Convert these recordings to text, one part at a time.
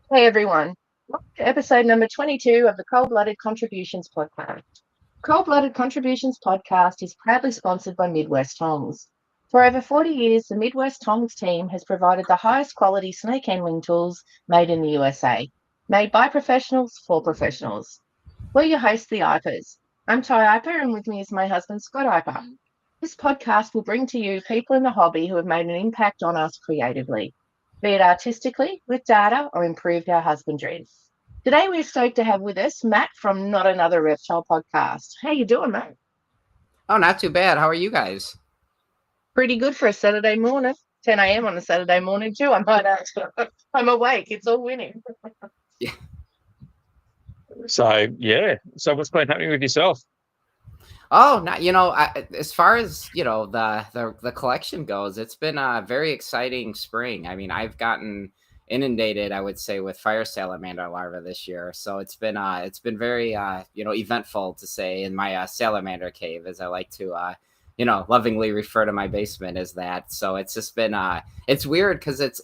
Hey everyone, welcome to episode number 22 of the Cold Blooded Contributions podcast. Cold Blooded Contributions podcast is proudly sponsored by Midwest Tongs. For over 40 years, the Midwest Tongs team has provided the highest quality snake handling tools made in the USA, made by professionals for professionals. We're your hosts, the Ipers. I'm Ty Iper, and with me is my husband, Scott Iper. This podcast will bring to you people in the hobby who have made an impact on us creatively, be it artistically, with data, or improved our husbandries. Today, we're stoked to have with us Matt from Not Another Reptile podcast. How you doing, Matt? Oh, not too bad. How are you guys? Pretty good for a Saturday morning. 10 a.m. on a Saturday morning, too. I might add. I'm awake. It's all winning. Yeah. So yeah. So what's been happening with yourself? Oh, not as far as the collection goes, it's been a very exciting spring. I mean, I've gotten inundated, I would say, with fire salamander larvae this year. So it's been very eventful to say in my salamander cave, as I like to lovingly refer to my basement as that. So it's just been it's weird because it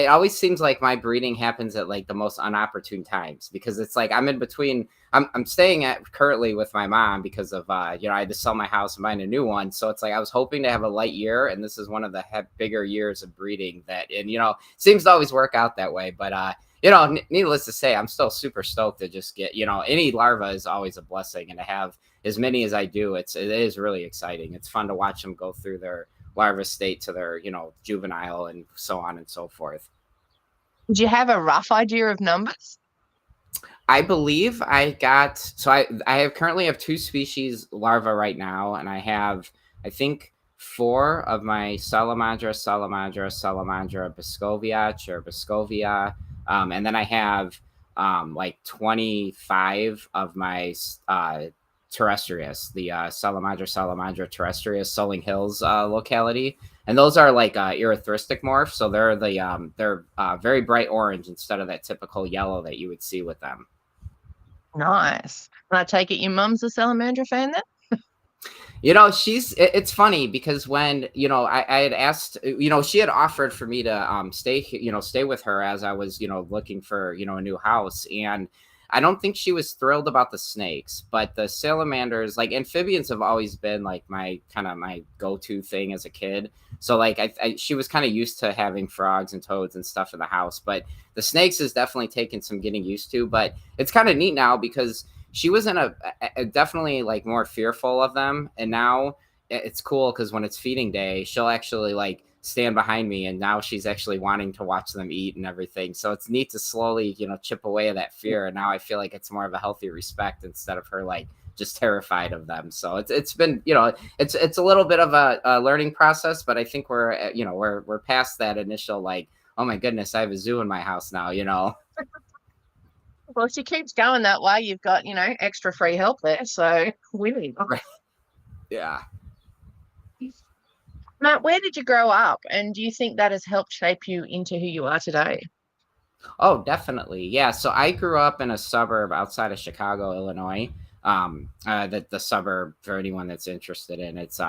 always seems like my breeding happens at like the most unopportune times because it's like I'm in between. I'm staying at currently with my mom because of I had to sell my house and buy a new one. So it's like I was hoping to have a light year, and this is one of the bigger years of breeding that, and seems to always work out that way. But needless to say, I'm still super stoked to just get any larva is always a blessing, and to have as many as I do, it is really exciting. It's fun to watch them go through their larva state to their juvenile and so on and so forth. Do you have a rough idea of numbers? I believe I got so I have currently have two species larvae right now, and I think four of my salamandra biscoviach or biscovia, and then I have like 25 of my terrestrius, the salamandra terrestrius, Sulling Hills locality, and those are like erythristic morphs, so they're very bright orange instead of that typical yellow that you would see with them. Nice. And I take it your mum's a salamander fan then? It's funny because when I had asked, she had offered for me to stay with her as I was looking for a new house. And I don't think she was thrilled about the snakes, but the salamanders, like amphibians, have always been like my go-to thing as a kid. So like she was kind of used to having frogs and toads and stuff in the house, but the snakes has definitely taken some getting used to. But it's kind of neat now because she was in a definitely like more fearful of them, and now it's cool because when it's feeding day, she'll actually like stand behind me, and now she's actually wanting to watch them eat and everything. So it's neat to slowly chip away at that fear, and now I feel like it's more of a healthy respect instead of her like just terrified of them. So it's been it's a little bit of a learning process, but I think we're past that initial like, oh my goodness, I have a zoo in my house now. Well, if she keeps going that way, you've got, extra free help there. So winning. Right. Yeah. Matt, where did you grow up? And do you think that has helped shape you into who you are today? Oh, definitely. Yeah. So I grew up in a suburb outside of Chicago, Illinois. The suburb, for anyone that's interested in, it's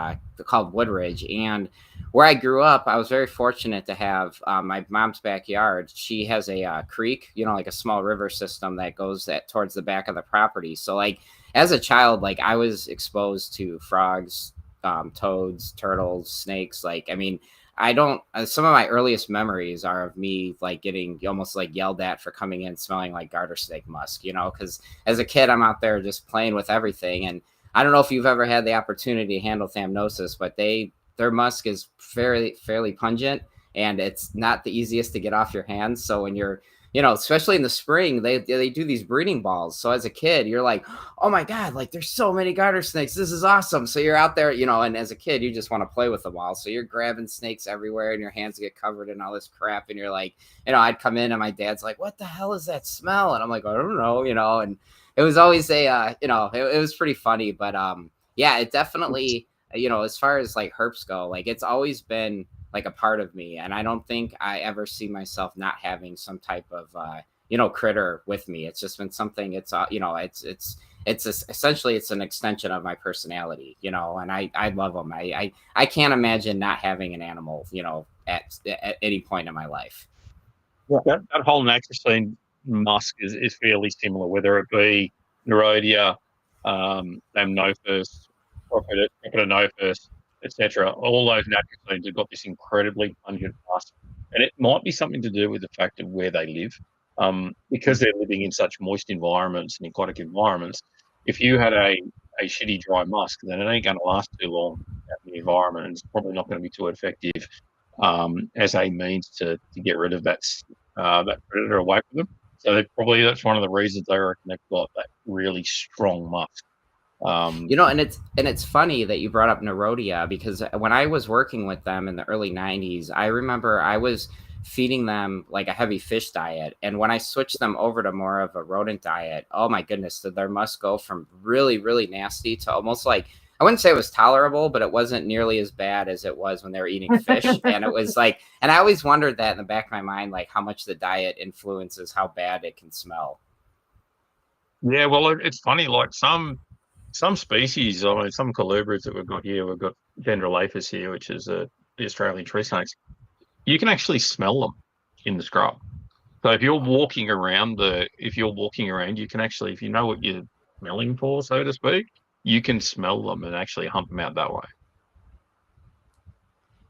called Woodridge. And where I grew up, I was very fortunate to have my mom's backyard. She has a creek, like a small river system that goes towards the back of the property. So like as a child, like I was exposed to frogs, toads, turtles, snakes. Like, I mean, I don't. Some of my earliest memories are of me like getting almost like yelled at for coming in smelling like garter snake musk. Because as a kid, I'm out there just playing with everything. And I don't know if you've ever had the opportunity to handle thamnosis, but their musk is fairly pungent, and it's not the easiest to get off your hands. So when you're especially in the spring, they do these breeding balls. So as a kid, you're like, oh my God, like there's so many garter snakes. This is awesome. So you're out there, and as a kid, you just want to play with the ball. So you're grabbing snakes everywhere and your hands get covered in all this crap. And you're like, I'd come in and my dad's like, what the hell is that smell? And I'm like, I don't know, and it was always it was pretty funny. But yeah, it definitely, as far as like herps go, like it's always been like a part of me, and I don't think I ever see myself not having some type of critter with me. It's just been something. It's essentially it's an extension of my personality, and I love them. I can't imagine not having an animal, at any point in my life. That whole natracine musk is fairly similar, whether it be Nerodia, Amnophis, Crocodinophis, etc. All those natracines have got this incredibly pungent musk, and it might be something to do with the fact of where they live, because they're living in such moist environments and aquatic environments. If you had a shitty dry musk, then it ain't going to last too long out in the environment, and it's probably not going to be too effective as a means to get rid of that predator away from them. So that's one of the reasons they reckon they've got that really strong musk. And it's funny that you brought up Nerodia, because when I was working with them in the early 90s, I remember I was feeding them like a heavy fish diet, and when I switched them over to more of a rodent diet, oh my goodness, did their musk go from really, really nasty to almost like, I wouldn't say it was tolerable, but it wasn't nearly as bad as it was when they were eating fish. And it was like, and I always wondered that in the back of my mind, like how much the diet influences how bad it can smell. Yeah, well, it's funny, like some species, I mean, some colubrids that we've got here, we've got Dendrolaphus here, which is the Australian tree snakes. You can actually smell them in the scrub. So if you're walking around, you can actually, if you know what you're smelling for, so to speak, you can smell them and actually hunt them out that way.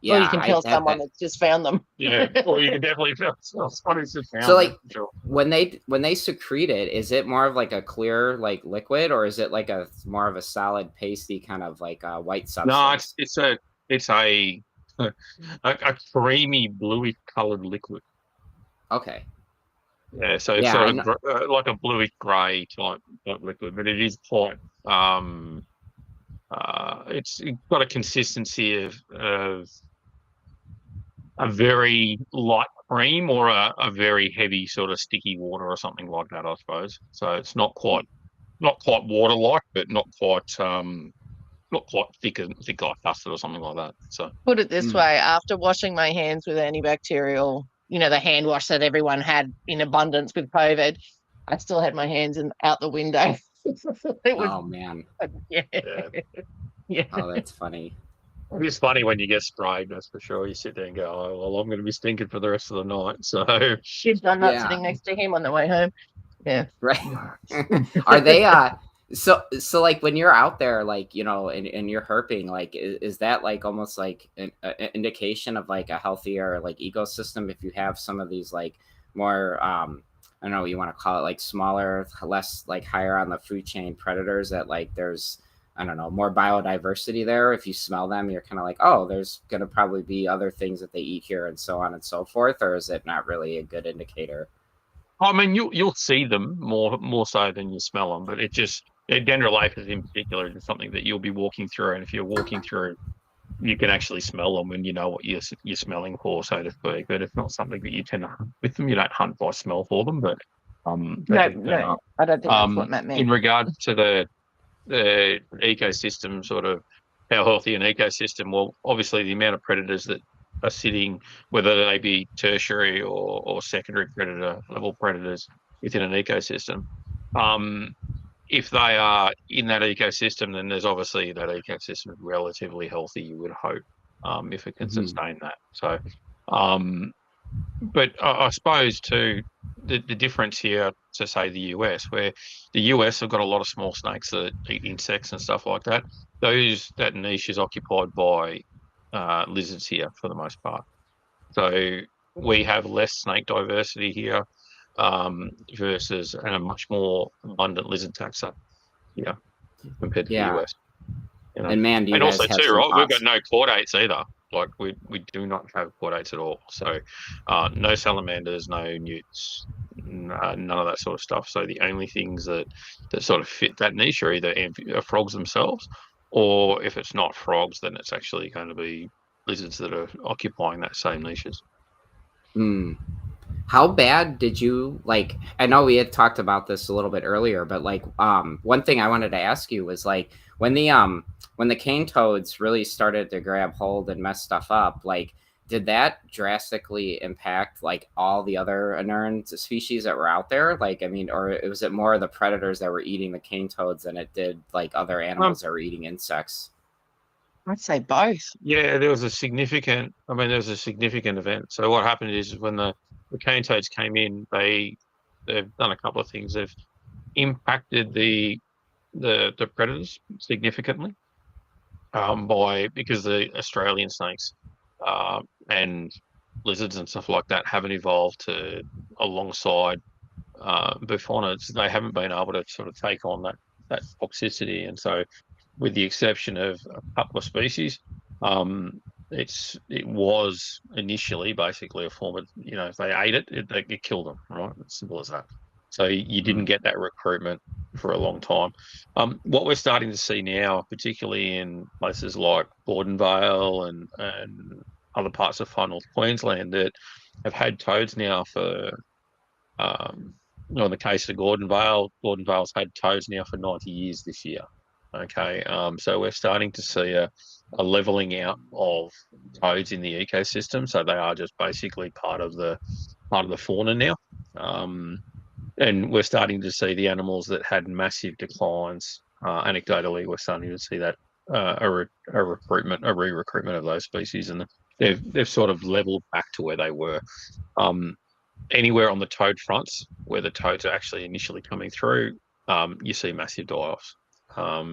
Yeah, or you can tell someone that's just found them. Yeah, or you can definitely tell someone's just found them. So, like, sure. when they secrete it, is it more of like a clear, like, liquid, or is it like a more of a solid, pasty kind of like a white substance? No, it's a creamy, bluish colored liquid. Okay. Yeah, so it's sort of like a bluish grey type liquid, but it is quite. It's got a consistency of a very light cream or a very heavy sort of sticky water or something like that, I suppose. So it's not quite water-like, but not quite thick like custard or something like that. So put it this way: after washing my hands with antibacterial, the hand wash that everyone had in abundance with COVID, I still had my hands out the window. Oh man! Yeah. Oh, that's funny. It's funny when you get sprayed, that's for sure. You sit there and go, "Oh well, I'm going to be stinking for the rest of the night." So I'm not sitting next to him on the way home. Yeah, right. Are they? So like when you're out there, like and you're herping, like is that like almost like an indication of like a healthier like ecosystem if you have some of these like more I don't know what you want to call it, like smaller, less like higher on the food chain predators that like there's, I don't know, more biodiversity there. If you smell them, you're kind of like, oh, there's going to probably be other things that they eat here and so on and so forth. Or is it not really a good indicator? I mean, you'll see them more so than you smell them, but Dendrolaphis in particular is something that you'll be walking through. And if you're walking through, you can actually smell them and you know what you're smelling for, so to speak. But it's not something that you tend to hunt with them. You don't hunt by smell for them, but no, I don't think that's what Matt meant. In regards to the ecosystem, sort of how healthy an ecosystem, well, obviously the amount of predators that are sitting, whether they be tertiary or secondary predator level predators within an ecosystem, if they are in that ecosystem, then there's obviously that ecosystem is relatively healthy, you would hope, if it can sustain that. So, but I suppose too, the difference here to say the US, where the US have got a lot of small snakes that eat insects and stuff like that. That niche is occupied by lizards here for the most part. So we have less snake diversity here versus a much more abundant lizard taxa here compared to the US. And man, and also too, right? We've got no chordates either. Like we do not have chordates at all. So no salamanders, no newts, none of that sort of stuff. So the only things that sort of fit that niche are either frogs themselves, or if it's not frogs, then it's actually going to be lizards that are occupying that same niches. How bad did you like? I know we had talked about this a little bit earlier, but like one thing I wanted to ask you was like when the cane toads really started to grab hold and mess stuff up, like did that drastically impact like all the other anurine species that were out there? Like, I mean, or was it more of the predators that were eating the cane toads than it did like other animals that were eating insects? I'd say both. Yeah, there was a significant event. So what happened is when the the cane toads came in, they've done a couple of things. They've impacted the predators significantly because the Australian snakes and lizards and stuff like that haven't evolved to alongside bufonids. They haven't been able to sort of take on that toxicity, and so with the exception of a couple of species, it was initially basically a form of, if they ate it killed them, right? As simple as that. So you didn't get that recruitment for a long time. What we're starting to see now, particularly in places like Gordon Vale and other parts of far north Queensland, that have had toads now for, in the case of Gordon Vale's had toads now for 90 years this year. Okay, so we're starting to see a leveling out of toads in the ecosystem. So they are just basically part of the fauna now. And we're starting to see the animals that had massive declines. Anecdotally, we're starting to see that a re-recruitment of those species, and they've sort of leveled back to where they were. Anywhere on the toad fronts where the toads are actually initially coming through, you see massive die-offs.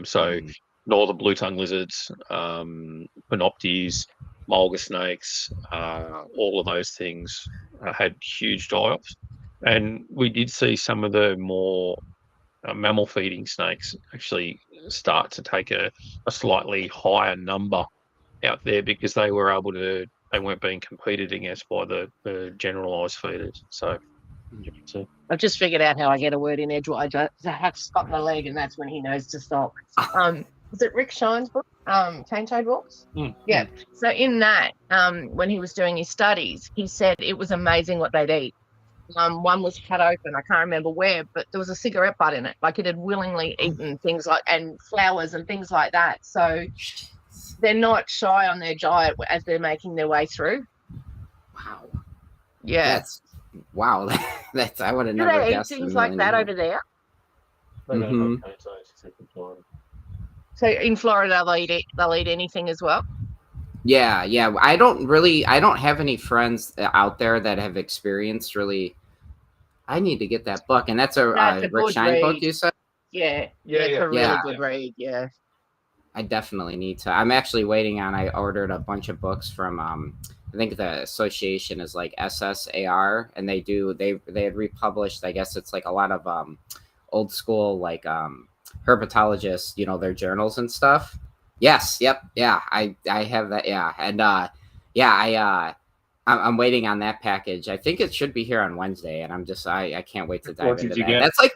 So northern blue tongue lizards, panoptes, mulga snakes, all of those things had huge die-offs. And we did see some of the more mammal feeding snakes actually start to take a slightly higher number out there because they weren't being competed against by the generalised feeders. So I've just figured out how I get a word in edgewise. I have to stop my leg, and that's when he knows to stop. Was it Rick Shine's book, Cane Toad Walks? Yeah. So in that, when he was doing his studies, he said it was amazing what they'd eat. One was cut open, I can't remember where, but there was a cigarette butt in it. Like it had willingly eaten things and flowers and things like that. So they're not shy on their diet as they're making their way through. Wow. Yeah. Wow. That's I would have Do never they eat guessed. things like that over there? Mhm. So in Florida, they'll eat anything as well. Yeah. I don't have any friends out there that have experienced really. I need to get that book, and that's a Rick Shine book, you said? Yeah. It's a really good read. Yeah. I definitely need to. I'm actually waiting on. I ordered a bunch of books from. I think the association is like SSAR, and they had republished. I guess it's like a lot of old school like herpetologists, their journals and stuff. Yes, yep, yeah, I have that, yeah, and I'm waiting on that package. I think it should be here on Wednesday, and I can't wait to dive into that. Get? That's like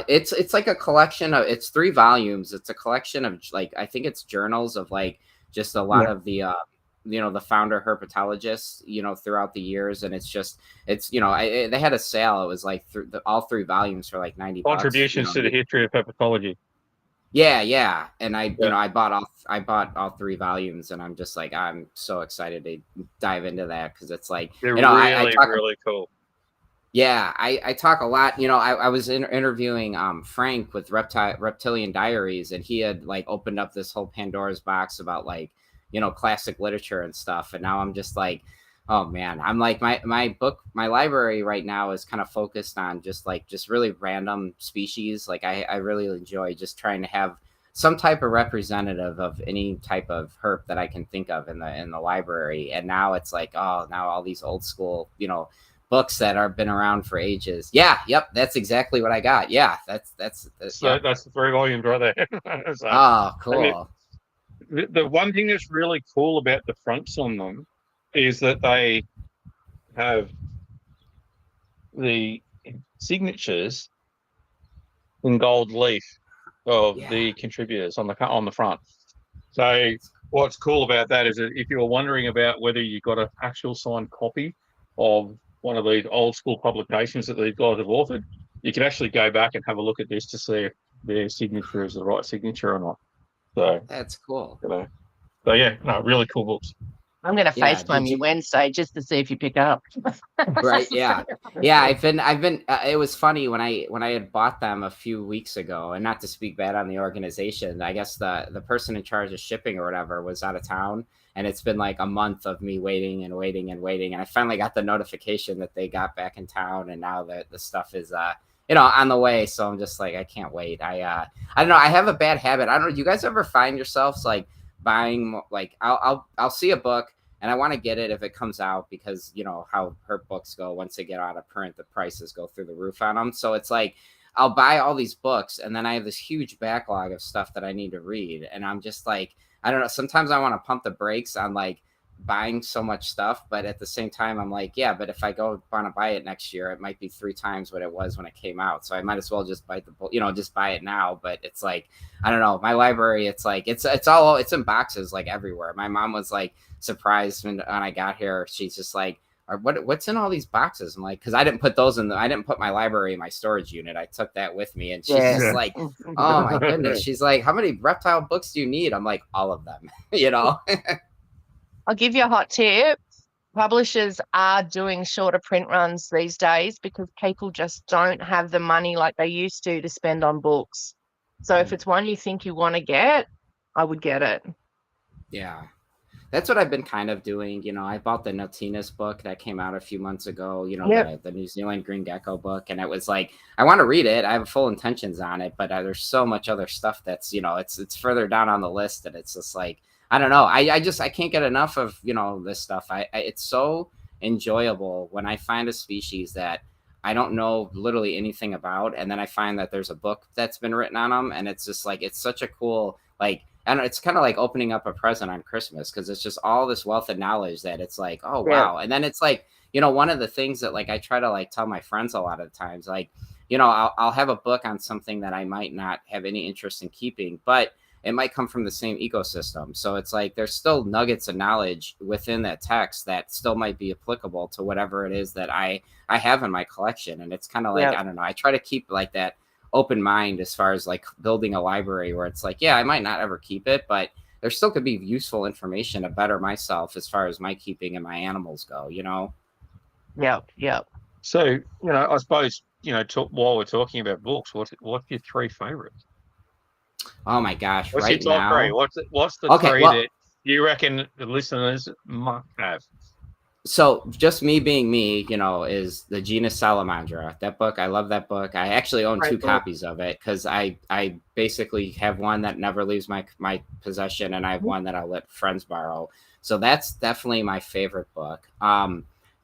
it's like a collection of, it's 3 volumes. It's a collection of like, I think it's journals of like just a lot of the the founder herpetologists throughout the years, and they had a sale. It was like all 3 volumes for like $90. Contributions to the history of herpetology. Yeah, and I bought all 3 volumes, and I'm just like, I'm so excited to dive into that because it's like they're really cool. Yeah, I talk a lot. I was interviewing Frank with Reptilian Diaries, and he had like opened up this whole Pandora's box about like classic literature and stuff, and now I'm just like, oh man, I'm like my library right now is kind of focused on just really random species. Like I really enjoy just trying to have some type of representative of any type of herp that I can think of in the library. And now it's like, oh, now all these old school books that have been around for ages. Yeah, yep, that's exactly what I got. Yeah, that's the 3 volumes right there. So, oh, cool. The one thing that's really cool about the fronts on them is that they have the signatures in gold leaf of the contributors on the front. So what's cool about that is that if you're wondering about whether you got an actual signed copy of one of these old school publications that these guys have authored, you can actually go back and have a look at this to see if their signature is the right signature or not. So that's cool. So yeah, no, really cool books. I'm going to FaceTime you Wednesday just to see if you pick up. Right. Yeah. I've been. It was funny when I had bought them a few weeks ago, and not to speak bad on the organization. I guess the person in charge of shipping or whatever was out of town, And it's been like a month of me waiting and waiting and waiting. And I finally got the notification that they got back in town, and now that the stuff is on the way. So I'm just like, I can't wait. I don't know. I have a bad habit. I don't know. Do you guys ever find yourselves like buying, like I'll see a book and I want to get it if it comes out, because you know how her books go. Once they get out of print, the prices go through the roof on them. So it's like, I'll buy all these books and then I have this huge backlog of stuff that I need to read. And I'm just like, I don't know. Sometimes I want to pump the brakes on like buying so much stuff, but at the same time I'm like, yeah, but if I go want to buy it next year, it might be 3 times what it was when it came out, so I might as well just bite the bullet, just buy it now. But it's like, I don't know, my library, it's like it's in boxes like everywhere. My mom was like surprised when I got here. She's just like, what's in all these boxes? I'm like, because I didn't put my library in my storage unit. I took that with me, and she's just like, oh my goodness. She's like, how many Reptile books do you need? I'm like, all of them. I'll give you a hot tip. Publishers are doing shorter print runs these days because people just don't have the money like they used to spend on books. So if it's one you think you want to get, I would get it. Yeah. That's what I've been kind of doing. I bought the Nautinus book that came out a few months ago, the New Zealand green gecko book. And it was like, I want to read it. I have full intentions on it, but there's so much other stuff that's, it's further down on the list, and it's just like, I don't know. I can't get enough of, this stuff. It's so enjoyable when I find a species that I don't know literally anything about. And then I find that there's a book that's been written on them. And it's just like, it's such a cool, like, I don't know, it's kind of like opening up a present on Christmas, because it's just all this wealth of knowledge that it's like, oh, wow. And then it's like, one of the things that like I try to like tell my friends a lot of times, like, I'll have a book on something that I might not have any interest in keeping, but it might come from the same ecosystem. So it's like there's still nuggets of knowledge within that text that still might be applicable to whatever it is that I have in my collection. And it's kind of like, I don't know, I try to keep like that open mind as far as like building a library where it's like, yeah, I might not ever keep it, but there still could be useful information to better myself as far as my keeping and my animals go, Yep. So, I suppose, while we're talking about books, what's your 3 favorites? Oh my gosh! What's right your top now, 3? What's the 3 that you reckon the listeners must have? So just me being me, is the genus Salamandra. That book, I love that book. I actually own 2 copies of it because I basically have one that never leaves my possession, and I have one that I'll let friends borrow. So that's definitely my favorite book.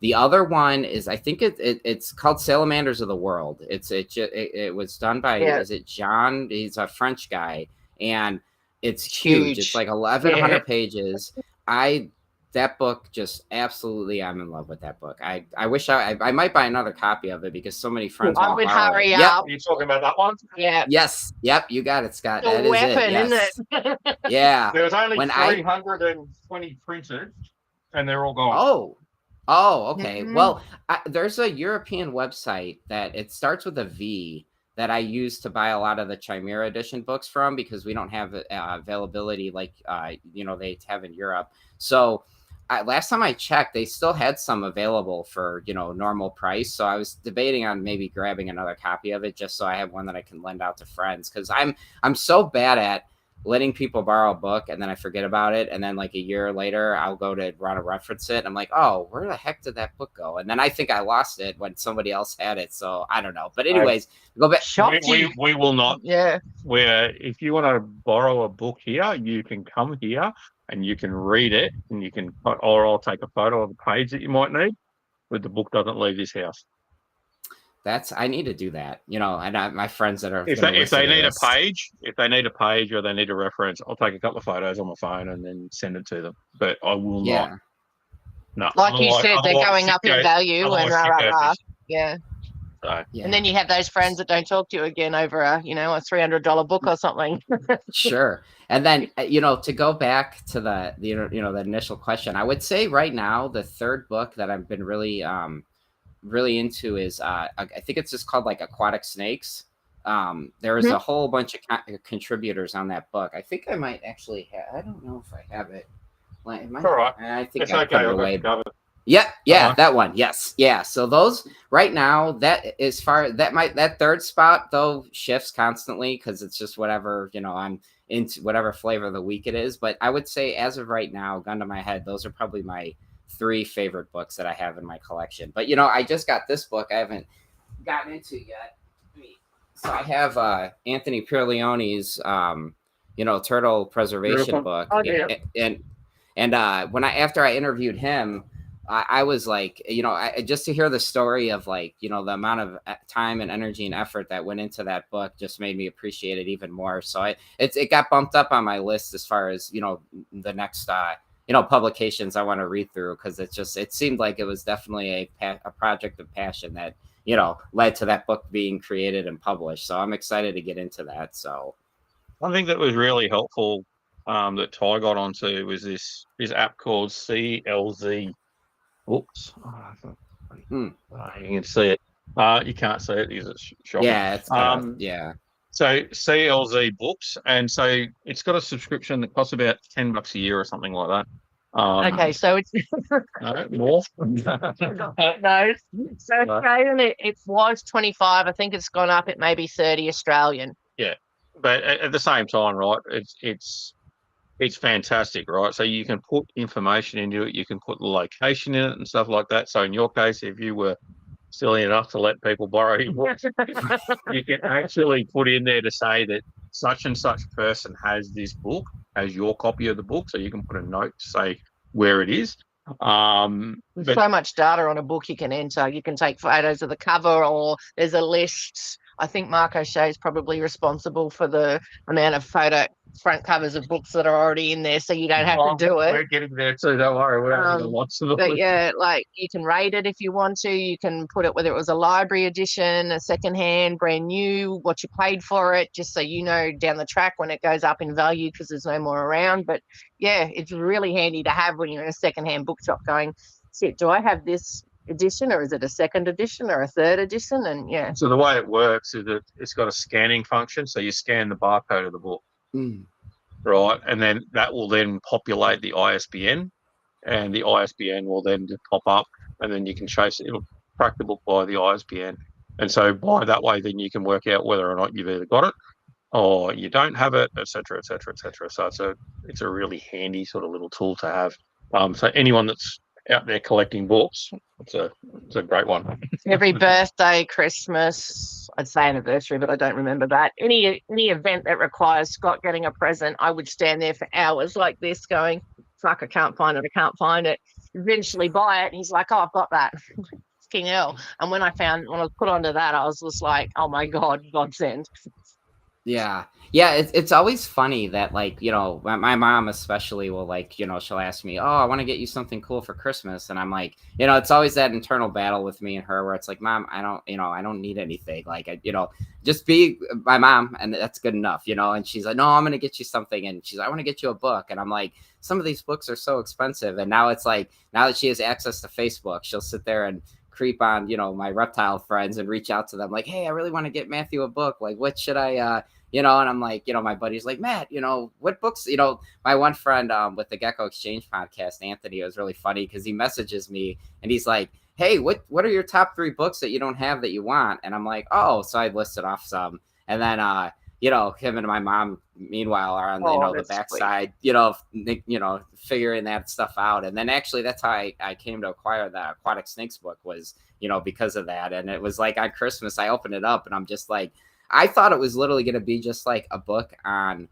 The other one is, I think it's called Salamanders of the World. It was done by, is it John? He's a French guy, and it's huge. It's like 1,100 pages. That book just absolutely, I'm in love with that book. I wish I might buy another copy of it because so many friends. I would hurry up. Yep. Are you talking about that one? Yeah. Yes. Yep. You got it, Scott. The that weapon, is it. Yes. isn't it? Yeah. There was only 320 printed, and they're all gone. Oh, okay. Mm-hmm. Well, there's a European website that it starts with a V that I use to buy a lot of the Chimera edition books from, because we don't have availability like they have in Europe. So last time I checked, they still had some available for normal price. So I was debating on maybe grabbing another copy of it just so I have one that I can lend out to friends, because I'm so bad at letting people borrow a book and then I forget about it, and then like a year later I'll go to want to reference it. I'm like, oh, where the heck did that book go? And then I think I lost it when somebody else had it. So I don't know. But anyways, go back. We will not. Yeah. If you want to borrow a book here, you can come here and you can read it, and you can, or I'll take a photo of the page that you might need, but the book doesn't leave this house. I need to do that, and my friends that are, if they need a page or they need a reference, I'll take a couple of photos on my phone and then send it to them. But I will not. No, like you said, they're going up in value and yeah. So, and then you have those friends that don't talk to you again over a $300 book or something. Sure. And then to go back to the initial question, I would say right now the third book that I've been really into is I think it's just called like Aquatic Snakes. There is a whole bunch of contributors on that book. I think I might actually have. I don't know if I have it. All right. I think it's I okay. put it away. Yeah, that one. Yes, yeah. So those right now, that third spot though shifts constantly because it's just whatever I'm. into whatever flavor of the week it is. But I would say, as of right now, gun to my head, those are probably my 3 favorite books that I have in my collection. But I just got this book I haven't gotten into yet. So I have Anthony Pierleone's turtle preservation book. Oh, yeah. And after I interviewed him, I was like, just to hear the story of the amount of time and energy and effort that went into that book just made me appreciate it even more. So it got bumped up on my list as far as, the next, publications I want to read through, because it seemed like it was definitely a project of passion that, led to that book being created and published. So I'm excited to get into that. So I think that was really helpful that Ty got onto was this app called CLZ. Oops. You can see it. You can't see it because it's shocking. Yeah, it's yeah. So CLZ Books, and so it's got a subscription that costs about $10 a year or something like that. Okay, so it's more. no. So Australian, it was 25. I think it's gone up. It may be 30 Australian. Yeah, but at the same time, right? It's fantastic, right? So you can put information into it. You can put the location in it and stuff like that. So in your case, if you were silly enough to let people borrow your books, you can actually put in there to say that such and such person has this book, has your copy of the book. So you can put a note to say where it is. There's so much data on a book you can enter. You can take photos of the cover, or there's a list. I think Mark O'Shea is probably responsible for the amount of photo front covers of books that are already in there, so you don't have to do it. We're getting there too, don't worry. We're having lots of them. But yeah, you can rate it if you want to. You can put it whether it was a library edition, a secondhand, brand new, what you paid for it, just so you know down the track when it goes up in value, because there's no more around. But yeah, it's really handy to have when you're in a secondhand bookshop going, shit, do I have this edition, or is it a second edition or a third edition? And yeah. So the way it works is that it's got a scanning function. So you scan the barcode of the book. Right, and then that will then populate the ISBN, and the ISBN will then pop up, and then you can chase it. It'll track the book by the ISBN, and so by that way, then you can work out whether or not you've either got it or you don't have it, etc., etc., etc. So it's a really handy sort of little tool to have. So anyone that's out there collecting books, it's a great one. Every birthday, Christmas, I'd say anniversary, but I don't remember that. Any event that requires Scott getting a present, I would stand there for hours like this going, fuck, I can't find it. Eventually buy it, and he's like, oh, I've got that. Fucking hell. And when I was put onto that, I was just like, oh my God, godsend. Yeah. It's always funny that my mom especially will she'll ask me, oh, I want to get you something cool for Christmas. And I'm like, it's always that internal battle with me and her where it's like, Mom, I don't need anything. Just be my mom, and that's good enough, and she's like, no, I'm going to get you something. And she's like, I want to get you a book. And I'm like, some of these books are so expensive. And now it's like, now that she has access to Facebook, she'll sit there and creep on, my reptile friends and reach out to them like, hey, I really want to get Matthew a book. Like, what should I, and I'm like, my buddy's like, Matt, what books, my one friend with the Gecko Exchange podcast, Anthony, it was really funny because he messages me and he's like, hey, what are your top 3 books that you don't have that you want? And I'm like, oh, so I listed off some. And then, him and my mom, meanwhile, are on the backside, figuring that stuff out. And then actually that's how I came to acquire the Aquatic Snakes book was, because of that. And it was like on Christmas, I opened it up and I'm just like, I thought it was literally going to be just like a book on,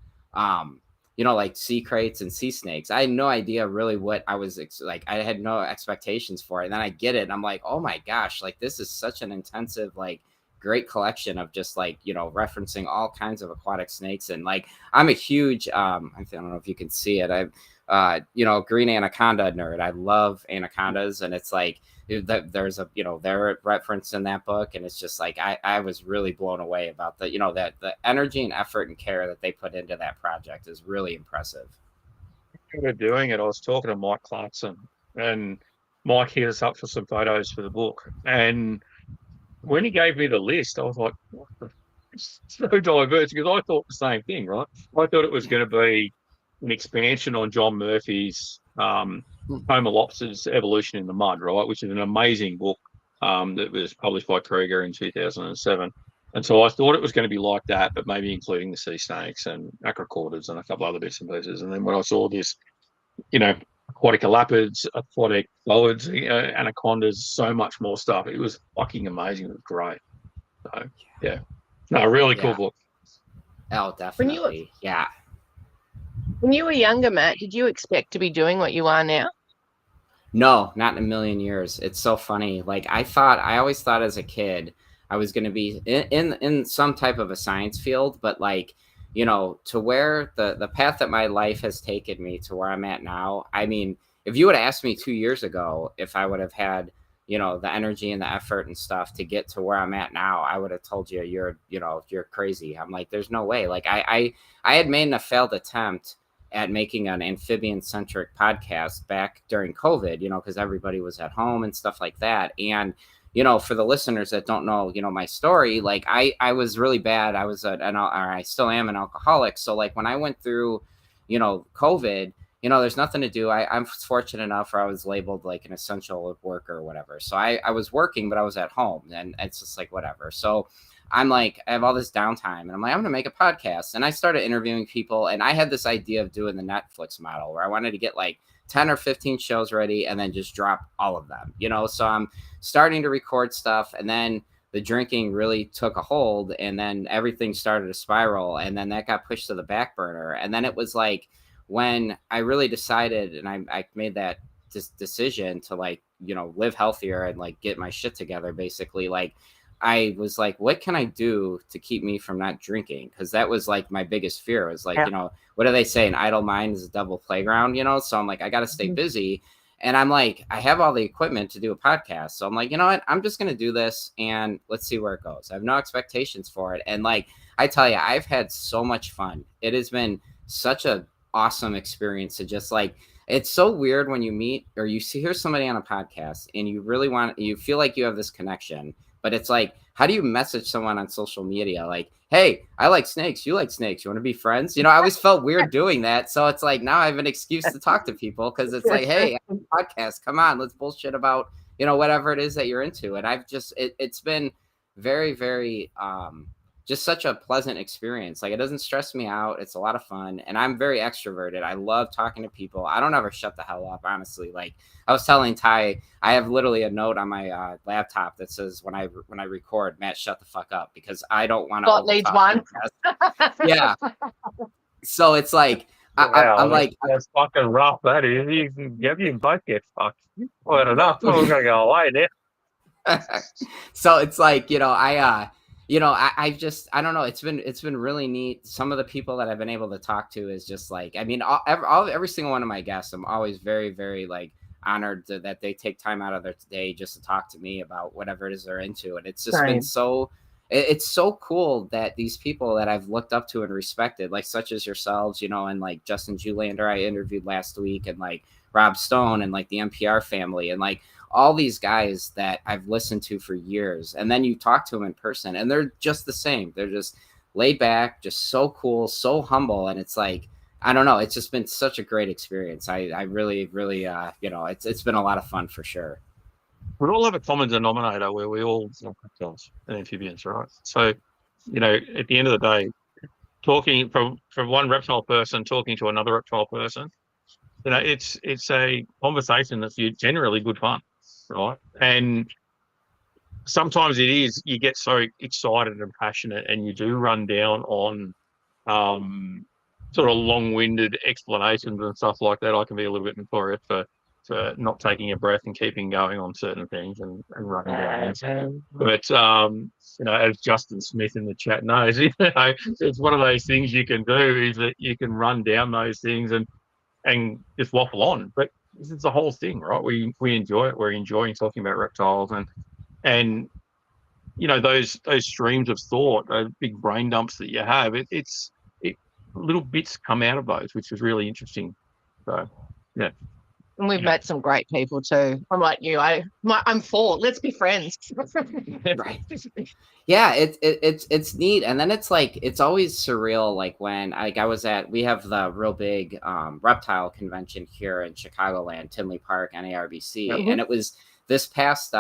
like sea crates and sea snakes. I had no idea really what I was I had no expectations for it. And then I get it. And I'm like, oh my gosh, this is such an intensive, great collection of just referencing all kinds of aquatic snakes. And I'm a huge, I don't know if you can see it. I'm, green anaconda nerd. I love anacondas. And it's there's a they're referenced in that book, and it's just I was really blown away about that the energy and effort and care that they put into that project is really impressive. We're doing it. I was talking to Mike Clarkson, and Mike hit us up for some photos for the book. And when he gave me the list, I was like, it's so diverse, because I thought the same thing, right? I thought it was going to be an expansion on John Murphy's Homelopsis Evolution in the Mud, right, which is an amazing book that was published by Kruger in 2007. And so I thought it was going to be like that, but maybe including the sea snakes and acrocordids and a couple other bits and pieces. And then when I saw this, aquatic elapids, aquatic boids, anacondas, so much more stuff, it was fucking amazing. It was great. So, yeah. No, really cool book. Oh, definitely. Yeah. When you were younger, Matt, did you expect to be doing what you are now? No, not in a million years. It's so funny. Like I always thought as a kid I was going to be in some type of a science field, but like, to where the path that my life has taken me to where I'm at now. I mean, if you would have asked me 2 years ago if I would have had, the energy and the effort and stuff to get to where I'm at now, I would have told you you're crazy. I'm like, there's no way. Like I had made a failed attempt at making an amphibian centric podcast back during COVID, because everybody was at home and stuff like that. And, for the listeners that don't know, my story, like I was really bad. I was I still am an alcoholic. So like when I went through, COVID, there's nothing to do. I'm fortunate enough where I was labeled like an essential worker or whatever. So I was working, but I was at home, and it's just like, whatever. So I'm like, I have all this downtime, and I'm like, I'm going to make a podcast. And I started interviewing people, and I had this idea of doing the Netflix model where I wanted to get like 10 or 15 shows ready and then just drop all of them, so I'm starting to record stuff, and then the drinking really took a hold, and then everything started to spiral, and then that got pushed to the back burner. And then it was like when I really decided, and I made that decision to like, live healthier and like get my shit together, basically, like I was like, what can I do to keep me from not drinking? Because that was like my biggest fear. It was like, what do they say? An idle mind is a devil playground, So I'm like, I got to stay busy. And I'm like, I have all the equipment to do a podcast. So I'm like, you know what? I'm just going to do this and let's see where it goes. I have no expectations for it. And like, I tell you, I've had so much fun. It has been such a awesome experience to just like, it's so weird when you meet or you hear somebody on a podcast and you feel like you have this connection. But it's like, how do you message someone on social media? Like, hey, I like snakes. You like snakes. You want to be friends? I always felt weird doing that. So it's like, now I have an excuse to talk to people because it's like, hey, I have a podcast. Come on, let's bullshit about, whatever it is that you're into. And I've just, it's been very, very, just such a pleasant experience. Like, it doesn't stress me out. It's a lot of fun. And I'm very extroverted. I love talking to people. I don't ever shut the hell up, honestly. Like I was telling Ty, I have literally a note on my laptop that says when I record, Matt, shut the fuck up, because I don't want to. Scott needs one. Yeah. So it's like, I'm like, that's fucking rough. That is. You both get fucked. Well, enough. We're gonna go away now. So it's like, I just, I don't know. It's been really neat. Some of the people that I've been able to talk to is just like, I mean, every single one of my guests, I'm always very, very like honored that they take time out of their day just to talk to me about whatever it is they're into. And it's just been it's so cool that these people that I've looked up to and respected, like such as yourselves, and like Justin Julander, I interviewed last week, and like Rob Stone and like the NPR family, and like all these guys that I've listened to for years. And then you talk to them in person and they're just the same. They're just laid back, just so cool, so humble. And it's like, I don't know. It's just been such a great experience. I really, really, it's been a lot of fun for sure. We all have a common denominator where we all like reptiles and amphibians, right? So, at the end of the day, talking from one reptile person talking to another reptile person, it's a conversation that's generally good fun, right? And sometimes it is, you get so excited and passionate and you do run down on sort of long-winded explanations and stuff like that. I can be a little bit notorious for not taking a breath and keeping going on certain things and running down. But as Justin Smith in the chat knows, it's one of those things you can do, is that you can run down those things and just waffle on. But this is the whole thing, right? We enjoy it. We're enjoying talking about reptiles and those streams of thought, those big brain dumps that you have. It's little bits come out of those, which is really interesting. So yeah. And we've met some great people too. I'm like you. I'm for. Let's be friends. Right. Yeah, it's neat. And then it's like, it's always surreal. Like when we have the real big reptile convention here in Chicagoland, Tinley Park, NARBC, and it was this past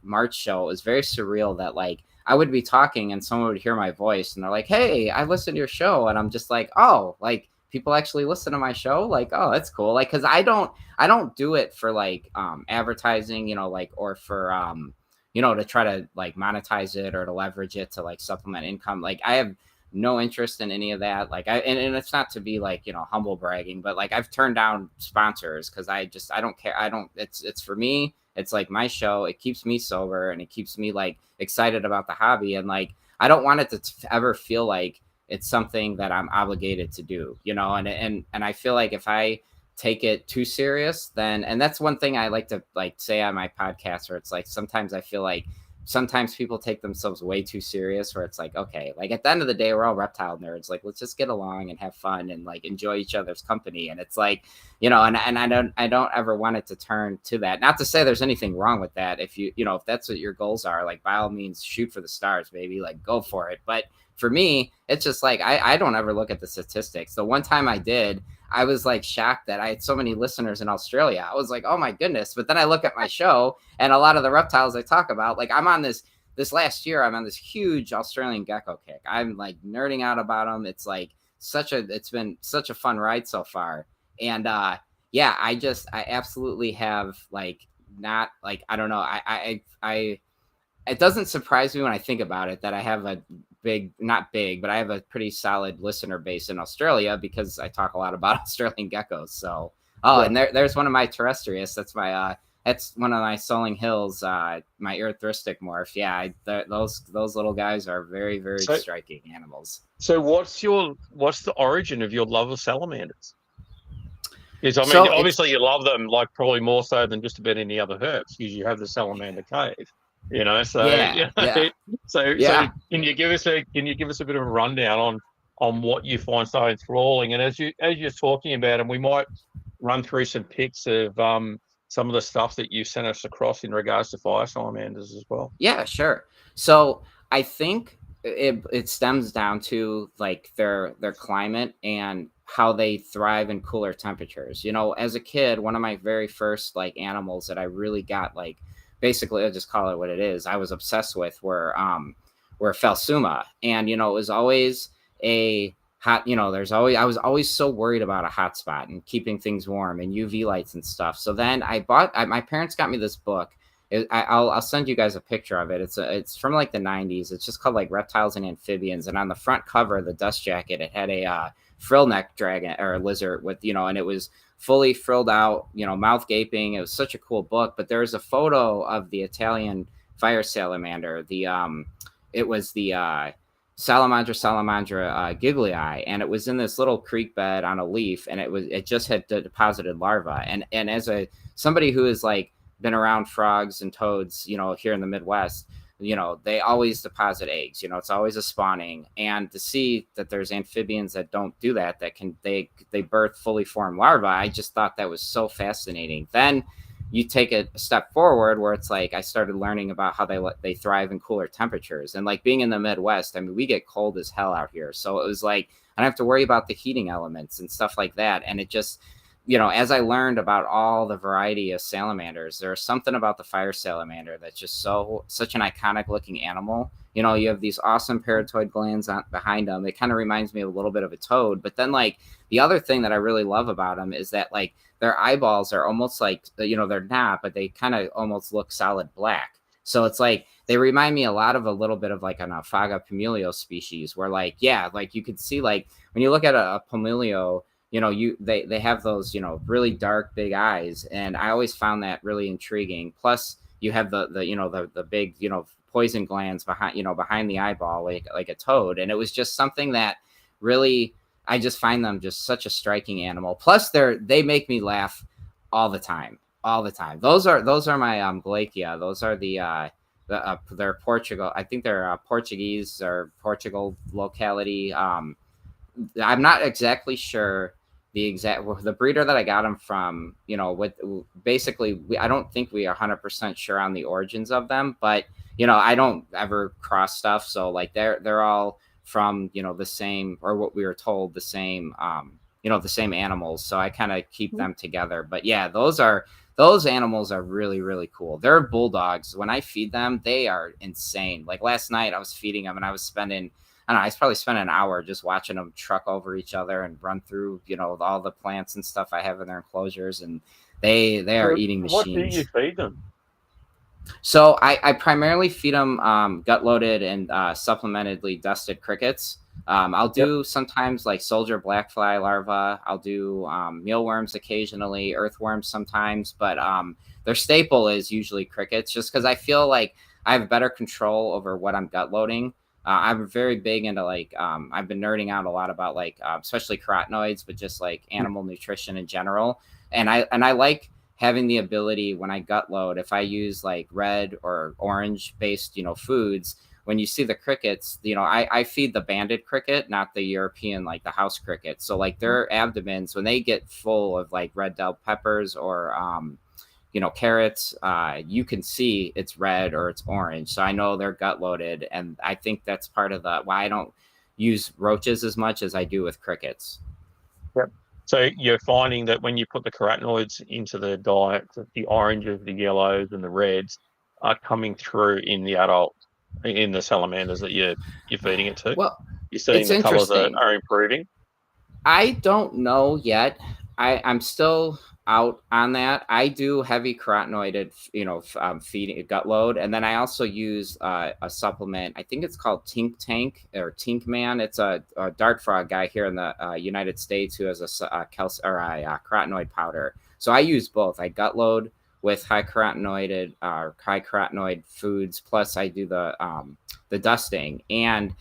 March show. It was very surreal that like I would be talking and someone would hear my voice and they're like, "Hey, I listened to your show." And I'm just like, "Oh, like people actually listen to my show?" Like, "Oh, that's cool." Like, cause I don't do it for like advertising, you know, like, or for you know, to try to like monetize it or to leverage it to like supplement income. Like I have no interest in any of that. Like and it's not to be like, you know, humble bragging, but like I've turned down sponsors because I don't care. I don't, it's for me. It's like my show. It keeps me sober and it keeps me like excited about the hobby. And like, I don't want it to ever feel like it's something that I'm obligated to do, you know? And I feel like if I take it too serious, then, and that's one thing I like to like say on my podcast, where it's like, sometimes I feel like sometimes people take themselves way too serious, where it's like, okay, like at the end of the day, we're all reptile nerds. Like, let's just get along and have fun and like enjoy each other's company. And it's like, you know, and I don't ever want it to turn to that. Not to say there's anything wrong with that. If you know, if that's what your goals are, like by all means, shoot for the stars, baby, like go for it. But for me, it's just like, I don't ever look at the statistics. The one time I did, I was like shocked that I had so many listeners in Australia. I was like, oh my goodness. But then I look at my show and a lot of the reptiles I talk about, like I'm on this last year, I'm on this huge Australian gecko kick. I'm like nerding out about them. It's like it's been such a fun ride so far. And yeah, I absolutely have like, not like, I don't know. It doesn't surprise me when I think about it that I have a not big, but I have a pretty solid listener base in Australia because I talk a lot about Australian geckos. So, Right. and there's one of my terrestrius. That's one of my Soling Hills, my erythristic morph. Yeah, those little guys are very, very striking animals. So what's the origin of your love of salamanders? Because I mean, So obviously you love them like probably more so than just about any other herbs, because you have the salamander cave, you know. So yeah, yeah. so Yeah. can you give us a bit of a rundown on what you find so enthralling? And as you're talking about, and we might run through some pics of some of the stuff that you sent us across in regards to fire salamanders as well. Yeah, sure. So I think it stems down to like their climate and how they thrive in cooler temperatures. You know, as a kid, one of my very first like animals that I really got like, basically I'll just call it what it is, I was obsessed with were Phelsuma. And you know, it was always a hot, you know, I was always so worried about a hot spot and keeping things warm and UV lights and stuff. So then my parents got me this book. I'll send you guys a picture of it. It's from like the 90s. It's just called like Reptiles and Amphibians. And on the front cover, the dust jacket, it had a frill neck dragon or a lizard with, you know, and it was fully frilled out, you know, mouth gaping. It was such a cool book. But there's a photo of the Italian fire salamander. It was the Salamandra giglii, and it was in this little creek bed on a leaf, and it just had deposited larvae. And as somebody who is like been around frogs and toads, you know, here in the Midwest, you know, they always deposit eggs, you know, it's always a spawning. And to see that there's amphibians that don't do that, they birth fully formed larvae, I just thought that was so fascinating. Then you take a step forward where it's like I started learning about how they thrive in cooler temperatures. And like being in the Midwest, I mean, we get cold as hell out here. So it was like I don't have to worry about the heating elements and stuff like that. And it just, you know, as I learned about all the variety of salamanders, there's something about the fire salamander that's just such an iconic looking animal. You know, you have these awesome parotid glands behind them. It kind of reminds me a little bit of a toad. But then like the other thing that I really love about them is that like their eyeballs are almost like, you know, they're not, but they kind of almost look solid black. So it's like they remind me a little bit of like an Aphaga Pumilio species where like, yeah, like you could see like when you look at a Pumilio, you know, they have those, you know, really dark big eyes, and I always found that really intriguing. Plus, you have the you know the big, you know, poison glands behind the eyeball like a toad, and it was just something that really, I just find them just such a striking animal. Plus, they make me laugh all the time. Those are my Glachia. Those are they're Portugal. I think they're Portuguese or Portugal locality. I'm not exactly sure the breeder that I got them from, you know, with basically, I don't think we are 100% sure on the origins of them, but, you know, I don't ever cross stuff. So like they're all from, you know, the same, or what we were told, the same, you know, the same animals. So I kind of keep them together. But yeah, those are those animals are really, really cool. They're bulldogs. When I feed them, they are insane. Like last night I was feeding them and I was spending, I don't know, I was probably spending an hour just watching them truck over each other and run through, all the plants and stuff I have in their enclosures, and they are eating machines. What do you feed them? So I primarily feed them gut loaded and supplementedly dusted crickets. I'll do sometimes like soldier blackfly larvae. I'll do mealworms occasionally, earthworms sometimes, but their staple is usually crickets, just because I feel like I have better control over what I'm gut loading. I'm very big into like I've been nerding out a lot about like especially carotenoids, but just like animal nutrition in general. And I like having the ability when I gut load, if I use like red or orange based, foods, when you see the crickets, I feed the banded cricket, not the European, like the house cricket. So like their abdomens, when they get full of like red bell peppers or, carrots, you can see it's red or it's orange. So I know they're gut loaded. And I think that's part of why I don't use roaches as much as I do with crickets. Yep. So you're finding that when you put the carotenoids into the diet, that the oranges, the yellows, and the reds are coming through in the adult, in the salamanders that you're feeding it to. Well, you're seeing the colours are improving. I don't know yet. I'm still out on that. I do heavy carotenoided, feeding gut load, and then I also use a supplement. I think it's called Tink Tank or Tink Man. It's a dart frog guy here in the United States who has a carotenoid powder. So I use both. I gut load with high carotenoid foods, plus I do the dusting, and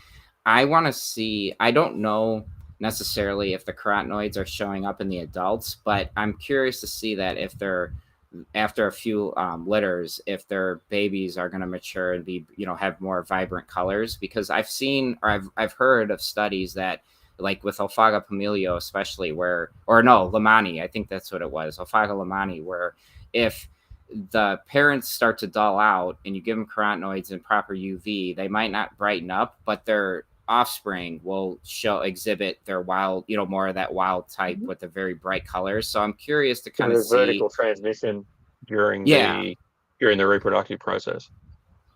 I want to see. I don't know necessarily if the carotenoids are showing up in the adults, but I'm curious to see that if they're after a few litters, if their babies are going to mature and be, have more vibrant colors, because I've seen, or I've heard of studies that like with Ophaga Pomelio, especially Lamani, I think that's what it was. Ophaga Lamani, where if the parents start to dull out and you give them carotenoids and proper UV, they might not brighten up, but their offspring will exhibit their wild, more of that wild type with the very bright colors. So I'm curious to kind of see vertical transmission during the reproductive process.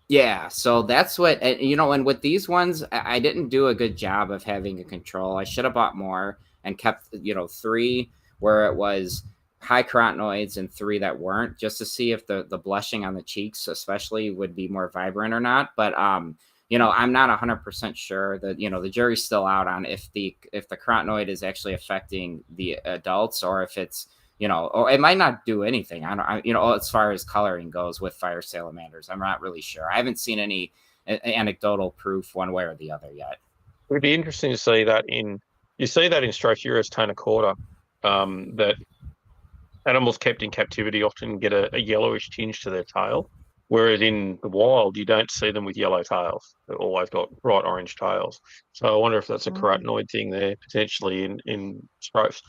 Yeah, so that's what, and with these ones, I didn't do a good job of having a control. I should have bought more and kept, 3 where it was high carotenoids and 3 that weren't, just to see if the blushing on the cheeks especially would be more vibrant or not. But I'm not 100% sure that, the jury's still out on if the carotenoid is actually affecting the adults, or if it's, or it might not do anything. As far as coloring goes with fire salamanders, I'm not really sure. I haven't seen any anecdotal proof one way or the other yet. It would be interesting to see that in Strophuris tanacorda, that animals kept in captivity often get a yellowish tinge to their tail. Whereas in the wild, you don't see them with yellow tails. They've always got bright orange tails. So I wonder if that's a carotenoid thing there, potentially in Stroph.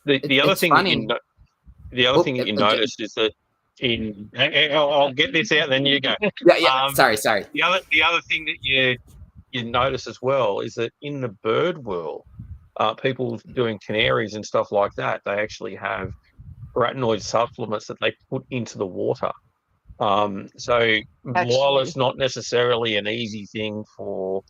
The other thing that you noticed is that I'll get this out, then you go. Yeah. Sorry. The other thing that you notice as well is that in the bird world, people doing canaries and stuff like that, they actually have carotenoid supplements that they put into the water. So while it's not necessarily an easy thing for,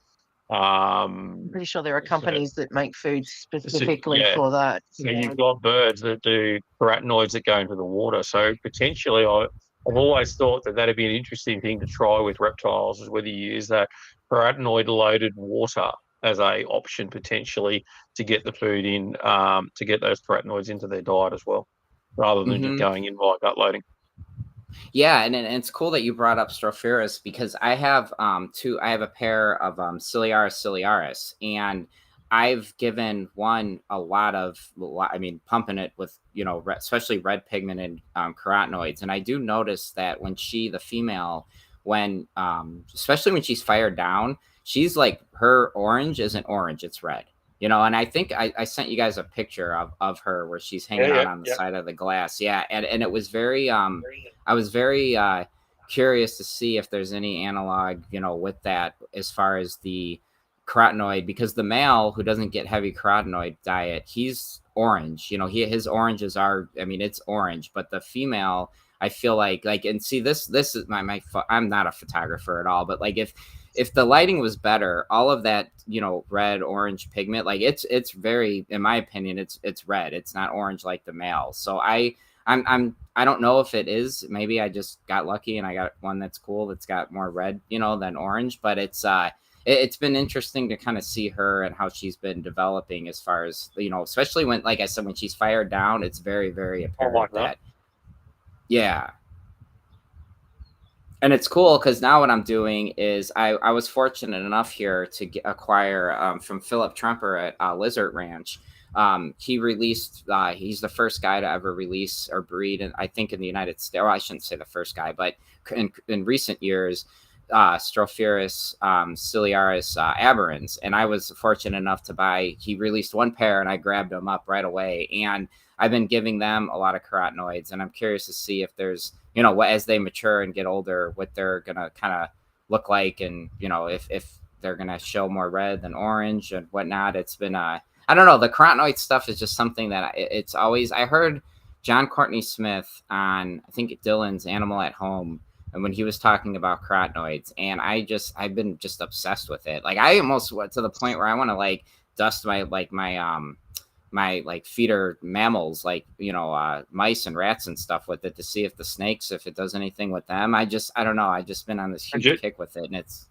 I'm pretty sure there are companies that make food specifically for that. So you've got birds that do carotenoids that go into the water. So potentially, I've always thought that that'd be an interesting thing to try with reptiles, is whether you use that carotenoid-loaded water as a option potentially to get the food in, to get those carotenoids into their diet as well, rather than just going in by gut loading. Yeah, and it's cool that you brought up Strophuris, because I have I have a pair of Ciliaris ciliaris, and I've given one a lot of, pumping it with, especially red pigmented carotenoids. And I do notice that when the female, especially when she's fired down, she's like, her orange isn't orange, it's red. And I think I sent you guys a picture of her where she's hanging out on the side of the glass. Yeah. And it was very, I was very curious to see if there's any analog, with that as far as the carotenoid, because the male who doesn't get heavy carotenoid diet, he's orange. You know, his oranges are, I mean, it's orange, but the female, I feel like, and see, this is I'm not a photographer at all, but like if the lighting was better, all of that, you know, red orange pigment, like it's very, in my opinion, it's red. It's not orange like the male. So I don't know if it is. Maybe I just got lucky and I got one that's cool, that's got more red, you know, than orange. But it's been interesting to kind of see her and how she's been developing as far as, you know, especially when, like I said, when she's fired down, it's very, very apparent like that. Yeah. And it's cool because now what I'm doing is I was fortunate enough here to acquire from Philip Trumper at Lizard Ranch. He released, he's the first guy to ever release or breed, and I think in the United States, or I shouldn't say the first guy, but in recent years, Stropharis ciliaris aberrans. And I was fortunate enough to buy, he released one pair and I grabbed them up right away. And I've been giving them a lot of carotenoids, and I'm curious to see if there's, you know, as they mature and get older, what they're going to kind of look like. And, you know, if they're going to show more red than orange and whatnot. It's been, I don't know. The carotenoid stuff is just something that it's always, I heard John Courtney Smith on, I think Dylan's Animal at Home, and when he was talking about carotenoids, and I've been just obsessed with it. Like I almost went to the point where I want to like dust my like feeder mammals, like, you know, mice and rats and stuff with it to see if the snakes, if it does anything with them. I don't know. I just been on this huge kick with it, and it's.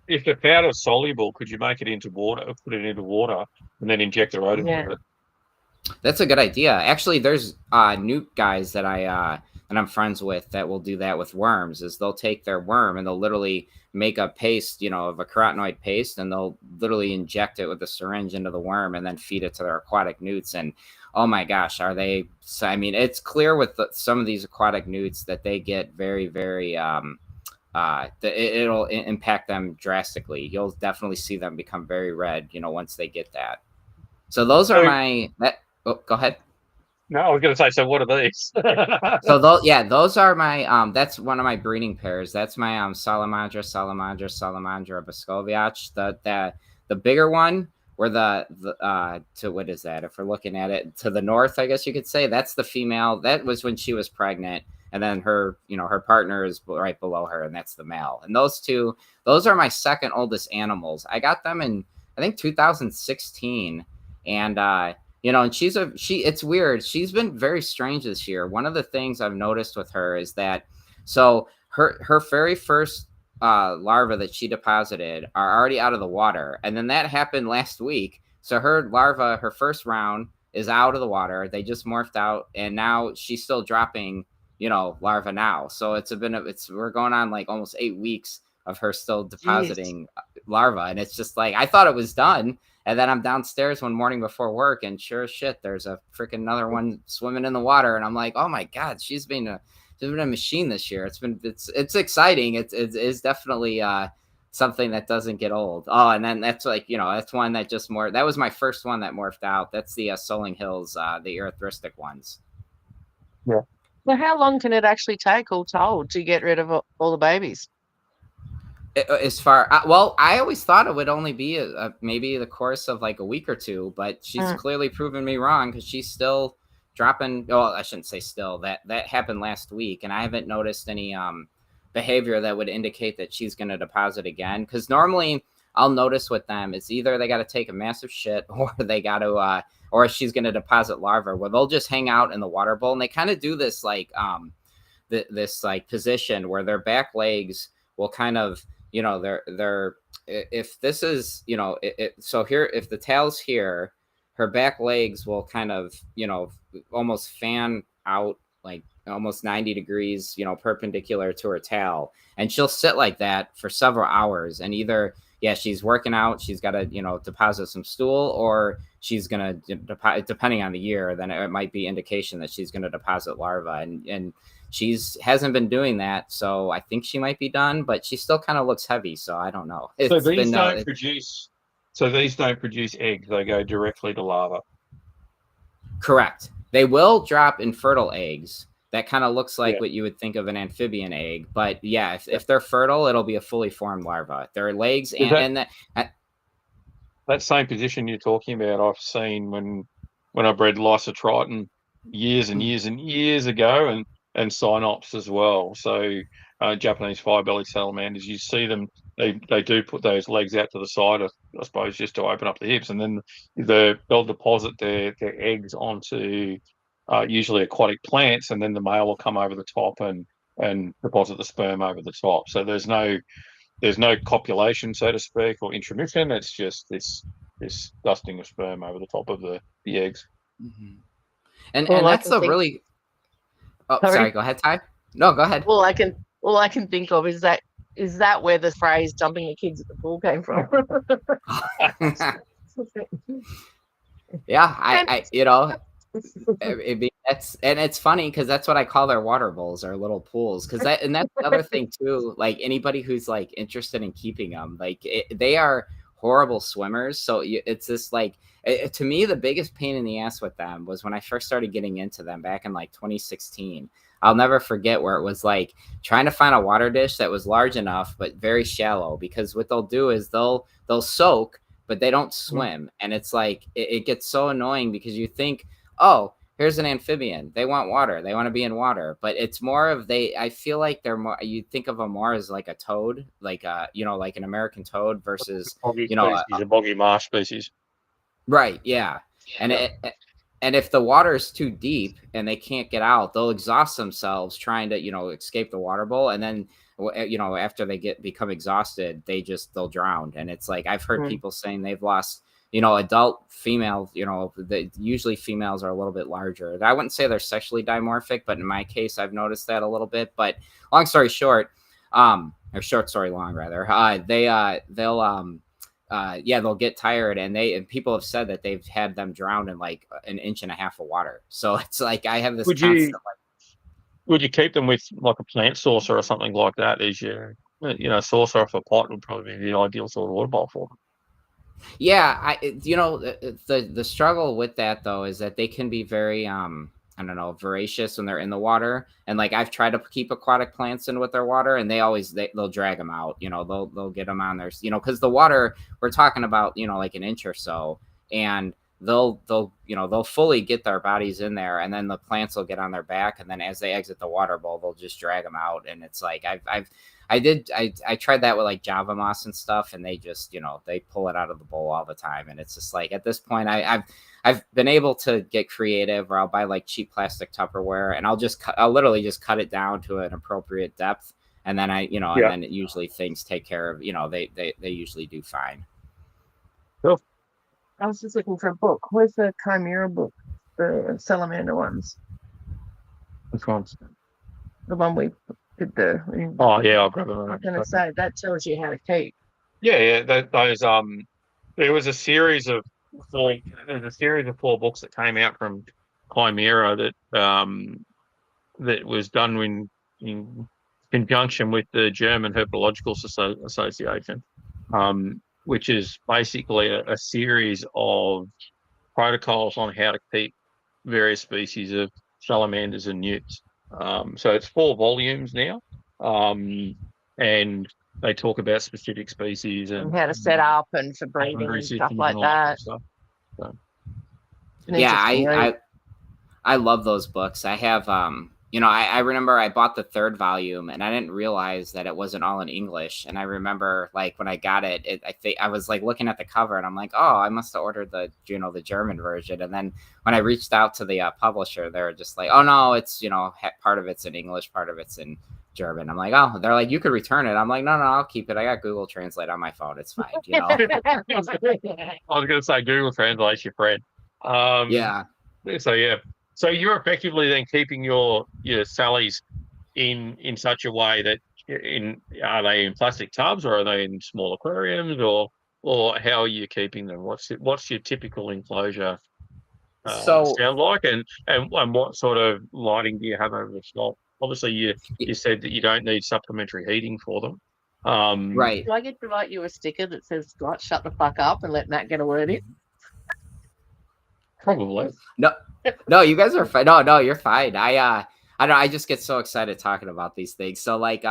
If the powder's soluble, could you make it into water, put it into water, and then inject the rodent with it? That's a good idea. Actually, there's new guys that I'm friends with that will do that with worms. Is they'll take their worm and they'll literally make a paste, you know, of a carotenoid paste, and they'll literally inject it with a syringe into the worm and then feed it to their aquatic newts. And oh my gosh, are they? So, I mean, it's clear with some of these aquatic newts that they get very, very. It'll impact them drastically. You'll definitely see them become very red, you know, once they get that. So those are go ahead. No, I was going to say, so what are these? So those are my, that's one of my breeding pairs. That's my Salamandra Boscoviach. The bigger one, where to what is that? If we're looking at it to the north, I guess you could say, that's the female. That was when she was pregnant. And then her, you know, her partner is right below her, and that's the male. And those are my second oldest animals. I got them in, I think, 2016. And, you know, and it's weird. She's been very strange this year. One of the things I've noticed with her is that, so her very first larvae that she deposited are already out of the water. And then that happened last week. So her larva, her first round, is out of the water. They just morphed out, and now she's still dropping, you know, larvae now. So we're going on like almost 8 weeks of her still depositing larvae. And it's just like, I thought it was done. And then I'm downstairs one morning before work, and sure as shit, there's a freaking another one swimming in the water. And I'm like, oh my God, she's been a machine this year. It's exciting. It's definitely something that doesn't get old. Oh, and then that's like, you know, that's one that that was my first one that morphed out. That's the Soling Hills, the erythristic ones. Yeah. So how long can it actually take, all told, to get rid of all the babies? As far, well, I always thought it would only be maybe the course of like a week or two, but she's clearly proven me wrong, because she's still dropping. Well, I shouldn't say still. That happened last week, and I haven't noticed any behavior that would indicate that she's going to deposit again. Because normally I'll notice with them, it's either they got to take a massive shit, or they got to, or she's going to deposit larvae, where they'll just hang out in the water bowl, and they kind of do this like this like position where their back legs will kind of, you know, they're if this is, you know, so here, if the tail's here, her back legs will kind of, you know, almost fan out like almost 90 degrees, you know, perpendicular to her tail. And she'll sit like that for several hours. And either, she's working out, she's got to, you know, deposit some stool, or she's going to, depending on the year, then it might be indication that she's going to deposit larvae. And hasn't been doing that, so I think she might be done, but she still kind of looks heavy, so I don't know. So these don't produce eggs; they go directly to larvae. Correct. They will drop infertile eggs. That kind of looks like what you would think of an amphibian egg, but if they're fertile, it'll be a fully formed larva. Their legs that same position you're talking about, I've seen when I bred Lysotriton years and years and years ago, and Cynops as well. So Japanese fire-bellied salamanders, you see them, they do put those legs out to the side, I suppose, just to open up the hips, and then they'll deposit their eggs onto usually aquatic plants, and then the male will come over the top and deposit the sperm over the top. So there's no copulation, so to speak, or intromission. It's just this dusting of sperm over the top of the eggs. Mm-hmm. And Well, I that's can a think- really. Oh, Sorry? sorry. Go ahead, Ty. No, go ahead. All I can think of is that where the phrase "dumping the kids at the pool" came from. Yeah, I it's funny because that's what I call their water bowls, or little pools. Because that's the other thing too. Like anybody who's like interested in keeping them, like they are horrible swimmers. So it's this like to me the biggest pain in the ass with them was when I first started getting into them back in like 2016. I'll never forget where it was like trying to find a water dish that was large enough but very shallow, because what they'll do is they'll soak but they don't swim. And it's like it gets so annoying because you think, oh, here's an amphibian, they want water, they want to be in water, but it's more of I feel like they're more, you think of them more as like a toad, like like an American toad versus a boggy marsh species. Right, yeah. And if the water is too deep and they can't get out, they'll exhaust themselves trying to, escape the water bowl. And then, after they become exhausted, they'll drown. And it's like, I've heard people saying they've lost, adult females, usually females are a little bit larger. I wouldn't say they're sexually dimorphic, but in my case, I've noticed that a little bit. But long story short, or short story long rather, they'll get tired, and people have said that they've had them drown in like an inch and a half of water. So it's like I have this. Would you keep them with like a plant saucer or something like that? As your saucer off a pot would probably be the ideal sort of water bowl for them. Yeah, the struggle with that though is that they can be very I don't know, voracious when they're in the water. And like I've tried to keep aquatic plants in with their water, and they'll drag them out. They'll get them on their, because the water we're talking about, like an inch or so, and they'll fully get their bodies in there, and then the plants will get on their back, and then as they exit the water bowl, they'll just drag them out. And it's like I tried that with like Java moss and stuff, and they just they pull it out of the bowl all the time. And it's just like at this point I've been able to get creative, or I'll buy like cheap plastic Tupperware, and I'll literally just cut it down to an appropriate depth, and then and then usually things take care of, they usually do fine. Cool. I was just looking for a book. Where's the Chimera book? The salamander ones. Which ones? The one we did the. Oh yeah, I'll grab it. I'm gonna say that tells you how to keep. Yeah. Those there was a series of 4 books that came out from Chimera that was done in conjunction with the German Herpetological Association, which is basically a series of protocols on how to keep various species of salamanders and newts. So it's 4 volumes now, and they talk about specific species and how to set up and for breeding and stuff like that. Yeah, I love those books. I have I remember I bought the 3rd volume, and I didn't realize that it wasn't all in English. And I remember like when I got it, I think I was like looking at the cover, and I'm like, oh, I must have ordered the the German version. And then when I reached out to the publisher, they were just like, oh no, it's part of it's in English, part of it's in German. I'm like, oh, they're like, you could return it. I'm like, no, I'll keep it. I got Google Translate on my phone. It's fine. I was going to say Google Translate's your friend. Yeah. So you're effectively then keeping your sallies in such a way that are they in plastic tubs, or are they in small aquariums, or how are you keeping them? What's your typical enclosure sound like, and what sort of lighting do you have over the top? Obviously, you said that you don't need supplementary heating for them. Right. Do I get to write you a sticker that says "Scott, shut the fuck up" and let Matt get a word in? Probably. No, you guys are fine. No, you're fine. I don't know. I just get so excited talking about these things. So like,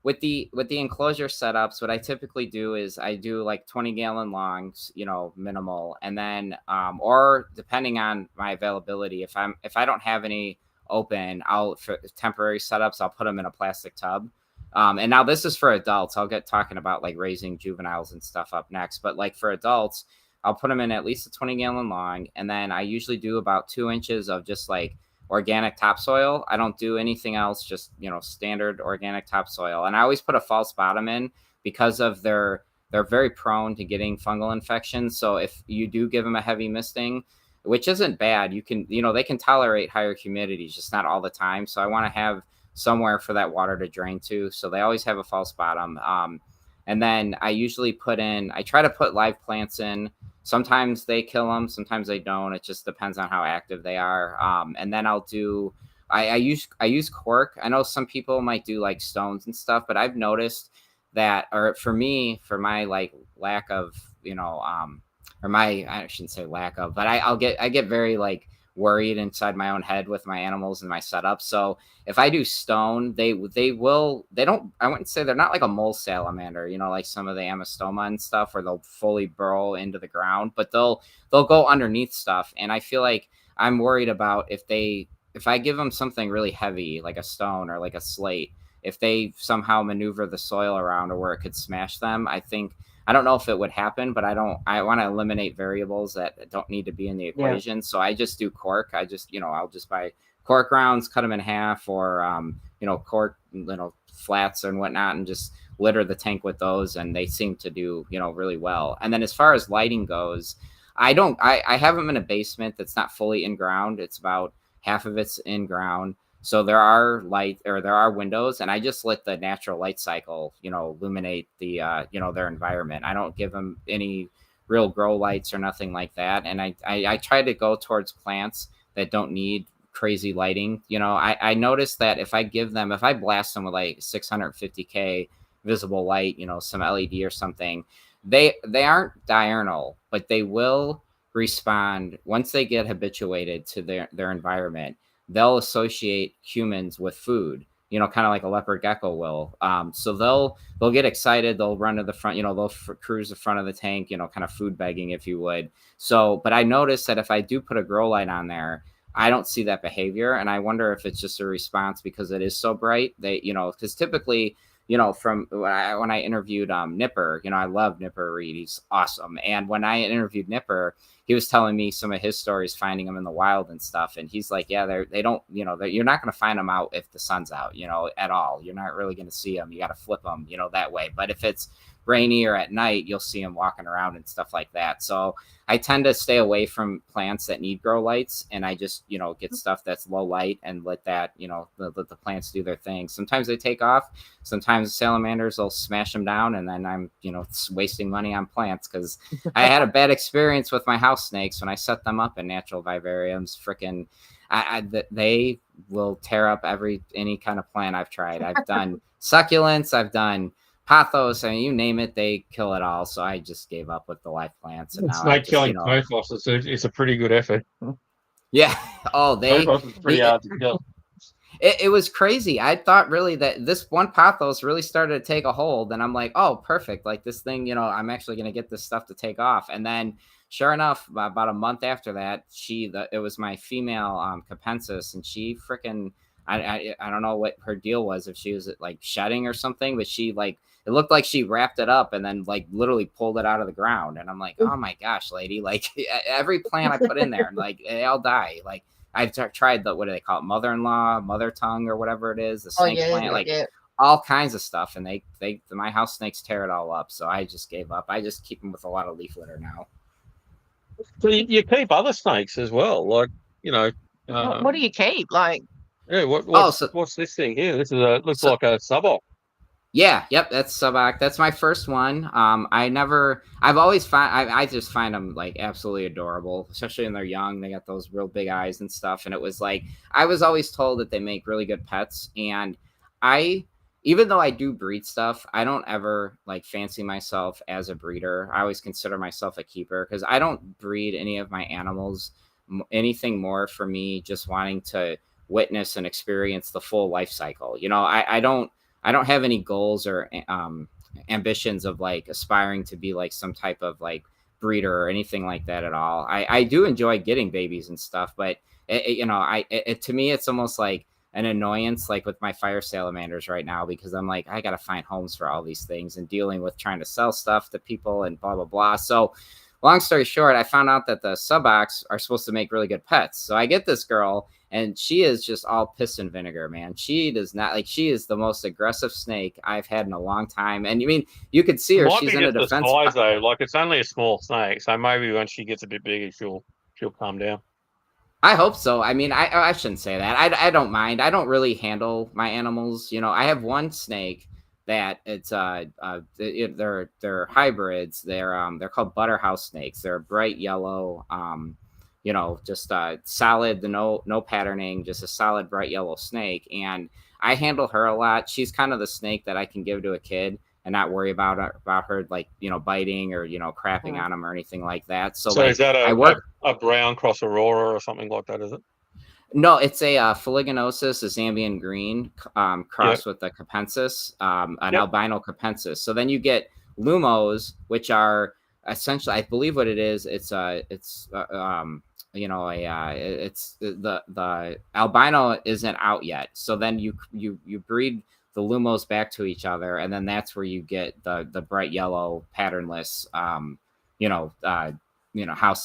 with the enclosure setups, what I typically do is I do like 20-gallon longs, minimal, and then or depending on my availability, if I don't have any open, I'll for temporary setups, I'll put them in a plastic tub. And now this is for adults. I'll get talking about like raising juveniles and stuff up next, but like for adults, I'll put them in at least a 20-gallon long, and then I usually do about 2 inches of just like organic topsoil. I don't do anything else, just standard organic topsoil. And I always put a false bottom in because of they're very prone to getting fungal infections. So if you do give them a heavy misting, which isn't bad, you can they can tolerate higher humidity, just not all the time. So I want to have somewhere for that water to drain to. So they always have a false bottom. And then I usually I try to put live plants in. Sometimes they kill them, sometimes they don't. It just depends on how active they are. And then I use cork. I know some people might do like stones and stuff, but I've noticed that, or for me, for my like lack of, I shouldn't say lack of, but I get very like worried inside my own head with my animals and my setup. So if I do stone, they don't, I wouldn't say they're not like a mole salamander, like some of the amastoma and stuff where they'll fully burrow into the ground, but they'll go underneath stuff. And I feel like I'm worried about if I give them something really heavy, like a stone or like a slate, if they somehow maneuver the soil around or where it could smash them, I don't know if it would happen, but I want to eliminate variables that don't need to be in the equation. Yeah. So I just do cork. I'll just buy cork rounds, cut them in half, or, cork, flats and whatnot, and just litter the tank with those. And they seem to do, really well. And then as far as lighting goes, I have them in a basement that's not fully in ground. It's about half of it's in ground. So there are windows, and I just let the natural light cycle, illuminate the, their environment. I don't give them any real grow lights or nothing like that. And I try to go towards plants that don't need crazy lighting. I noticed that if I blast them with like 650K visible light, some LED or something, they aren't diurnal, but they will respond once they get habituated to their environment. They'll associate humans with food, kind of like a leopard gecko will. So they'll get excited. They'll run to the front, they'll cruise the front of the tank, kind of food begging, if you would. So, but I noticed that if I do put a grow light on there, I don't see that behavior. And I wonder if it's just a response because it is so bright. Because typically, from when I interviewed Nipper, I love Nipper Reed. He's awesome. And when I interviewed Nipper, he was telling me some of his stories finding them in the wild and stuff. And he's like, yeah, they don't, you're not going to find them out if the sun's out, at all. You're not really going to see them. You got to flip them, that way. But if it's rainy or at night, you'll see them walking around and stuff like that. So I tend to stay away from plants that need grow lights, and I just, get stuff that's low light and let that, let the plants do their thing. Sometimes they take off. Sometimes salamanders will smash them down, and then I'm, wasting money on plants because I had a bad experience with my house snakes when I set them up in natural vivariums. Freaking, they will tear up any kind of plant I've tried. I've done succulents, I've done pothos, and you name it, they kill it all. So I just gave up with the live plants. And now snake killing pothos is a pretty good effort. Yeah. Oh, pothos is pretty hard to kill. It was crazy. I thought really that this one pothos really started to take a hold, and I'm like, oh, perfect. Like this thing, I'm actually going to get this stuff to take off. And then sure enough, about a month after that, it was my female capensis, and she freaking, I don't know what her deal was, if she was like shedding or something, but she it looked like she wrapped it up and then like literally pulled it out of the ground. And I'm like, oh my gosh, lady, like every plant I put in there, like they all die. Like I've tried what do they call it? Mother-in-law, mother tongue, or whatever it is. The snake plant, all kinds of stuff. And my house snakes tear it all up. So I just gave up. I just keep them with a lot of leaf litter now. So you keep other snakes as well. Like, what do you keep? Like, yeah, what's this thing here? This is looks like a suboc. Yeah, yep, that's suboc. That's my first one. I just find them like absolutely adorable, especially when they're young. They got those real big eyes and stuff. And it was like, I was always told that they make really good pets. And even though I do breed stuff, I don't ever like fancy myself as a breeder. I always consider myself a keeper because I don't breed any of my animals anything more for me just wanting to witness and experience the full life cycle. I don't I don't have any goals or ambitions of like aspiring to be like some type of like breeder or anything like that at all. I do enjoy getting babies and stuff, but to me, it's almost like an annoyance, like with my fire salamanders right now, because I'm like, I got to find homes for all these things and dealing with trying to sell stuff to people and blah, blah, blah. So long story short, I found out that the subocs are supposed to make really good pets. So I get this girl and she is just all piss and vinegar, man. She does not like, she is the most aggressive snake I've had in a long time. And you mean, you could see her, Might she's be in a just the defense. size though. Like it's only a small snake, so maybe when she gets a bit bigger, she'll calm down. I hope so. I mean, I shouldn't say that. I don't mind. I don't really handle my animals. You know, I have one snake that it's they're hybrids. They're called butterhouse snakes. They're bright yellow. Just solid, no patterning, just a solid bright yellow snake. And I handle her a lot. She's kind of the snake that I can give to a kid and not worry about her like biting or crapping on them or anything like that. So like, is that I work. a brown cross aurora or something like that? Is it? No, it's a Fuliginosus, a Zambian green, crossed with the Capensis, an albino Capensis. So then you get Lumos, which are essentially, I believe what it is. It's the albino isn't out yet. So then you breed the Lumos back to each other, and then that's where you get the bright yellow patternless, house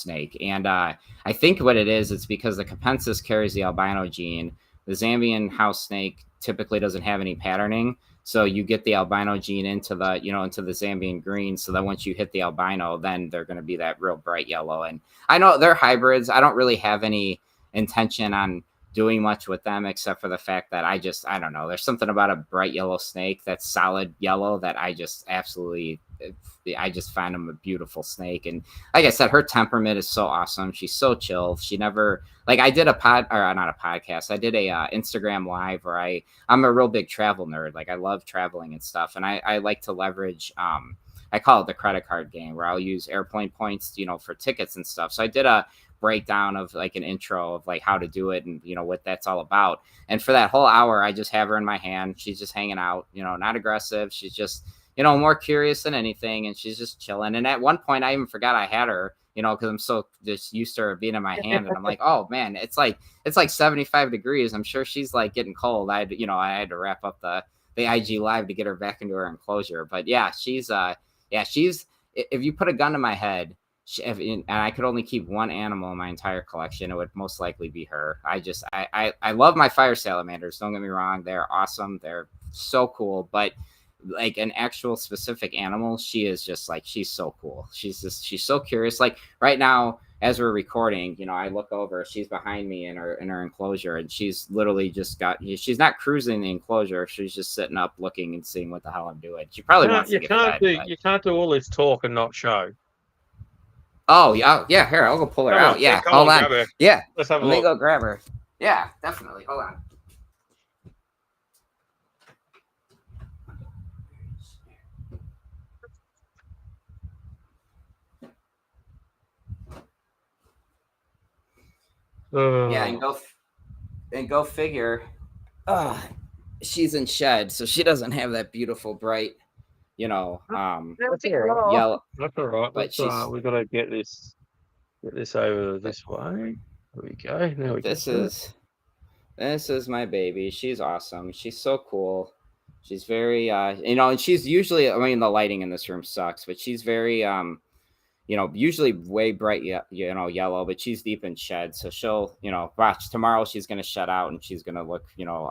snake. And I think what it is, it's because the Capensis carries the albino gene. The Zambian house snake typically doesn't have any patterning, so you get the albino gene into the Zambian green. So that once you hit the albino, then they're going to be that real bright yellow. And I know they're hybrids. I don't really have any intention on doing much with them, except for the fact that I don't know. There's something about a bright yellow snake that's solid yellow that I just find them a beautiful snake. And like I said, her temperament is so awesome. She's so chill. She never, like, I did not a podcast. I did a Instagram live where I'm a real big travel nerd. Like I love traveling and stuff. And I like to leverage, I call it the credit card game, where I'll use airplane points, for tickets and stuff. So I did a breakdown of like an intro of like how to do it and what that's all about. And for that whole hour, I just have her in my hand. She's just hanging out, not aggressive. She's just, more curious than anything. And she's just chilling. And at one point I even forgot I had her, because I'm so just used to her being in my hand. And I'm like, oh man, it's like 75 degrees. I'm sure she's like getting cold. I had to wrap up the IG live to get her back into her enclosure. But yeah, she's if you put a gun to my head, and I could only keep one animal in my entire collection, it would most likely be her. I love my fire salamanders. Don't get me wrong. They're awesome. They're so cool. But like an actual specific animal, she is just like, she's so cool. She's so curious. Like right now, as we're recording, I look over, she's behind me in her enclosure, and she's literally she's not cruising the enclosure. She's just sitting up looking and seeing what the hell I'm doing. She probably wants to get fed. You can't do all this talk and not show. Oh yeah. Here, I'll go pull her out. Yeah, hold on. Yeah, let's have a look. Let me look. go grab her. Yeah, definitely. Hold on. Yeah, and go figure. She's in shed, so she doesn't have that beautiful bright, yellow. That's all right. But we've got to get this over this way. There we go. Now this is my baby. She's awesome. She's so cool. She's very and she's usually, I mean, the lighting in this room sucks, but she's very usually way bright, yellow, but she's deep in shed. So she'll, watch tomorrow, she's going to shut out and she's going to look,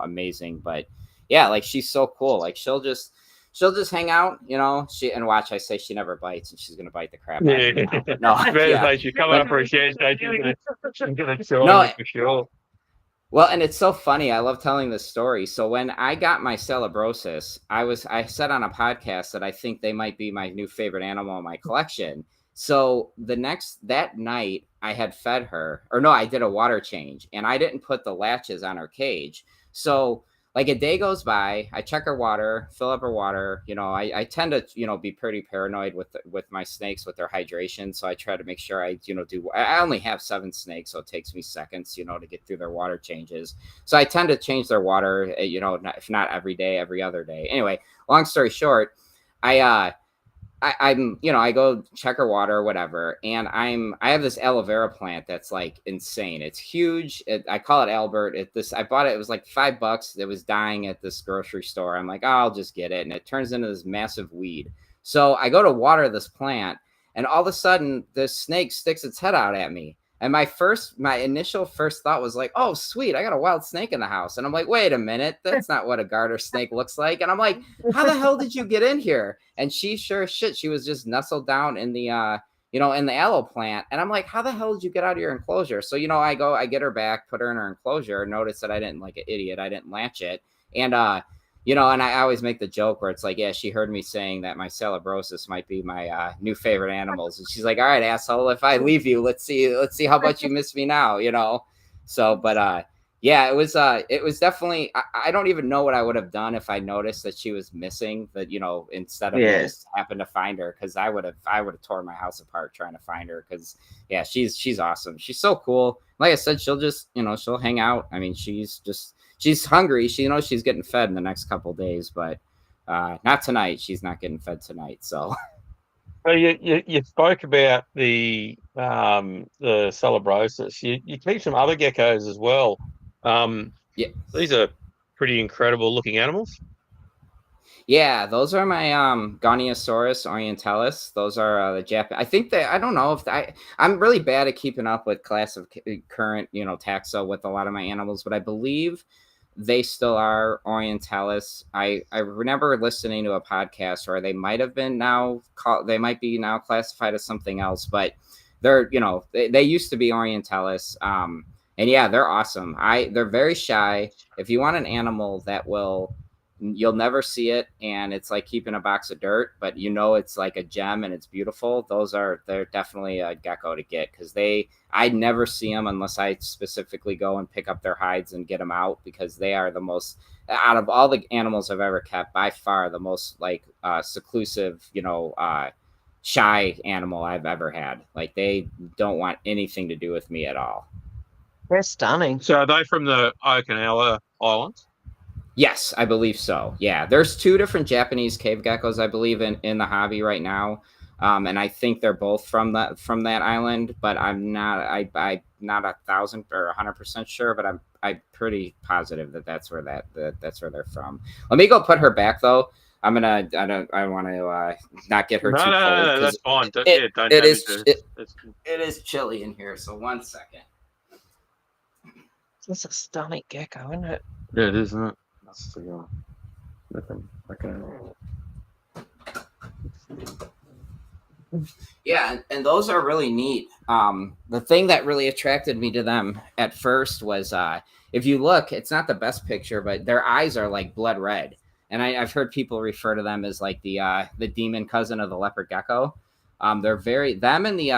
amazing. But yeah, like she's so cool. Like she'll just hang out, and watch, I say she never bites and she's going to bite the crap out of me now. No, yeah. She's coming up for a share station. She's going to show me for sure. Well, and it's so funny. I love telling this story. So when I got my Celebrosis, I said on a podcast that I think they might be my new favorite animal in my collection. So that night I had fed her, or no, I did a water change and I didn't put the latches on her cage. So like a day goes by, I check her water, fill up her water. I tend to, be pretty paranoid with my snakes, with their hydration. So I try to make sure I, I only have 7 snakes, so it takes me seconds, to get through their water changes. So I tend to change their water, if not every day, every other day. Anyway, long story short, I go check her water or whatever, and I have this aloe vera plant that's like insane. It's huge. I call it Albert. I bought it. It was like $5. It was dying at this grocery store. I'm like, oh, I'll just get it, and it turns into this massive weed. So I go to water this plant, and all of a sudden, this snake sticks its head out at me. And my initial first thought was like, oh, sweet, I got a wild snake in the house. And I'm like, wait a minute, that's not what a garter snake looks like. And I'm like, how the hell did you get in here? And she sure as shit, she was just nestled down in the, in the aloe plant. And I'm like, how the hell did you get out of your enclosure? So, I get her back, put her in her enclosure, notice that I didn't, like an idiot, I didn't latch it. And, and I always make the joke where it's like, yeah, she heard me saying that my Salabrosis might be my new favorite animals. And she's like, all right, asshole, if I leave you, let's see how much you miss me now, So, but yeah, it was definitely, I don't even know what I would have done if I noticed that she was missing, that, instead of just happen to find her. Cause I would have torn my house apart trying to find her. Cause yeah, she's awesome. She's so cool. Like I said, she'll just, she'll hang out. I mean, she's hungry. She knows she's getting fed in the next couple of days, but not tonight. She's not getting fed tonight. So, well, you spoke about the Salabrosis. You keep some other geckos as well. Yeah, these are pretty incredible looking animals. Yeah, those are my Goniosaurus orientalis. Those are the Japan. I think I don't know if I'm really bad at keeping up with current, taxa with a lot of my animals, but I believe they still are orientalis. I remember listening to a podcast where they might have been they might be now classified as something else, but they're, they used to be orientalis. And yeah, they're awesome. They're very shy. If you want an animal that you'll never see it, and it's like keeping a box of dirt, but it's like a gem and it's beautiful. They're definitely a gecko to get, because I never see them unless I specifically go and pick up their hides and get them out, because they are the most, out of all the animals I've ever kept, by far the most like seclusive, shy animal I've ever had. Like, they don't want anything to do with me at all. They're stunning. So are they from the Okinawa Islands? Yes, I believe so. Yeah, there's 2 different Japanese cave geckos, I believe, in the hobby right now, and I think they're both from that island. But I'm not 1,000 or 100% sure, but I'm pretty positive that's where that's where they're from. Let me go put her back though. I want to not get her too cold. No, that's fine. It is chilly in here, so 1 second. It's a stunning gecko, isn't it? Yeah, it is, isn't it? Yeah, and those are really neat. The thing that really attracted me to them at first was, if you look, it's not the best picture, but their eyes are like blood red. And I've heard people refer to them as like the demon cousin of the leopard gecko. They're them and the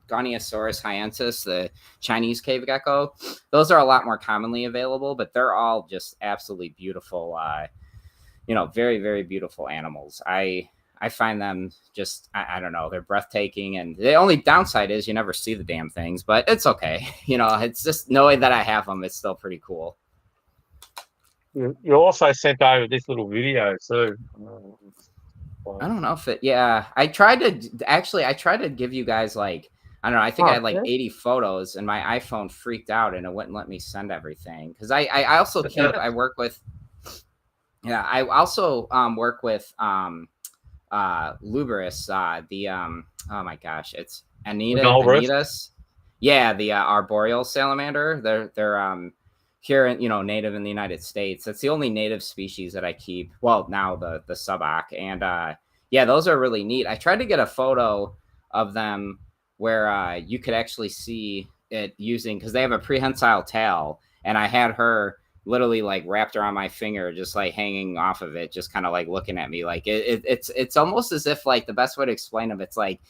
Goniosaurus hyensis, the Chinese cave gecko. Those are a lot more commonly available, but they're all just absolutely beautiful. Very, very beautiful animals. I find them just, I don't know, they're breathtaking. And the only downside is you never see the damn things, but it's okay. It's just knowing that I have them, it's still pretty cool. You also sent over this little video too. I don't know if I tried to give you guys like, I don't know, I think I had like 80 photos, and my iPhone freaked out and it wouldn't let me send everything. Cause I also work with Luberis, oh my gosh, it's Anitas. Yeah, the arboreal salamander. They're here in native in the United States. That's the only native species that I keep. Well, now the suboc, and yeah, those are really neat. I tried to get a photo of them where you could actually see it using, because they have a prehensile tail, and I had her literally like wrapped around my finger, just like hanging off of it, just kind of like looking at me. Like it's almost as if, like, the best way to explain them, it's like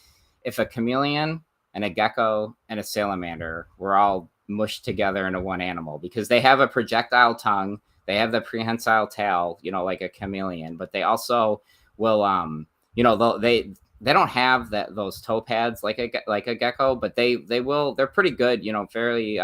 if a chameleon and a gecko and a salamander were all mushed together into one animal, because they have a projectile tongue, They have the prehensile tail, like a chameleon, but they also will, they don't have those toe pads like a gecko, but they're pretty good, fairly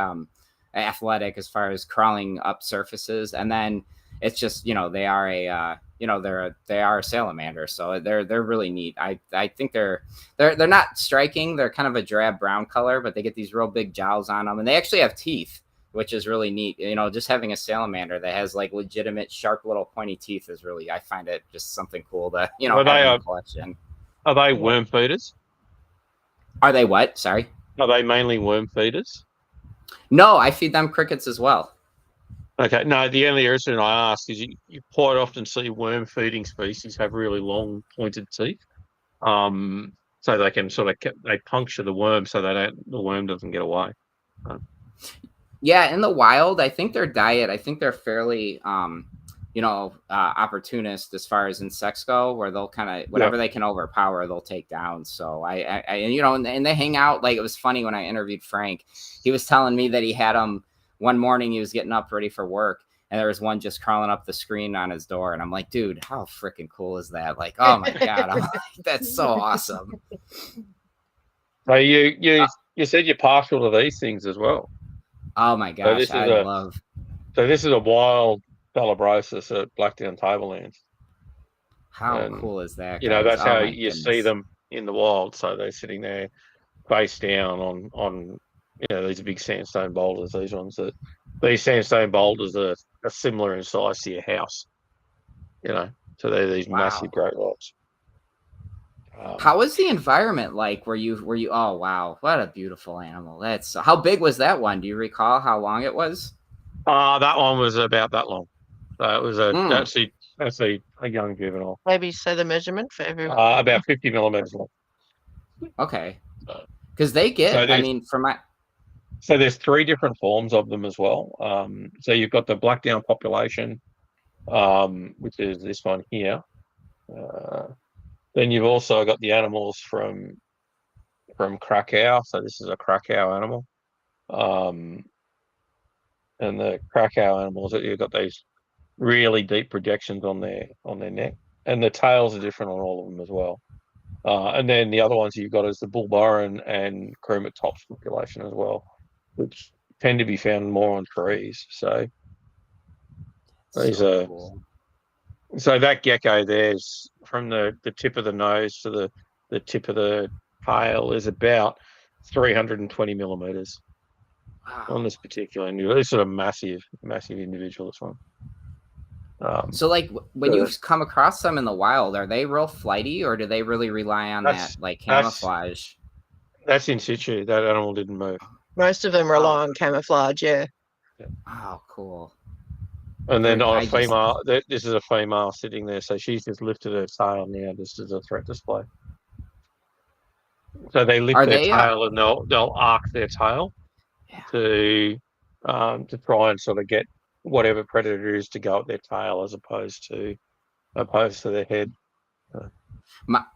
athletic as far as crawling up surfaces. And then it's just, they are they are a salamander, so they're really neat. I think they're not striking. They're kind of a drab brown color, but they get these real big jowls on them, and they actually have teeth, which is really neat. Just having a salamander that has like legitimate sharp little pointy teeth is really, I find it just something cool to, have in the collection. Are they worm feeders? Are they what? Sorry? Are they mainly worm feeders? No, I feed them crickets as well. Okay. No, the only reason I ask is you quite often see worm feeding species have really long pointed teeth. So they can they puncture the worm so the worm doesn't get away. Yeah, in the wild, I think their diet, they're fairly, opportunist as far as insects go, where they'll kind of, whatever they can overpower, they'll take down. So and they hang out. Like, it was funny when I interviewed Frank, he was telling me that he had them one morning, he was getting up ready for work, and there was one just crawling up the screen on his door. And I'm like, dude, how freaking cool is that? Like, oh my God, I'm like, that's so awesome. So you said you're partial to these things as well. Oh my gosh, So this is a wild Salabrosis at Blackdown Tablelands. How cool is that? That's how you see them in the wild. So they're sitting there face down on these big sandstone boulders. These sandstone boulders are similar in size to your house. So they're these massive great rocks. How was the environment like? Were you? Oh wow, what a beautiful animal! How big was that one? Do you recall how long it was? That one was about that long. So it was actually a young juvenile. Maybe say the measurement for everyone. About 50 millimeters long. Okay, because they get. So there's 3 different forms of them as well. So you've got the Blackdown population, which is this one here. Then you've also got the animals from Krakow. So this is a Krakow animal. And the Krakow animals, you've got these really deep projections on their neck, and the tails are different on all of them as well. And then the other ones you've got is the Bullborin and Chromate tops population as well, which tend to be found more on trees. So these are cool. So that gecko there's from the tip of the nose to the tip of the tail is about 320 millimeters. Wow. On this particular individual. This is a massive individual, this one. So like when you come across them in the wild, are they real flighty, or do they really rely on that like camouflage? That's in situ. That animal didn't move. Most of them rely on camouflage, yeah. Oh, cool. And then on a female, this is a female sitting there, so she's just lifted her tail now just as a threat display. So they lift their tail and they'll arc their tail to try and sort of get whatever predator is to go at their tail as opposed to their head.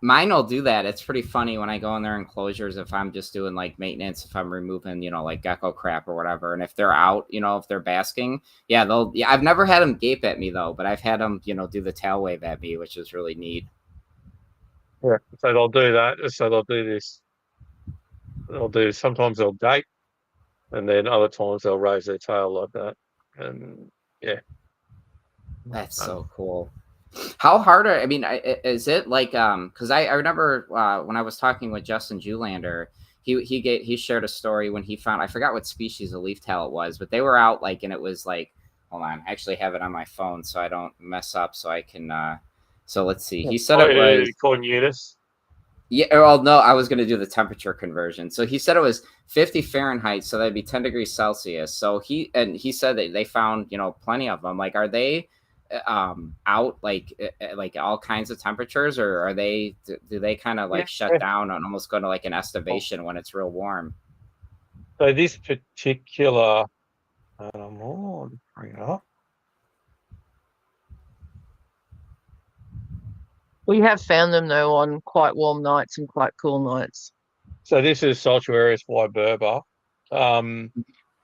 Mine will do that. It's pretty funny when I go in their enclosures, if I'm just doing like maintenance, if I'm removing, like gecko crap or whatever. And if they're out, if they're basking, I've never had them gape at me though, but I've had them, do the tail wave at me, which is really neat. Yeah. So they'll do that. So they'll do this. Sometimes they'll gape, and then other times they'll raise their tail like that. And yeah. That's so cool. How hard is it like, because I remember when I was talking with Justin Julander, he shared a story when he found, I forgot what species of leaf tail it was, but they were out like, and it was like, hold on, I actually have it on my phone so I don't mess up, so I can, so let's see. He said it was Cornutus. Yeah, well, no, I was going to do the temperature conversion. So he said it was 50 Fahrenheit, so that'd be 10 degrees Celsius. So he said that they found, plenty of them. Like, are they out like all kinds of temperatures, or do they kind of like shut down and almost go to like an estivation when it's real warm? So this particular animal, bring it up. We have found them though on quite warm nights and quite cool nights. So this is Saltuarius wyberba,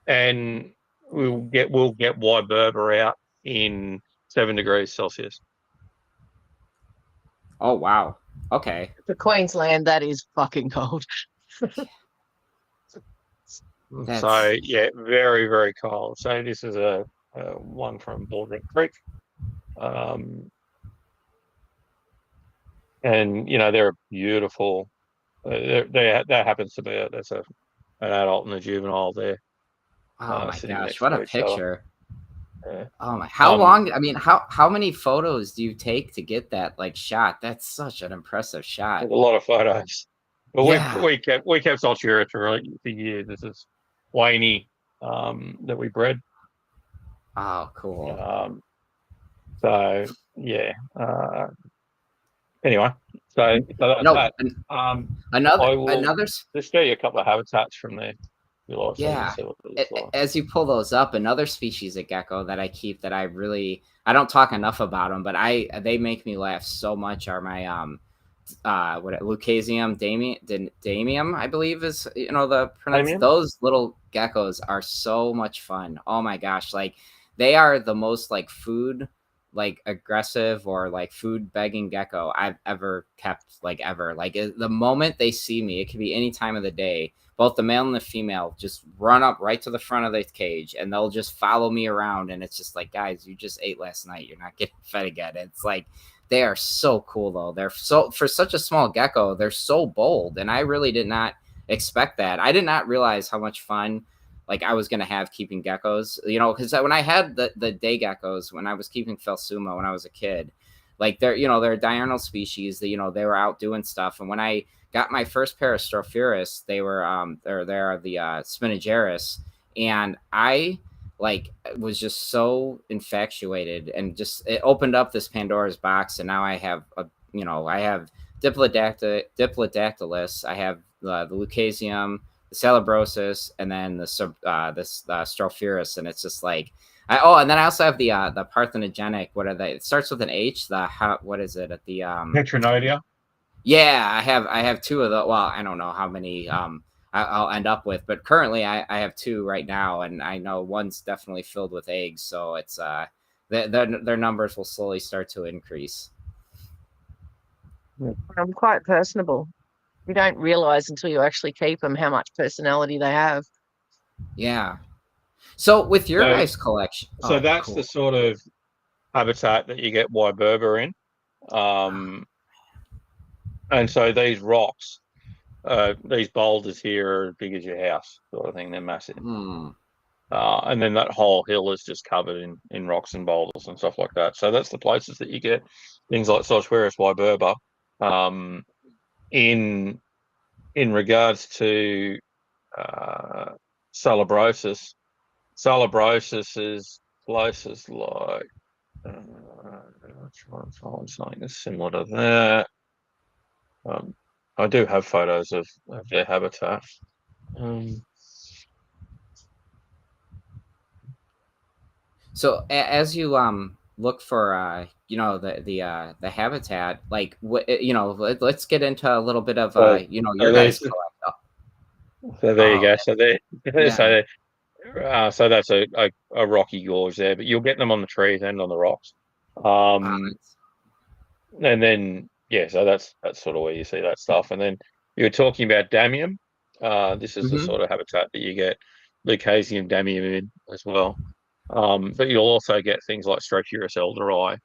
and we'll get wyberba out in 7 degrees Celsius. Oh wow. Okay. For Queensland, that is fucking cold. So yeah, very, very cold. So this is a one from Baldwin Creek. And they're beautiful. That happens to be that's an adult and a juvenile there. Oh my sitting gosh, next what to a each other. picture. Yeah. Oh my, how long, I mean, how many photos do you take to get that like shot? That's such an impressive shot. There's a lot of photos. But Yeah. we kept Saltira for years. This is Wayne that we bred. Oh, cool. So yeah. Anyway, so that's No, that. another. Just show you a couple of habitats from there. Yeah. See what it looks like. As you pull those up, another species of gecko that I keep that I don't talk enough about them, but they make me laugh so much are my Lucasium damium, I believe is the pronunciation. Those little geckos are so much fun. Oh my gosh, like they are the most like food like aggressive or like food begging gecko I've ever kept, like ever. Like the moment they see me, it could be any time of the day, both the male and the female just run up right to the front of the cage and they'll just follow me around. And it's just like, guys, you just ate last night, you're not getting fed again. It's like they are so cool though. They're so, for such a small gecko, they're so bold, and I really did not expect that. I did not realize how much fun like I was gonna have keeping geckos, because when I had the day geckos, when I was keeping Phelsuma when I was a kid, like they're a diurnal species that they were out doing stuff. And when I got my first pair of Strophaurus, they were they're the Spinageris, and I like was just so infatuated, and just it opened up this Pandora's box. And now I have I have Diplodactylus, I have the Lucasium, the Salabrosus, and then this Strophaurus, and it's just like and then I also have the parthenogenic. What are they? It starts with an H. What is it at the Petronodia? Yeah, I have two of the. Well, I don't know how many I'll end up with, but currently I have two right now, and I know one's definitely filled with eggs. So it's their numbers will slowly start to increase. I'm quite personable. You don't realize until you actually keep them how much personality they have. Yeah. So with your guys' collection, so that's cool. The sort of habitat that you get Wyberba in, and so these rocks, these boulders here are as big as your house, sort of thing. They're massive, and then that whole hill is just covered in rocks and boulders and stuff like that. So that's the places that you get things like Saltwaris Wyberba. In regards to Salabrosus is places like try and find something that's similar to that. I do have photos of their habitat. So as you look for the habitat, like let's get into a little bit of your guys' collection. So there you go. So there, so that's a rocky gorge there, but you'll get them on the trees and on the rocks. And then so that's sort of where you see that stuff. And then you were talking about damium. This is the sort of habitat that you get Lucasium damium in as well. But you'll also get things like Strophaurus elderi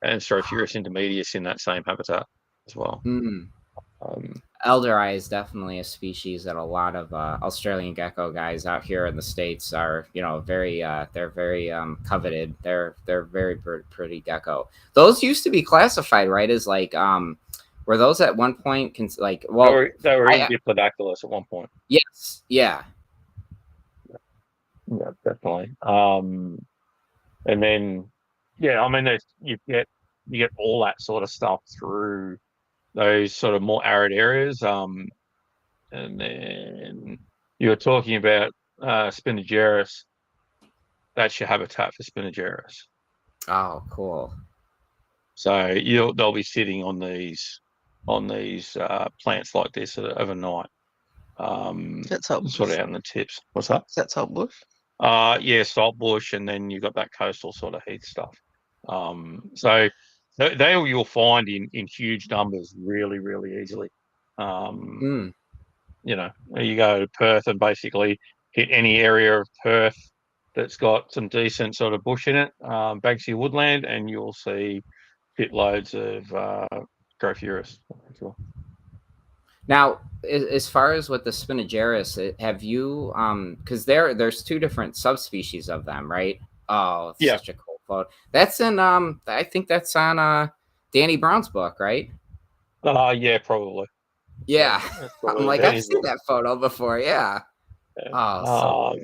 and Strophaurus intermedius in that same habitat as well. Elderi is definitely a species that a lot of Australian gecko guys out here in the States are, very they're very coveted. They're very pretty gecko. Those used to be classified, right, as like were those at one point they were in Diplodactylus at one point. Yes, yeah. Yeah, definitely. And then I mean you get all that sort of stuff through those sort of more arid areas. And then you were talking about Spinageris. That's your habitat for Spinageris. Oh, cool. So they'll be sitting on these plants like this overnight. That's salt sort of out in the tips. What's that? Is that saltbush? Yeah, saltbush, and then you've got that coastal sort of heath stuff. So they you'll find in huge numbers really, really easily. Mm. You know, you go to Perth and basically hit any area of Perth that's got some decent sort of bush in it, Banksia woodland, and you'll see pitloads of Grophuris. Now, as far as with the Spinageris, have you because there's two different subspecies of them, right? Oh, it's Yeah. such a cool photo. That's in I think that's on Danny Brown's book, right? Yeah, probably. Yeah. That's I'm probably like, I've Danny's seen book. that photo before. Yeah. Yeah. Oh,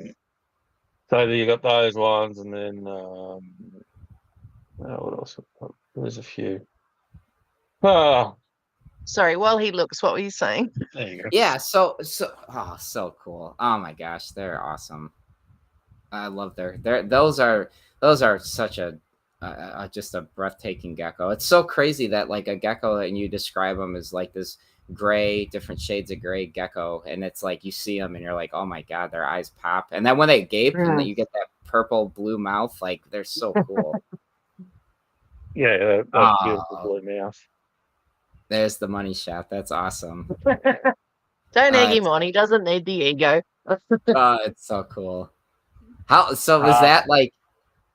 so So you got those ones, and then what else? There's a few. Oh, Sorry, while he looks, what were you saying? there you go. yeah, so so cool. Oh my gosh, they're awesome. I love their those are such a just a breathtaking gecko. It's so crazy that like a gecko and you describe them as like this gray, different shades of gray gecko, and it's like you see them and you're like, oh my god, their eyes pop, and then when they gape and that you get that purple blue mouth, like they're so cool. Yeah, that beautiful blue mouth. There's the money shot. That's awesome. Don't egg him on. He doesn't need the ego. It's so cool. How so was that like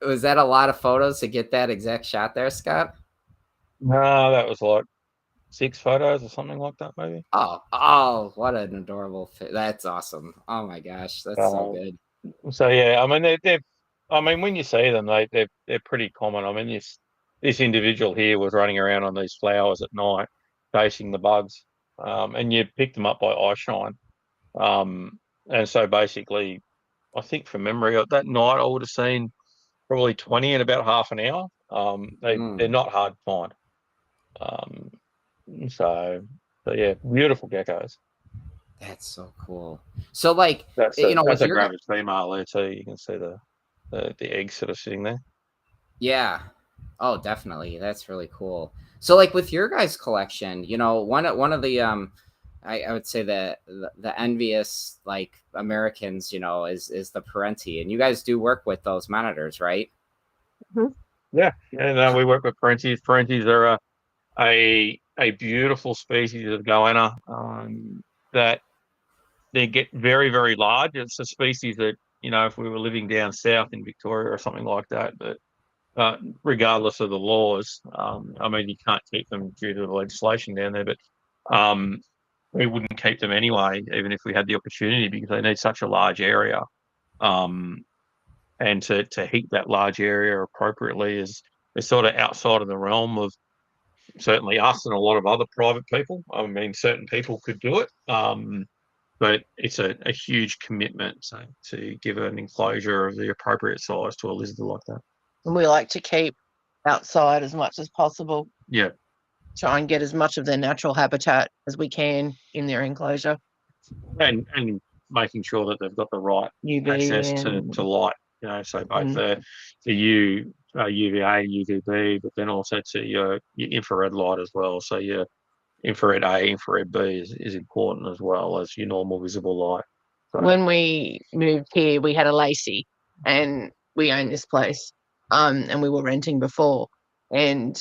was that a lot of photos to get that exact shot there, Scott? No, that was like 6 photos or something like that, maybe. Oh, what an adorable fit. That's awesome. Oh my gosh, that's so good. So yeah, I mean they're I mean when you see them, they're pretty common. I mean this individual here was running around on these flowers at night, chasing the bugs, and you pick them up by eye shine. And so basically, I think from memory, that night I would have seen probably 20 in about half an hour. They're not hard to find. So yeah, beautiful geckos. That's so cool. So like That's with a your gravid female there too. You can see the eggs sort of sitting there. yeah. Oh, definitely. That's really cool. So like with your guys' collection, one of the I would say the envious like Americans, is the Parenti, and you guys do work with those monitors, right? Mm-hmm. Yeah, and we work with Parentis. Parentis are a beautiful species of goanna that they get very, very large. It's a species that, if we were living down south in Victoria or something like that, but regardless of the laws, I mean, you can't keep them due to the legislation down there, but we wouldn't keep them anyway, even if we had the opportunity, because they need such a large area. And to heat that large area appropriately is sort of outside of the realm of certainly us and a lot of other private people. I mean, certain people could do it, but it's a huge commitment to give an enclosure of the appropriate size to a lizard like that. And we like to keep outside as much as possible. Yeah. Try and get as much of their natural habitat as we can in their enclosure. And making sure that they've got the right UV access to light, so both the UVA, UVB, but then also to your infrared light as well. So your infrared A, infrared B is important as well as your normal visible light. So. When we moved here, we had a Lacey, and we owned this place, and we were renting before. And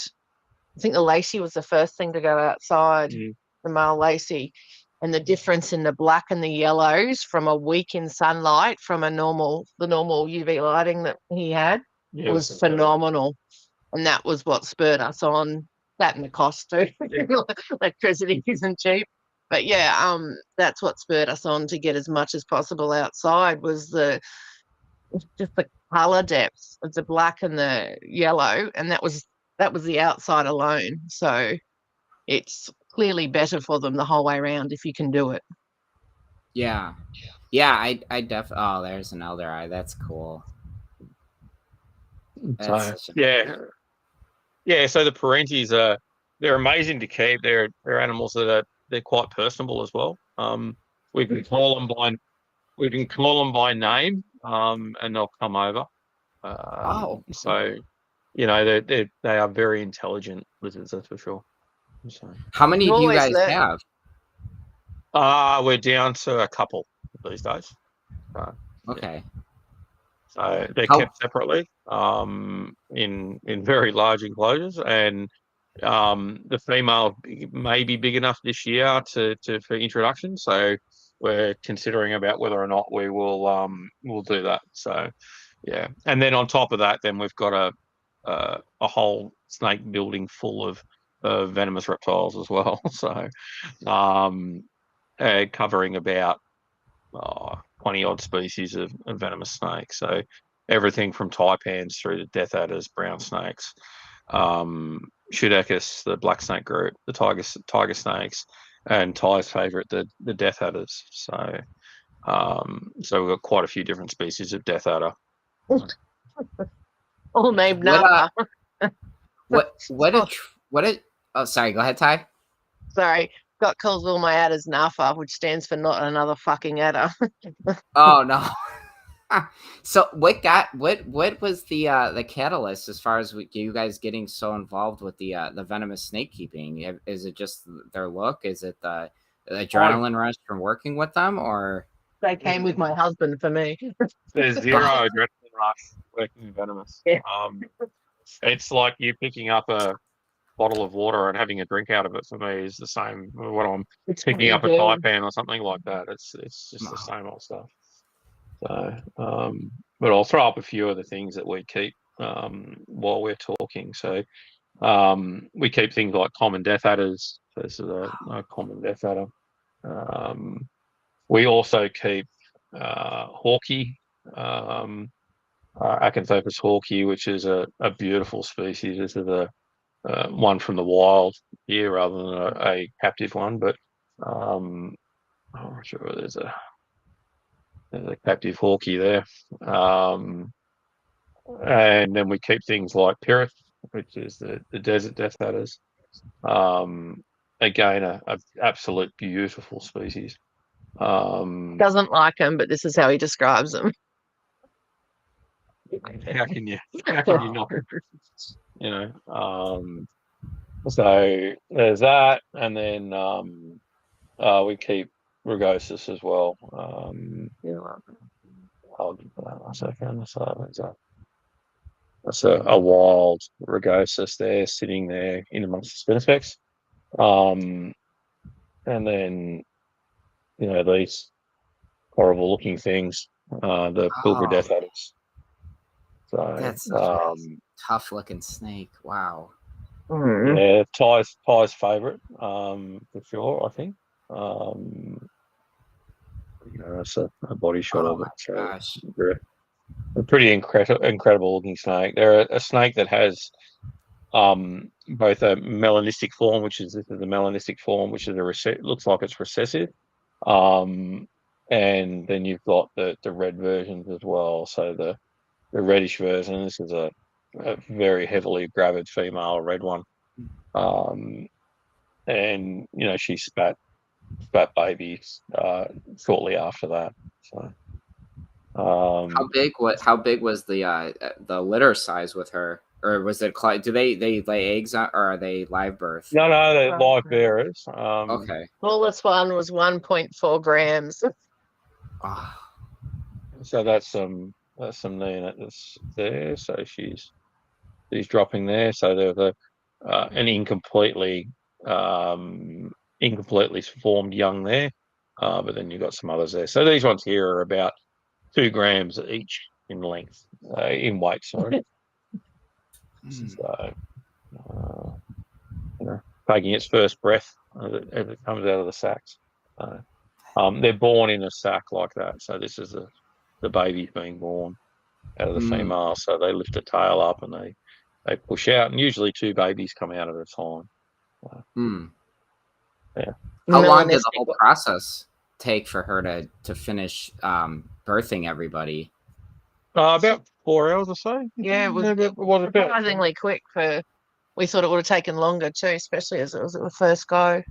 I think the Lacey was the first thing to go outside, the male Lacey. And the difference in the black and the yellows from a week in sunlight from the normal UV lighting that he had was phenomenal. And that was what spurred us on. That and the cost too. Electricity isn't cheap. But yeah, that's what spurred us on to get as much as possible outside was just the colour depth of the black and the yellow. And that was the outside alone. So it's clearly better for them the whole way around if you can do it. Yeah, I definitely. Oh, there's an elder eye. That's cool. So the Parentis they're amazing to keep. They're animals that they're quite personable as well. We can call them by name, and they'll come over. So they are very intelligent lizards, that's for sure. So. How many do you guys have? We're down to a couple these days. Okay. So they're How- kept separately in very large enclosures, and the female may be big enough this year for introduction. So we're considering about whether or not we'll do that. So yeah, and then on top of that, then we've got a whole snake building full of venomous reptiles as well. So covering about 20 odd species of venomous snakes. So everything from taipans through to death adders, brown snakes, Geckos, the black snake group, the tiger snakes, and Ty's favourite, the death adders. So we've got quite a few different species of death adder. All named What, Napa. oh, sorry, go ahead, Ty. Sorry, Scott calls all my adders Napa, which stands for not another fucking adder. Oh no. So what was the catalyst as far as you guys getting so involved with the venomous snake keeping? Is it just their look? Is it the adrenaline rush from working with them, or They came with my husband for me. There's zero adrenaline rush working venomous. Yeah. It's like you picking up a bottle of water and having a drink out of it. For me, is the same when I'm picking up a taipan or something like that. It's just the same old stuff. So, but I'll throw up a few of the things that we keep while we're talking. So, we keep things like common death adders. This is a common death adder. We also keep hawkeye, Acanthopus hawkeye, which is a beautiful species. This is a one from the wild here rather than a captive one, but I'm sure there's a captive hawkeye there. And then we keep things like Pyrrhus, which is the desert death adders. Again, a absolute beautiful species. Doesn't like them, but this is how he describes them. How can you not? So there's that, and then we keep rugosus as well. I'll give that a second. So that's a wild rugosus there, sitting there in amongst the spinifex. And then these horrible looking things, the pilbara death adders. So that's a tough looking snake? Wow. Yeah, Ty's favourite, for sure, I think. That's a body shot of it. So Gosh. they're a pretty incredible looking snake. They're a snake that has both a melanistic form, which is the melanistic form, which is looks like it's recessive, and then you've got the red versions as well. So the reddish version. This is a very heavily gravid female red one, and she spat babies shortly after that. So How big was the litter size with her, or was it? Do they lay eggs or are they live birth? No, they're live bearers. Okay. Smallest one was 1.4 grams. Oh, So that's some neonate that's there. So she's dropping there. So there's an incompletely formed young there, but then you've got some others there. So these ones here are about 2 grams each in length, in weight. Sorry. So, taking its first breath as it comes out of the sacs. They're born in a sac like that. So this is the baby's being born out of the female. So they lift the tail up and they push out, and usually 2 babies come out at a time. Yeah. How long did the whole process take for her to finish birthing everybody? About 4 hours or so. Yeah, it was surprisingly quick. We thought it would have taken longer too, especially as it was at the first go.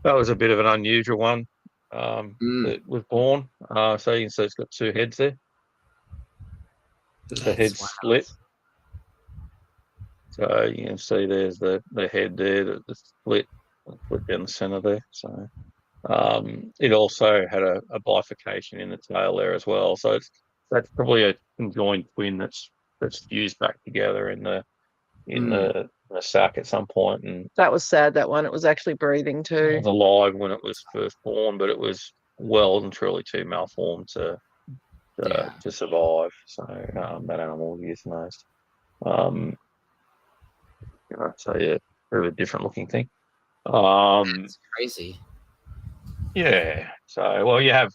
That was a bit of an unusual one that was born. So you can see it's got 2 heads there. Just the head split. So you can see there's the head there, the split down the centre there. So it also had a bifurcation in the tail there as well. So that's probably a conjoined twin that's fused back together in the sack at some point, and That was sad, that one. It was actually breathing it too. was alive when it was first born, but it was well and truly too malformed to survive. So that animal was euthanized. So yeah, very different looking thing. It's crazy. Yeah. So well, you have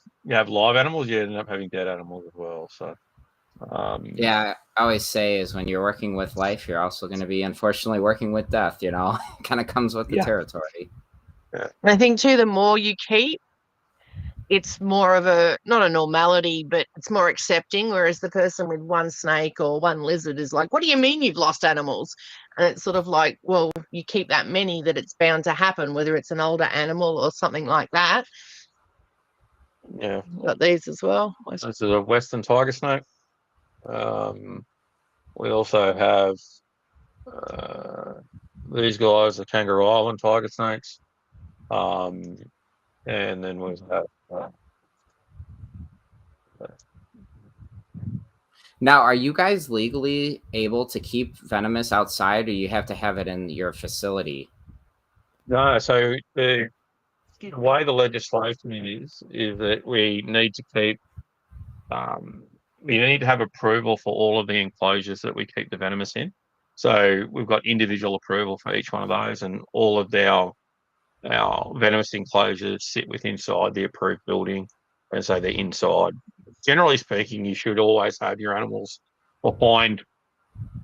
live animals, you end up having dead animals as well. So Yeah, I always say is when you're working with life, you're also going to be unfortunately working with death. You know, kind of comes with the territory. Yeah. And I think too, the more you keep, it's more of a not a normality, but it's more accepting. Whereas the person with one snake or one lizard is like, "What do you mean you've lost animals?" And it's sort of like, well, you keep that many that it's bound to happen, whether it's an older animal or something like that. Yeah. Got these as well. This is a western tiger snake. We also have these guys, the Kangaroo Island tiger snakes. And then we have Now, are you guys legally able to keep venomous outside, or you have to have it in your facility? no. So the way the legislation is that we need to keep we need to have approval for all of the enclosures that we keep the venomous in. So we've got individual approval for each one of those, and all of our venomous enclosures sit within inside the approved building, and so they're inside. Generally speaking, you should always have your animals behind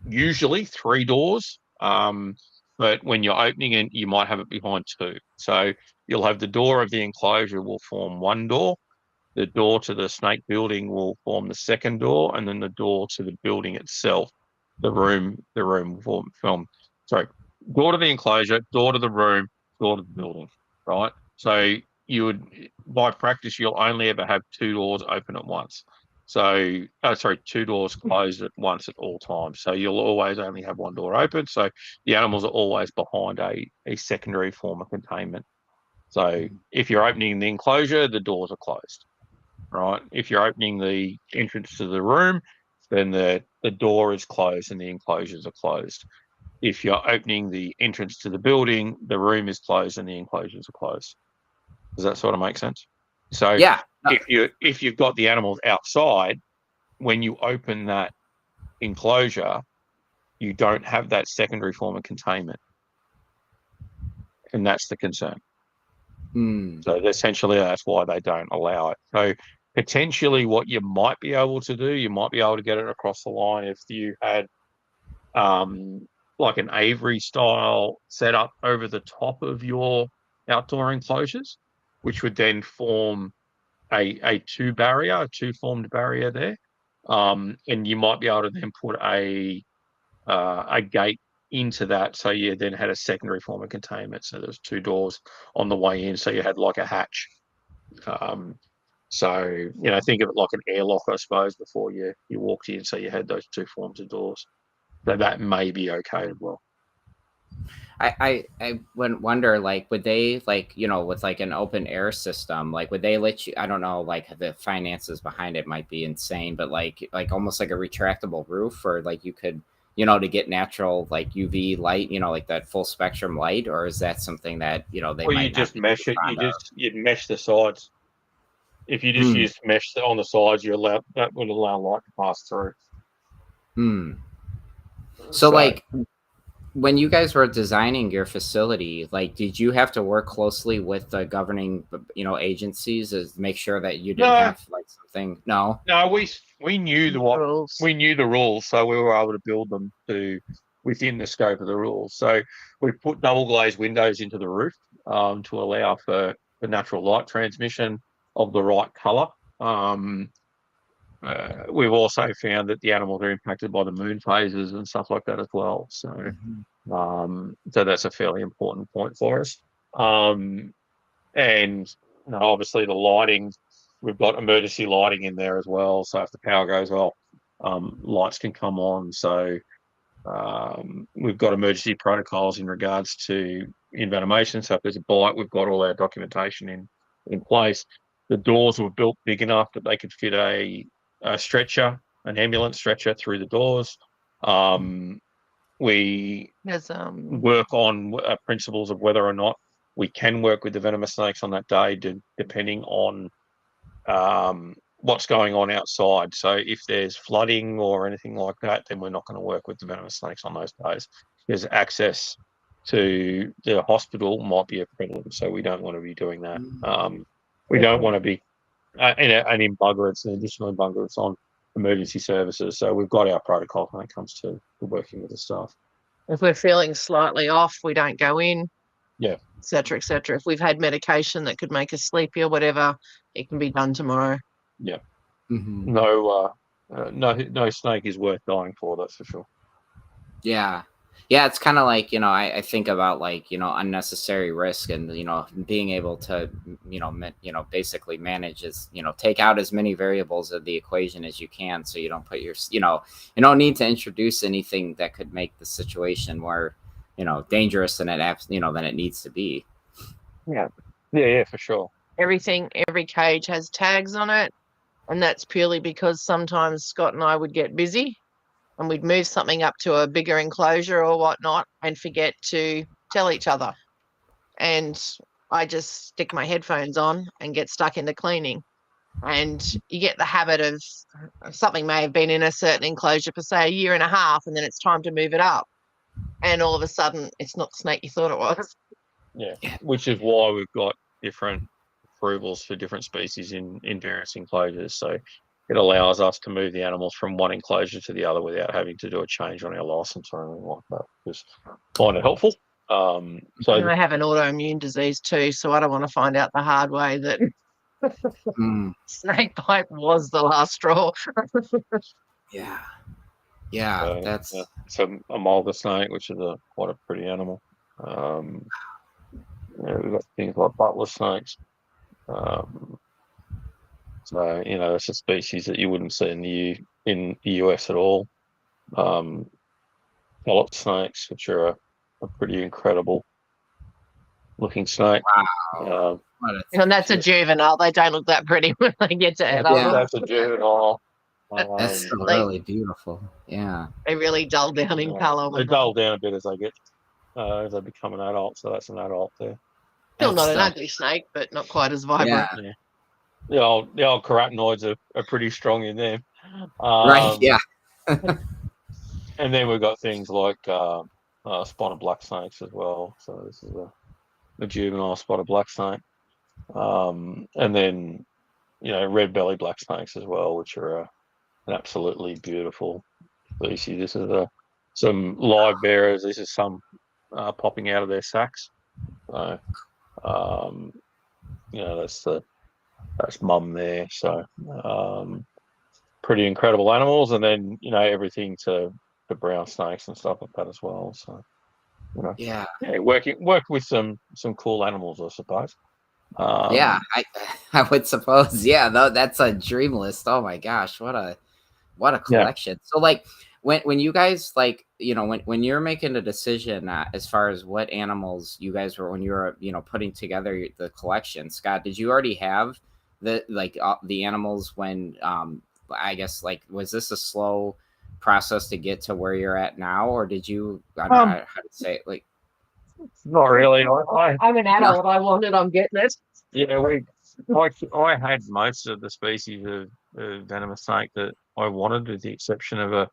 usually 3 doors, but when you're opening it, you might have it behind 2. So you'll have the door of the enclosure will form 1 door, the door to the snake building will form the 2nd door, and then the door to the building itself, the room will form. Sorry, door to the enclosure, door to the room, door to the building. Right. So you would, by practice, you'll only ever have 2 doors open at once. So, 2 doors closed at once at all times. So you'll always only have 1 door open. So the animals are always behind a secondary form of containment. So if you're opening the enclosure, the doors are closed. Right. If you're opening the entrance to the room, then the door is closed and the enclosures are closed. If you're opening the entrance to the building, the room is closed and the enclosures are closed. Does that sort of make sense? So Yeah. if you've got the animals outside, when you open that enclosure, you don't have that secondary form of containment. And that's the concern. So essentially that's why they don't allow it. So potentially what you might be able to do, you might be able to get it across the line if you had like an aviary style setup over the top of your outdoor enclosures, which would then form a 2 formed barrier there. And you might be able to then put a gate into that, so you then had a secondary form of containment. So there's 2 doors on the way in, so you had like a hatch. So think of it like an airlock, I suppose, before you walked in. So you had those 2 forms of doors. So that may be okay as well. I would wonder, like, would they, like, with like an open air system, like, would they let you, I don't know, like the finances behind it might be insane, but like almost like a retractable roof, or like you could, to get natural like UV light, like that full spectrum light, or is that something that, they Well, might you not just be mesh it. fond of? You'd mesh the sides. If you just use mesh on the sides, that would allow light to pass through. So like, when you guys were designing your facility, like, did you have to work closely with the governing, agencies to make sure that you didn't have like something? No, we knew the Rules. we knew the rules, so we were able to build them to within the scope of the rules. So we put double glazed windows into the roof to allow for natural light transmission of the right color. We've also found that the animals are impacted by the moon phases and stuff like that as well. So, so that's a fairly important point for us. And obviously the lighting, we've got emergency lighting in there as well. So if the power goes off, lights can come on. So we've got emergency protocols in regards to envenomation. So if there's a bite, we've got all our documentation in place. The doors were built big enough that they could fit a a stretcher, an ambulance stretcher through the doors. We There's work on principles of whether or not we can work with the venomous snakes on that day, depending on what's going on outside. So if there's flooding or anything like that, then we're not going to work with the venomous snakes on those days. There's access to the hospital might be a problem, so we don't want to be doing that. We don't want to be an encumbrance, an additional encumbrance on emergency services. So we've got our protocol when it comes to working with the staff. if we're feeling slightly off, we don't go in. Yeah. Et cetera, et cetera. If we've had medication that could make us sleepy or whatever, it can be done tomorrow. Yeah. Mm-hmm. No snake is worth dying for, that's for sure. Yeah. Yeah, it's kind of like, I think about like, unnecessary risk and, being able to, basically manage take out as many variables of the equation as you can. So you don't put you don't need to introduce anything that could make the situation more, dangerous than it needs to be. Yeah. Yeah, for sure. Every cage has tags on it. And that's purely because sometimes Scott and I would get busy and we'd move something up to a bigger enclosure or whatnot and forget to tell each other. And I just stick my headphones on and get stuck into cleaning. And you get the habit of something may have been in a certain enclosure for, say, a year and a half, and then it's time to move it up. And all of a sudden, it's not the snake you thought it was. Yeah, which is why we've got different approvals for different species in various enclosures. So it allows us to move the animals from one enclosure to the other without having to do a change on our license or anything like that. Just find it helpful. And I have an autoimmune disease too, so I don't want to find out the hard way that snake bite was the last straw. Yeah, that's it's a mulga snake, which is quite a pretty animal. We've got things like butler snakes. So it's a species that you wouldn't see in the US at all. Scallop snakes, which are a pretty incredible looking snake. Wow. And that's a juvenile. They don't look that pretty when they get to adult. Yeah. That's a juvenile. That's really beautiful. Yeah. They really dull down in colour. They dull down a bit as they become an adult. So that's an adult there. Still not an ugly snake, but not quite as vibrant. Yeah. The old carotenoids are pretty strong in them. Right. Yeah. And then we've got things like spotted black snakes as well. So this is a juvenile spotted black snake. And then red belly black snakes as well, which are an absolutely beautiful species. This is some live bearers. This is some popping out of their sacks. So that's mum there. So pretty incredible animals, and then everything to brown snakes and stuff like that as well. So work with some cool animals, I suppose. I would suppose. Yeah, that's a dream list. Oh my gosh, what a collection. So like when you guys when you're making a decision as far as what animals you guys were when you were putting together the collection, Scott, did you already have the animals when I guess was this a slow process to get to where you're at now, or did you I don't know how to say it not really. I'm an adult. I want it. I'm getting it. Yeah, I had most of the species of venomous snake that I wanted, with the exception of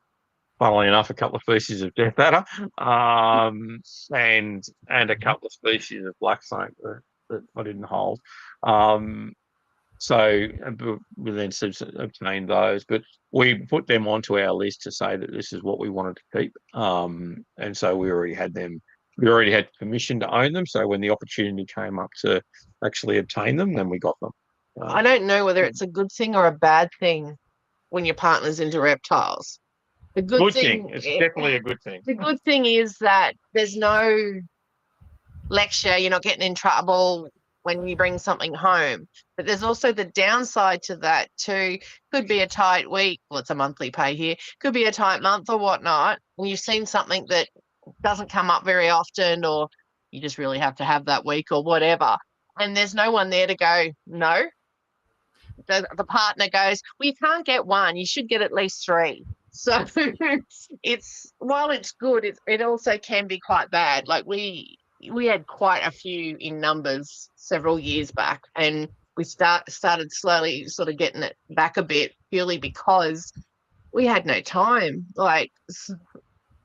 funnily enough, a couple of species of death adder, and a couple of species of black snake that I didn't hold. So we then obtained those, but we put them onto our list to say that this is what we wanted to keep. And so we already had them. We already had permission to own them. So when the opportunity came up to actually obtain them, then we got them. I don't know whether it's a good thing or a bad thing when your partner's into reptiles. The good thing. It's definitely a good thing. The good thing is that there's no lecture. You're not getting in trouble when you bring something home. But there's also the downside to that too. Could be a tight week. Well, it's a monthly pay here. Could be a tight month or whatnot. And you've seen something that doesn't come up very often, or you just really have to have that week or whatever. And there's no one there to go, no. the partner goes, well, you can't get one, you should get at least 3. So it's, while it's good, it also can be quite bad. Like we had quite a few in numbers several years back, and we started slowly sort of getting it back a bit, purely because we had no time. Like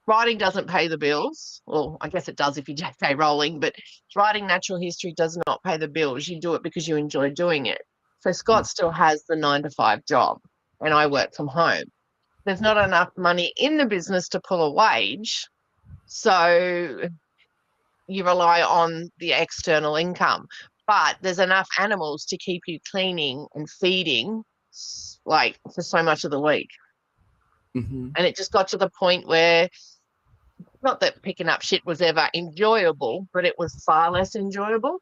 writing doesn't pay the bills. Well, I guess it does if you JK rolling, but writing natural history does not pay the bills. You do it because you enjoy doing it. So Scott still has the 9-to-5 job, and I work from home. There's not enough money in the business to pull a wage, so you rely on the external income. But there's enough animals to keep you cleaning and feeding, like, for so much of the week. Mm-hmm. And it just got to the point where, not that picking up shit was ever enjoyable, but it was far less enjoyable.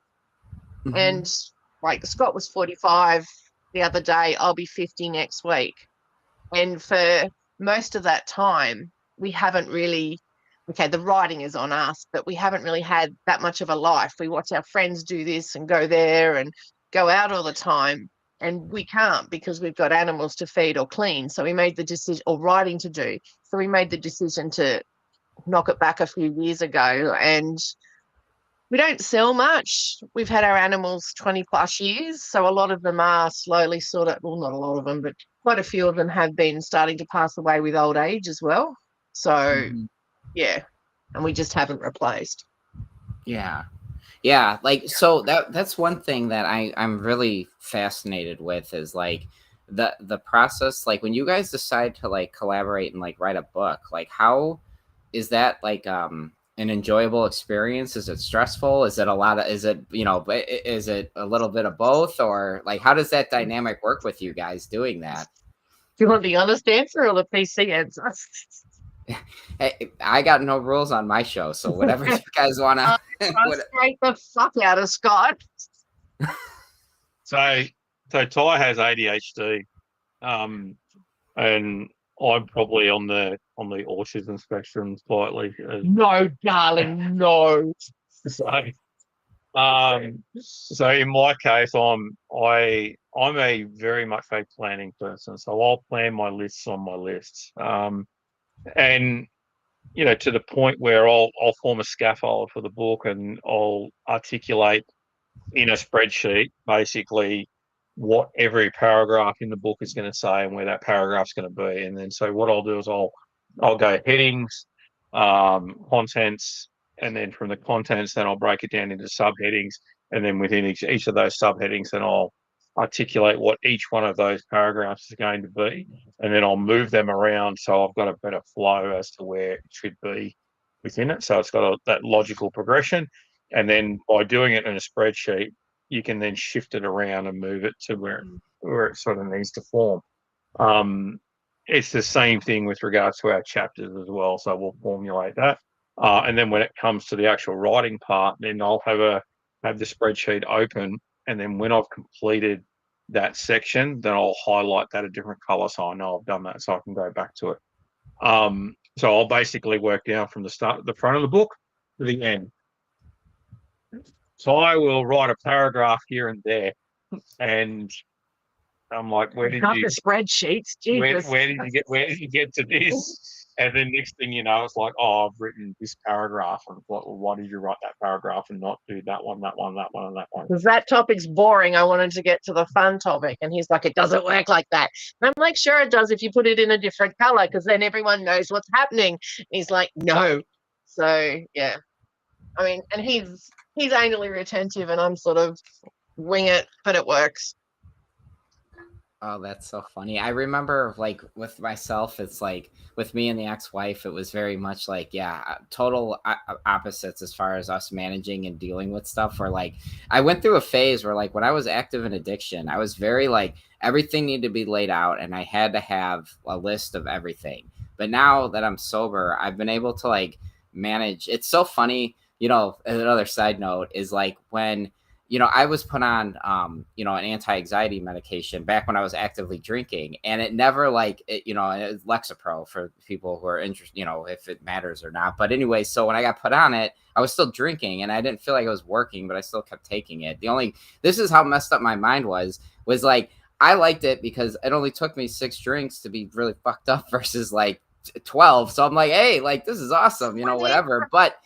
Mm-hmm. And like Scott was 45 the other day, I'll be 50 next week. And for most of that time, we haven't really, okay, the writing is on us, but we haven't really had that much of a life. We watch our friends do this and go there and go out all the time. And we can't, because we've got animals to feed or clean. So we made the decision, or writing to do. So we made the decision to knock it back a few years ago. And we don't sell much. We've had our animals 20 plus years. So a lot of them are slowly sort of, well, not a lot of them, but quite a few of them have been starting to pass away with old age as well. So, yeah, and we just haven't replaced. Yeah. Like, so that's one thing that I'm really fascinated with is like the process, like when you guys decide to like collaborate and like write a book, like how is that like an enjoyable experience? Is it stressful? Is it is it a little bit of both, or like how does that dynamic work with you guys doing that? Do you want the honest answer or the PC answer? Hey, I got no rules on my show, so whatever you guys want to. Frustrate the fuck out of Scott. So Ty has ADHD, and I'm probably on the autism spectrum slightly. No, darling, no. So in my case, I'm a very much a planning person. So I'll plan my lists on my lists. And to the point where I'll form a scaffold for the book, and I'll articulate in a spreadsheet basically what every paragraph in the book is going to say and where that paragraph's going to be. And then so what I'll do is I'll go headings, contents, and then from the contents, then I'll break it down into subheadings, and then within each of those subheadings, then I'll articulate what each one of those paragraphs is going to be, and then I'll move them around so I've got a better flow as to where it should be within it. So it's got that logical progression, and then by doing it in a spreadsheet, you can then shift it around and move it to where it sort of needs to form. It's the same thing with regards to our chapters as well. So we'll formulate that, and then when it comes to the actual writing part, then I'll have the spreadsheet open. And then when I've completed that section, then I'll highlight that a different color so I know I've done that, so I can go back to it. So I'll basically work down from the front of the book to the end. So I will write a paragraph here and there, and I'm like, where did you? The spreadsheets. Where did you get to this? And then next thing you know, it's like, oh, I've written this paragraph, and well, why did you write that paragraph and not do that one, and that one? Because that topic's boring. I wanted to get to the fun topic, and he's like, it doesn't work like that. And I'm like, sure it does if you put it in a different color, because then everyone knows what's happening. And he's like, no. So yeah, I mean, and he's anally retentive, and I'm sort of wing it, but it works. Oh, that's so funny. I remember, like, with myself, it's like, with me and the ex-wife, it was very much like, yeah, total opposites as far as us managing and dealing with stuff. Where, like, I went through a phase where, like, when I was active in addiction, I was very, like, everything needed to be laid out, and I had to have a list of everything. But now that I'm sober, I've been able to, like, manage. It's so funny, another side note is, like, when I was put on, an anti-anxiety medication back when I was actively drinking, and it never it's Lexapro for people who are interested, if it matters or not. But anyway, so when I got put on it, I was still drinking, and I didn't feel like I was working, but I still kept taking it. This is how messed up my mind was like, I liked it because it only took me 6 drinks to be really fucked up versus like 12. So I'm like, hey, like this is awesome, you know, whatever. But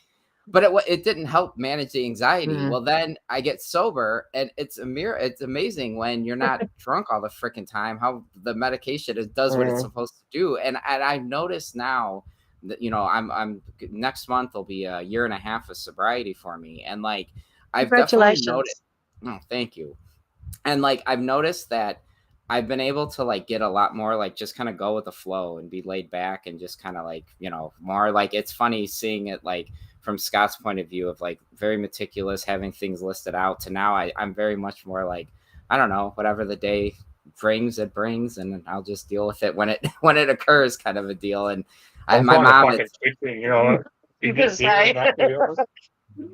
it didn't help manage the anxiety. Well, then I get sober, and it's amazing when you're not drunk all the freaking time how the medication does what it's supposed to do. And I've noticed now that, you know, I'm next month will be a year and a half of sobriety for me, and like I've definitely noticed. Oh, thank you. And like I've noticed that I've been able to like get a lot more like just kind of go with the flow and be laid back and just kind of like, you know, more like it's funny seeing it like from Scott's point of view of like very meticulous, having things listed out, to now I'm very much more like, I don't know, whatever the day brings, it brings, and I'll just deal with it when it occurs, kind of a deal. And my mom, you know,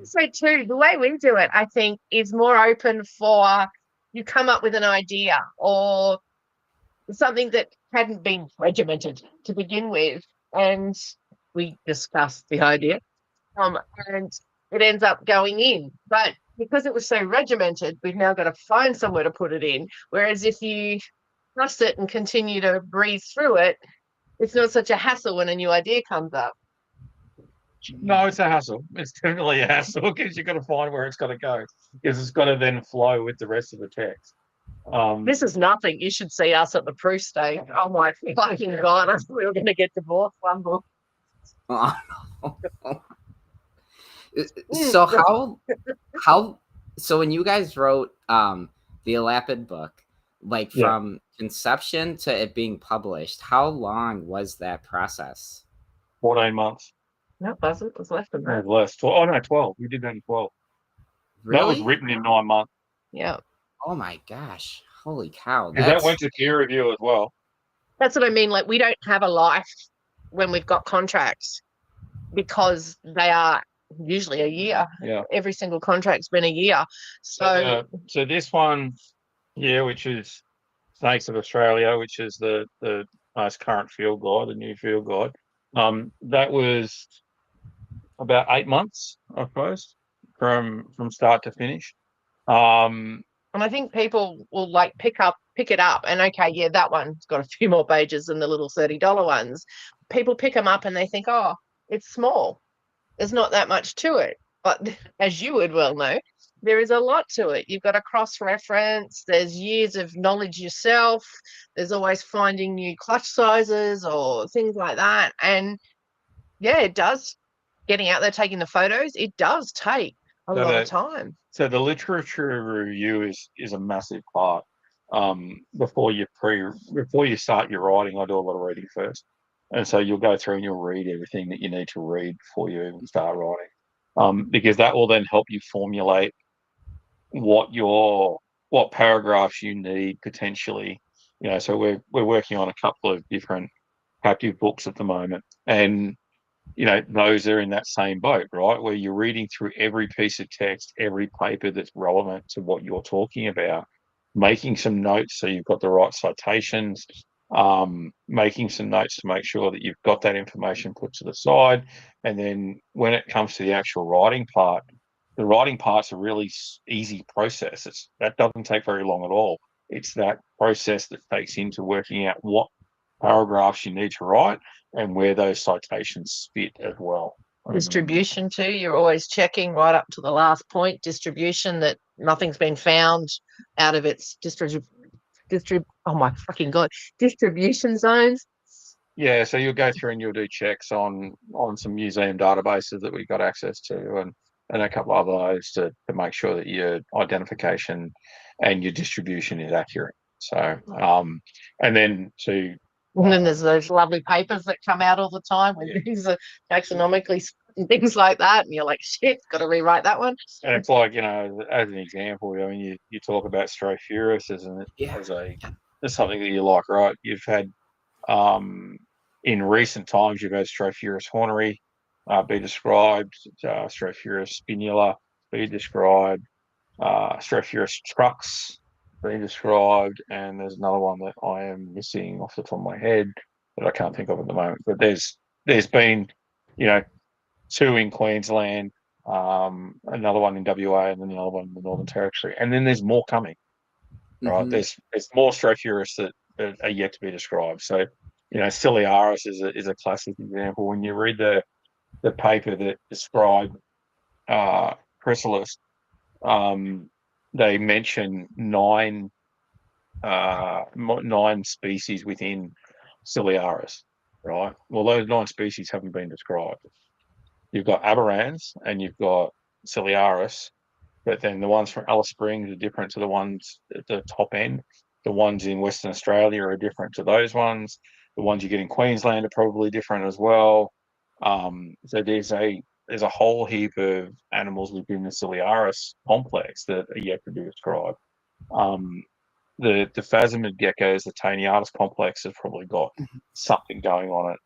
so too, the way we do it, I think, is more open for you come up with an idea or something that hadn't been regimented to begin with, and we discuss the idea, and it ends up going in. But because it was so regimented, we've now got to find somewhere to put it in. Whereas if you trust it and continue to breathe through it, it's not such a hassle when a new idea comes up. No, it's a hassle. It's definitely a hassle because you've got to find where it's got to go, because it's got to then flow with the rest of the text. This is nothing. You should see us at the proof stage. Oh my fucking God, I thought we were going to get divorced one book. So so when you guys wrote the Elapid book, like from conception to it being published, how long was that process? 14 months. No, it wasn't. It was less than that. Less. 12. We did that in 12. Really? That was written in 9 months. Yeah. Oh my gosh. Holy cow. Because that went to peer review as well. That's what I mean. Like, we don't have a life when we've got contracts, because they are usually a year. Yeah. Every single contract's been a year. So this one, which is Snakes of Australia, which is the most current field guide, the new field guide. That was about 8 months, I suppose, from start to finish. And I think people will like pick it up and okay, that one's got a few more pages than the little $30 ones. People pick them up and they think, oh, it's small. There's not that much to it. But as you would well know, there is a lot to it. You've got to cross-reference. There's years of knowledge yourself. There's always finding new clutch sizes or things like that. And it does. Getting out there, taking the photos, it does take a lot of time. So the literature review is a massive part. Before you start your writing, I do a lot of reading first. And so you'll go through and you'll read everything that you need to read before you even start writing. Because that will then help you formulate what paragraphs you need potentially. You know, so we're working on a couple of different captive books at the moment. And you know, those are in that same boat, right? Where you're reading through every piece of text, every paper that's relevant to what you're talking about, making some notes so you've got the right citations, making some notes to make sure that you've got that information put to the side. And then when it comes to the actual writing part, the writing part's a really easy process. That doesn't take very long at all. It's that process that takes into working out what paragraphs you need to write and where those citations fit as well. Distribution too. You're always checking right up to the last point. Distribution, that nothing's been found out of its distribution zones. Yeah, so you'll go through and you'll do checks on some museum databases that we've got access to, and a couple of those to make sure that your identification and your distribution is accurate. So, and then there's those lovely papers that come out all the time when things are taxonomically and things like that, and you're like, shit, got to rewrite that one. And it's like, you know, as an example, I mean, you talk about Strophaurus as something that you like, right? You've had in recent times, you've had Strophaurus horneri be described, Strophaurus spinula be described, Strophaurus trux being described, and there's another one that I am missing off the top of my head that I can't think of at the moment. But there's been, you know, 2 in Queensland, another one in WA, and then the other one in the Northern Territory, and then there's more coming. right? Mhm. There's more Strophiurus that are yet to be described. So, Ciliaris is a classic example. When you read the paper that described Chrysalis, they mention nine species within Ciliaris, right? Well, those 9 species haven't been described. You've got aberrans and you've got Ciliaris, but then the ones from Alice Springs are different to the ones at the top end. The ones in Western Australia are different to those ones. The ones you get in Queensland are probably different as well. So there's a whole heap of animals within the Ciliaris complex that are yet to be described. Um, the phasmid geckos, the Taeniatus complex, has probably got something going on it.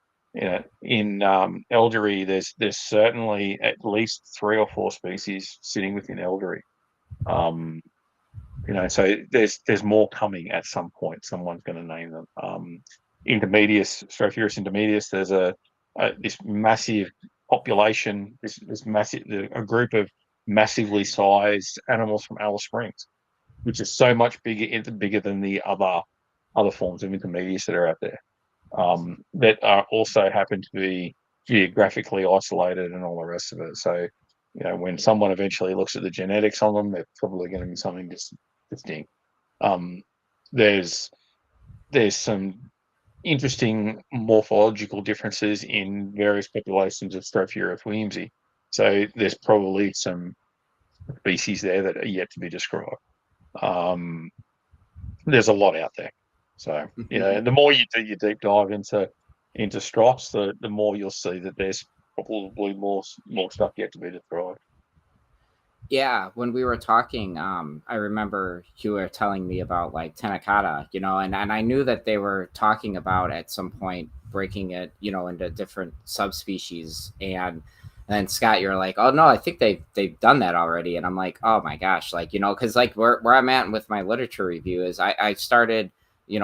In Elderry, there's certainly at least 3 or 4 species sitting within Elderry. So there's more coming at some point. Someone's going to name them. Intermedius, Strophiurus intermedius. There's this massive population, a group of massively sized animals from Alice Springs, which is so much bigger than the other forms of intermedius that are out there, that are also happen to be geographically isolated and all the rest of it. So, when someone eventually looks at the genetics on them, they're probably going to be something distinct. There's some interesting morphological differences in various populations of Strophiurus williamsi. So there's probably some species there that are yet to be described. There's a lot out there. So, the more you do your deep dive into Strops, the more you'll see that there's probably more stuff yet to be described. Yeah, when we were talking, I remember you were telling me about like Tenakata, and I knew that they were talking about at some point breaking it, into different subspecies. And then Scott, you're like, oh no, I think they've done that already. And I'm like, oh my gosh, like, because like where I'm at with my literature review is I started,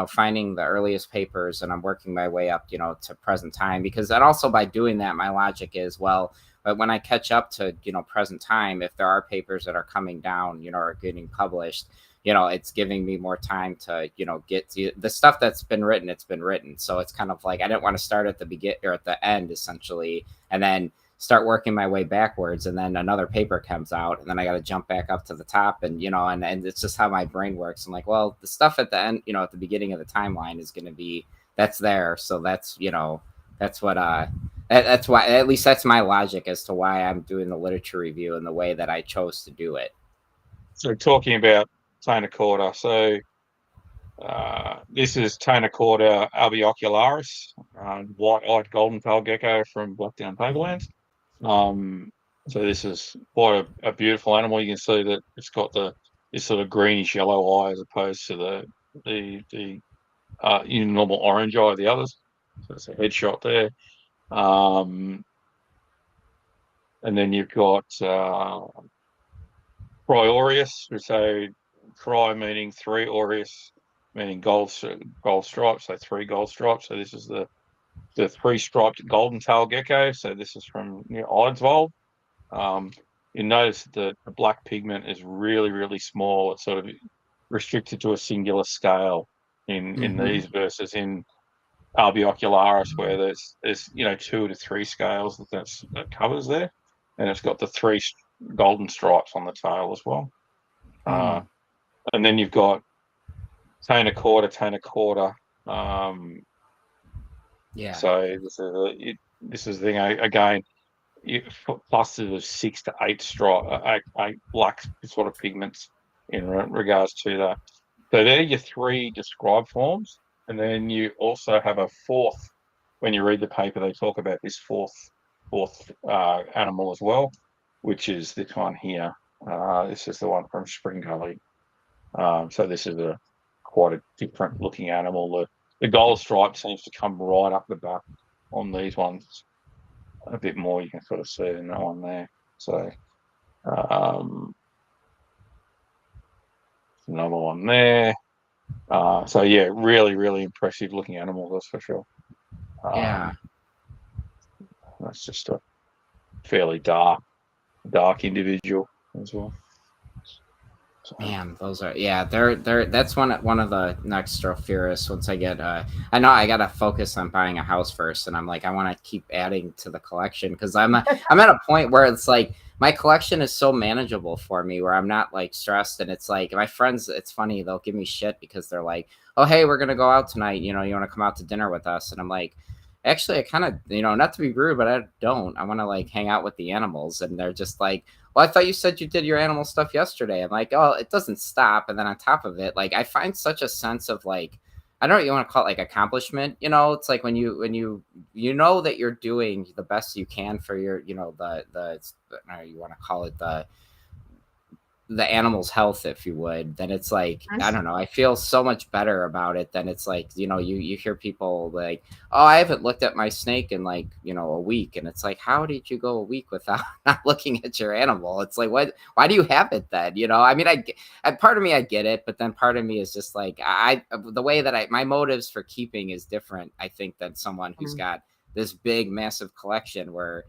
finding the earliest papers, and I'm working my way up, to present time, because then also by doing that, my logic is, well, but when I catch up to, present time, if there are papers that are coming down, or getting published, it's giving me more time to, get to the stuff that's been written. It's been written. So it's kind of like, I didn't want to start at the begin or at the end essentially, and then start working my way backwards. And then another paper comes out, and then I got to jump back up to the top, and, and it's just how my brain works. I'm like, well, the stuff at the end, at the beginning of the timeline is going to be, that's there. So that's, that's what, that's why, at least that's my logic as to why I'm doing the literature review in the way that I chose to do it. So talking about Taenicorda, so this is Taenicorda albiocularis, white-eyed golden-tailed gecko from Blackdown Tablelands. So this is quite a beautiful animal. You can see that it's got this sort of greenish yellow eye as opposed to the normal orange eye of the others. So it's a headshot there. And then you've got Triaureus, so tri meaning 3, aureus meaning gold stripes, so 3 gold stripes. So this is the 3-striped golden tail gecko. So this is from Eidsvold. You notice that the black pigment is really, really small. It's sort of restricted to a singular scale in these versus in albiocularis, where there's 2 to 3 scales that covers there, and it's got the 3 golden stripes on the tail as well. And then you've got Taenicorda. Yeah. So this is the thing again. Clusters of 6 to 8 8 black sort of pigments in regards to that. So they're your 3 described forms, and then you also have a 4th. When you read the paper, they talk about this fourth animal as well, which is this one here. This is the one from Spring Gully. So this is quite a different looking animal. The gold stripe seems to come right up the back on these ones a bit more. You can sort of see it in that one there. So another one there. So yeah, really, really impressive looking animal, that's for sure. Yeah. That's just a fairly dark individual as well. So, Man, those are they're that's one of the next Stropheris. Once I get I know I gotta focus on buying a house first, and I'm like I want to keep adding to the collection because I'm at a point where it's like my collection is so manageable for me where I'm not like stressed, and it's like my friends. It's funny, they'll give me shit because they're like, oh hey, we're gonna go out tonight, you know, you want to come out to dinner with us, and I'm like. Actually, I kind of, you know, not to be rude, but I don't. I want to like hang out with the animals, and they're just like, well, I thought you said you did your animal stuff yesterday. I'm like, oh, it doesn't stop. And then on top of it, like I find such a sense of like, I don't know what you want to call it, like accomplishment. You know, it's like when you know that you're doing the best you can for your, you know, the I don't know, you want to call it the animal's health, if you would, then it's like I don't know, I feel so much better about it than it's like, you know, you hear people like, oh, I haven't looked at my snake in like, you know, a week, and it's like, how did you go a week without not looking at your animal? It's like, why do you have it then? You know, I mean, I part of me I get it, but then part of me is just like the way that my motives for keeping is different, I think, than someone who's got this big massive collection where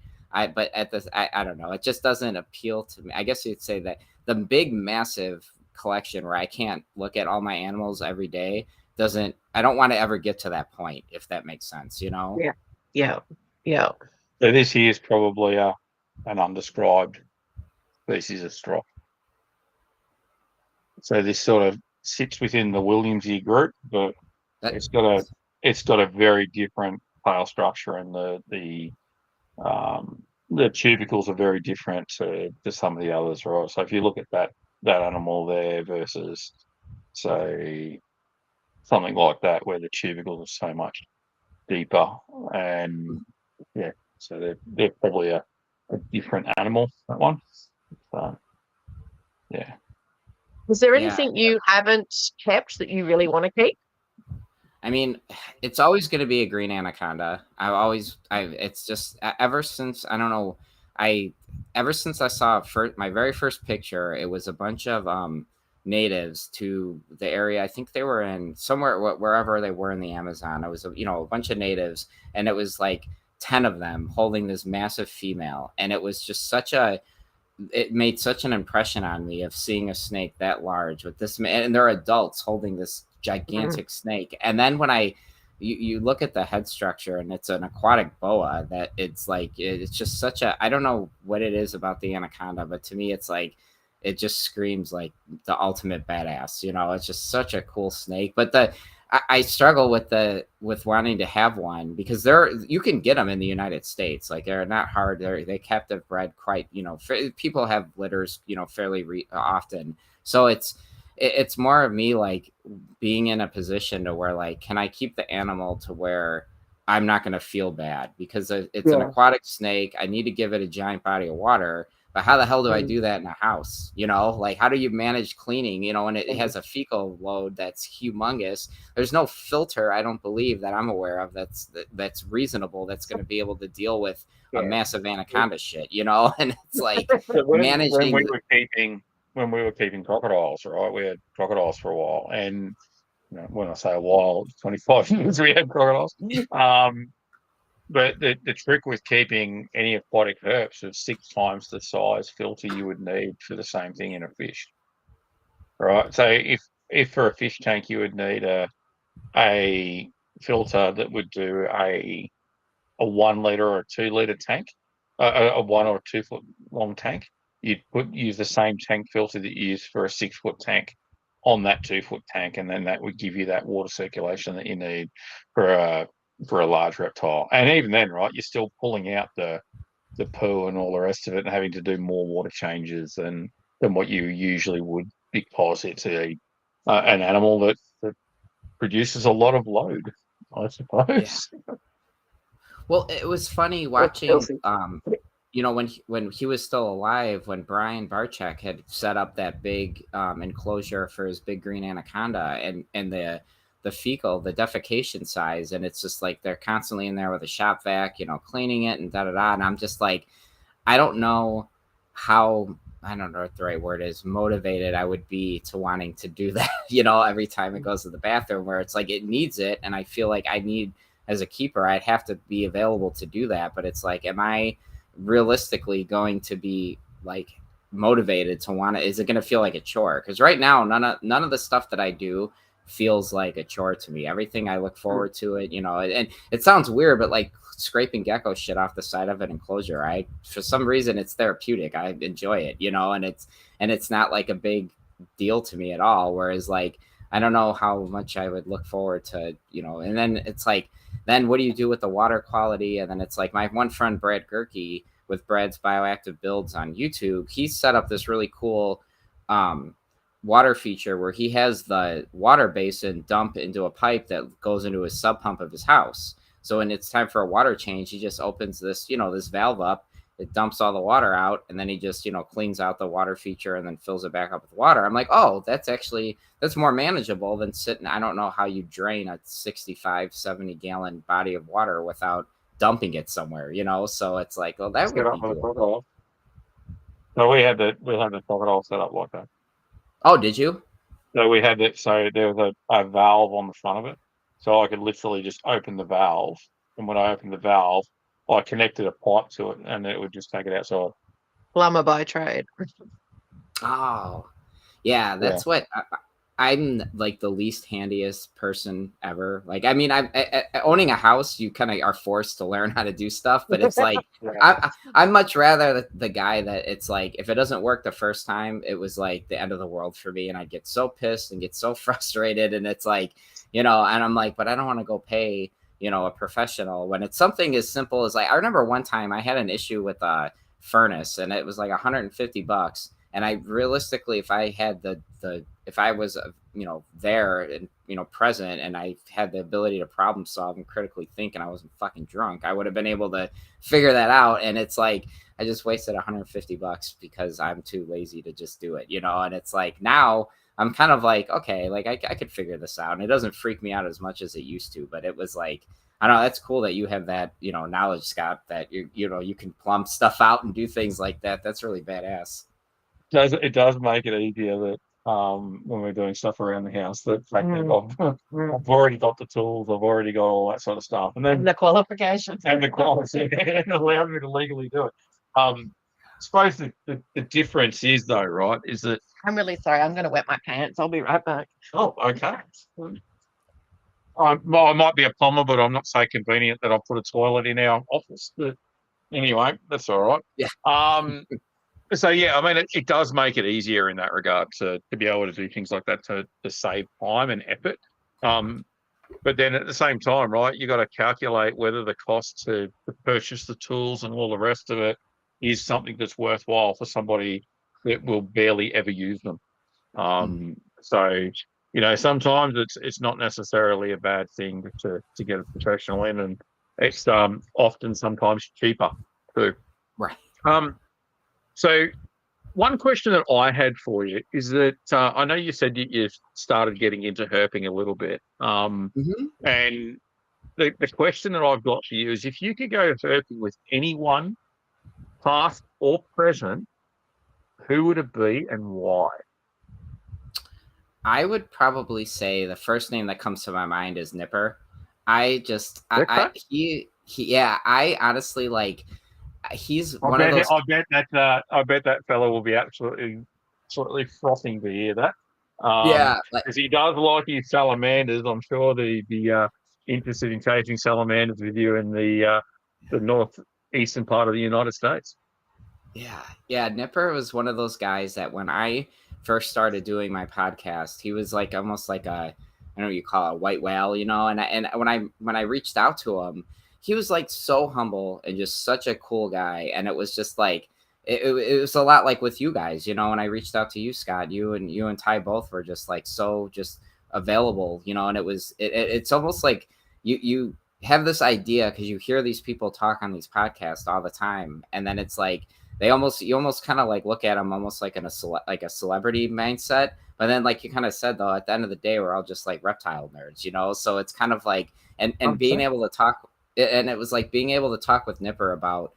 but at this I don't know, it just doesn't appeal to me. I guess you'd say that the big massive collection where I can't look at all my animals every day I don't want to ever get to that point, if that makes sense, you know? Yeah. so this here is probably an undescribed species of strop. So this sort of sits within the Williamsy group, but it's got a very different tail structure, and the tubercles are very different to some of the others, right? So if you look at that animal there versus, say, something like that where the tubercles are so much deeper, and yeah, so they're probably a different animal, that one. So yeah. Is there Yeah. anything you haven't kept that you really want to keep? I mean, it's always going to be a green anaconda. It's just ever since I don't know, ever since I saw my very first picture, it was a bunch of natives to the area. I think they were in somewhere wherever they were in the Amazon. It was a bunch of natives, and it was like 10 of them holding this massive female, and it was just it made such an impression on me of seeing a snake that large with this man, and they're adults holding this gigantic snake. And then when you look at the head structure, and it's an aquatic boa, that it's like it's just such I don't know what it is about the anaconda, but to me it's like it just screams like the ultimate badass, you know. It's just such a cool snake. But I struggle with wanting to have one because you can get them in the United States. Like they're not hard. They captive bred quite, you know, people have litters, you know, fairly often. So it's more of me like being in a position to where like, can I keep the animal to where I'm not going to feel bad because it's an aquatic snake. I need to give it a giant body of water. But how the hell do I do that in a house? You know, like how do you manage cleaning? You know, when it has a fecal load that's humongous, there's no filter, I don't believe, that I'm aware of that's reasonable, that's going to be able to deal with a massive anaconda shit. You know, and it's like managing. When we were keeping crocodiles, right? We had crocodiles for a while, and you know, when I say a while, 25 years we had crocodiles. But the trick with keeping any aquatic herps is 6 times the size filter you would need for the same thing in a fish, right? So if for a fish tank you would need a filter that would do a 1 liter or a 2 liter tank, a 1 or 2 foot long tank, you'd use the same tank filter that you use for a 6 foot tank on that 2 foot tank, and then that would give you that water circulation that you need for a large reptile. And even then, right, you're still pulling out the poo and all the rest of it, and having to do more water changes than what you usually would, because it's an animal that produces a lot of load, I suppose. Yeah. Well, it was funny watching you know, when he was still alive, when Brian Barczyk had set up that big enclosure for his big green anaconda, and the fecal, the defecation size, and it's just like they're constantly in there with a shop vac, you know, cleaning it and da. And I'm just like, I don't know what the right word is, motivated I would be to wanting to do that, you know, every time it goes to the bathroom, where it's like it needs it, and I feel like I need, as a keeper, I'd have to be available to do that. But it's like, am I realistically going to be like motivated to want to, is it going to feel like a chore? Because right now, none of the stuff that I do feels like a chore to me. Everything, I look forward to it, and it sounds weird, but like scraping gecko shit off the side of an enclosure, for some reason it's therapeutic. I enjoy it, and it's not like a big deal to me at all. Whereas like, I don't know how much I would look forward to, and then it's like, then what do you do with the water quality? And then it's like, my one friend, Brad Gerke, with Brad's Bioactive Builds on YouTube, he set up this really cool water feature where he has the water basin dump into a pipe that goes into his sub pump of his house. So when it's time for a water change, he just opens this, this valve up, it dumps all the water out, and then he just, cleans out the water feature and then fills it back up with water. I'm like, oh, that's more manageable than sitting. I don't know how you drain a 65, 70 gallon body of water without dumping it somewhere, so it's like, well, that would be doable. No, we had the crocodile set up like that. Oh, did you? So we had that. So there was a valve on the front of it, so I could literally just open the valve, and when I opened the valve, I connected a pipe to it, and it would just take it outside. Plumber by trade. Oh, yeah, that's what I'm like, the least handiest person ever. Like, I mean, I owning a house, you kind of are forced to learn how to do stuff, but it's like, I'm much rather the guy that it's like, if it doesn't work the first time, it was like the end of the world for me. And I'd get so pissed and get so frustrated. And it's like, and I'm like, but I don't want to go pay, a professional when it's something as simple as like, I remember one time I had an issue with a furnace and it was like $150. And I realistically, if I had if I was, there and, present, and I had the ability to problem solve and critically think, and I wasn't fucking drunk, I would have been able to figure that out. And it's like, I just wasted $150 because I'm too lazy to just do it, and it's like, now I'm kind of like, okay, like I could figure this out. And it doesn't freak me out as much as it used to, but it was like, I don't know, that's cool that you have that, knowledge, Scott, that you can plumb stuff out and do things like that. That's really badass. It does make it easier that when we're doing stuff around the house, that fact that I've already got the tools, I've already got all that sort of stuff, and then the qualifications and the quality allows me to legally do it. I suppose the difference is though, right? Is that I'm really sorry. I'm going to wet my pants. I'll be right back. Oh, okay. I might be a plumber, but I'm not so convenient that I'll put a toilet in our office. But anyway, that's all right. Yeah. So yeah, I mean, it does make it easier in that regard to be able to do things like that to save time and effort. But then at the same time, right, you got to calculate whether the cost to purchase the tools and all the rest of it is something that's worthwhile for somebody that will barely ever use them. So sometimes it's not necessarily a bad thing to get a professional in, and it's often sometimes cheaper too. Right. So one question that I had for you is that I know you said you started getting into herping a little bit. And the question that I've got for you is, if you could go herping with anyone, past or present, who would it be and why? I would probably say the first name that comes to my mind is Nipper. I honestly like, he's one of those. I bet that fellow will be absolutely frothing to hear that. Because he does like his salamanders. I'm sure they'd be interested in chasing salamanders with you in the northeastern part of the United States. Yeah. Nipper was one of those guys that when I first started doing my podcast, he was like almost like I don't know what you call it, a white whale, And when I reached out to him, he was like so humble and just such a cool guy. And it was just like, it was a lot like with you guys, when I reached out to you, Scott, you and Ty both were just like, so just available, and it's almost like you have this idea because you hear these people talk on these podcasts all the time. And then it's like, you almost kind of like look at them almost like in a celebrity mindset. But then like you kind of said, though, at the end of the day, we're all just like reptile nerds, so it's kind of like, and being able to talk. And it was like being able to talk with Nipper about,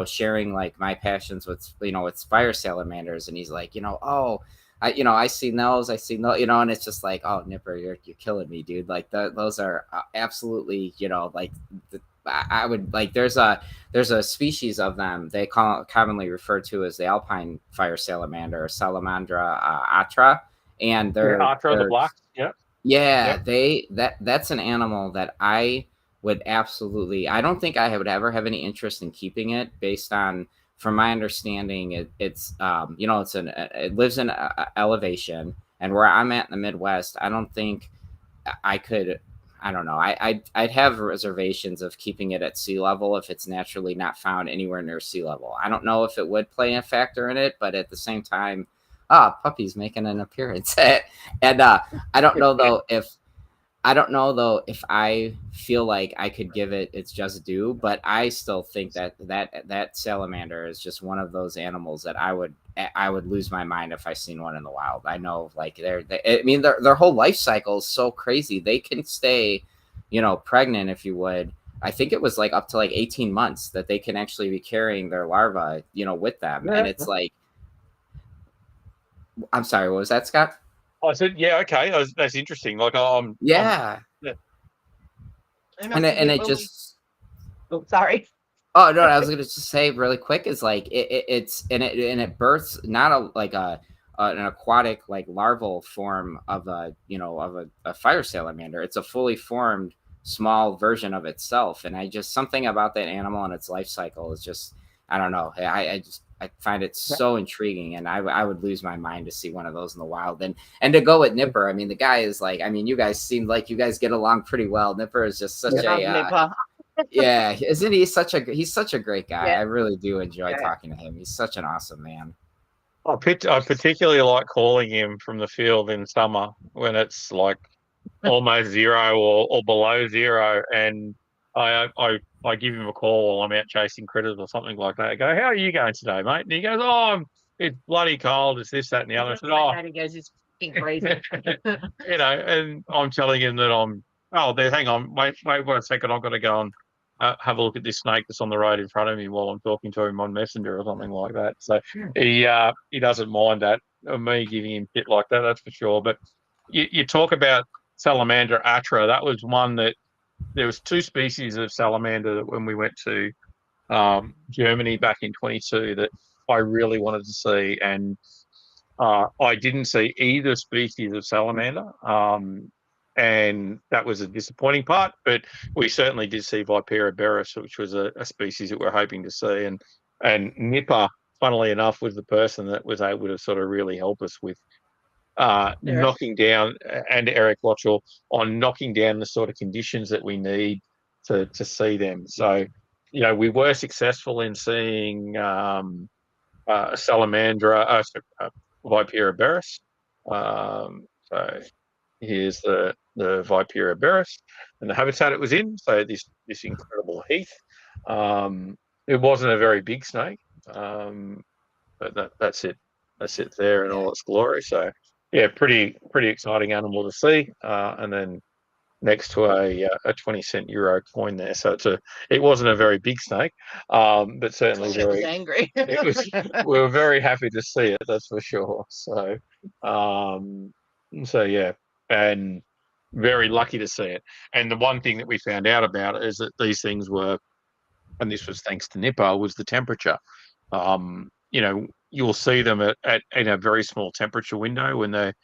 sharing like my passions with, with fire salamanders. And he's like, I see those, and it's just like, oh, Nipper, you're killing me, dude. Like those are absolutely, like I would like there's a species of them they commonly referred to as the alpine fire salamander, Salamandra atra, and Archer, the they're black. Yeah. yeah, Yep. that's an animal that I would absolutely. I don't think I would ever have any interest in keeping it, based on, from my understanding, it's it lives in elevation, and where I'm at in the Midwest, I don't think I could. I don't know. I'd have reservations of keeping it at sea level if it's naturally not found anywhere near sea level. I don't know if it would play a factor in it, but at the same time, puppy's making an appearance, and I don't know though if I feel like I could give it its just due, but I still think that salamander is just one of those animals that I would lose my mind if I seen one in the wild. I know, like their whole life cycle is so crazy. They can stay, pregnant, if you would. I think it was like up to like 18 months that they can actually be carrying their larva, with them. Yeah. And it's like, I'm sorry, what was that, Scott? I said, yeah, okay, that's interesting. Like, Yeah. And it just. Oh, sorry. Oh no! I was going to just say really quick is like it births not an aquatic like larval form of a fire salamander. It's a fully formed small version of itself, and something about that animal and its life cycle is just, I don't know. I find it so intriguing, and I would lose my mind to see one of those in the wild. And to go with Nipper, I mean, the guy is like, I mean, you guys seem like you guys get along pretty well. Nipper is just such Nipper. yeah, isn't he such a great guy? Yeah. I really do enjoy Yeah. talking to him. He's such an awesome man. I particularly like calling him from the field in summer when it's like almost zero or below zero, and I give him a call while I'm out chasing critters or something like that. I go, "How are you going today, mate?" And he goes, "Oh, it's bloody cold. It's this, that, and the other." I said, "Oh," He goes, "It's fucking crazy." and I'm telling him that hang on, wait 1 second. I've got to go and have a look at this snake that's on the road in front of me while I'm talking to him on Messenger or something like that. So he doesn't mind that, me giving him shit like that. That's for sure. But you talk about Salamander atra. That was one that there was 2 species of salamander that when we went to Germany back in 22 that I really wanted to see, and I didn't see either species of salamander, and that was a disappointing part. But we certainly did see Vipera berus, which was a species that we're hoping to see, and Nipper, funnily enough, was the person that was able to sort of really help us with knocking down, and Eric Watchell, on knocking down the sort of conditions that we need to see them. So, we were successful in seeing Salamandra, Vipera berus. So here's the Vipera berus and the habitat it was in. So this incredible heath. It wasn't a very big snake, but that's it. That's it there in all its glory. So yeah, pretty exciting animal to see. And then next to a 20-cent euro coin there. So it wasn't a very big snake, but certainly She was angry. we were very happy to see it. That's for sure. So yeah, and very lucky to see it. And the one thing that we found out about it is that these things were, and this was thanks to Nipper, was the temperature. You'll see them at in a very small temperature window when they're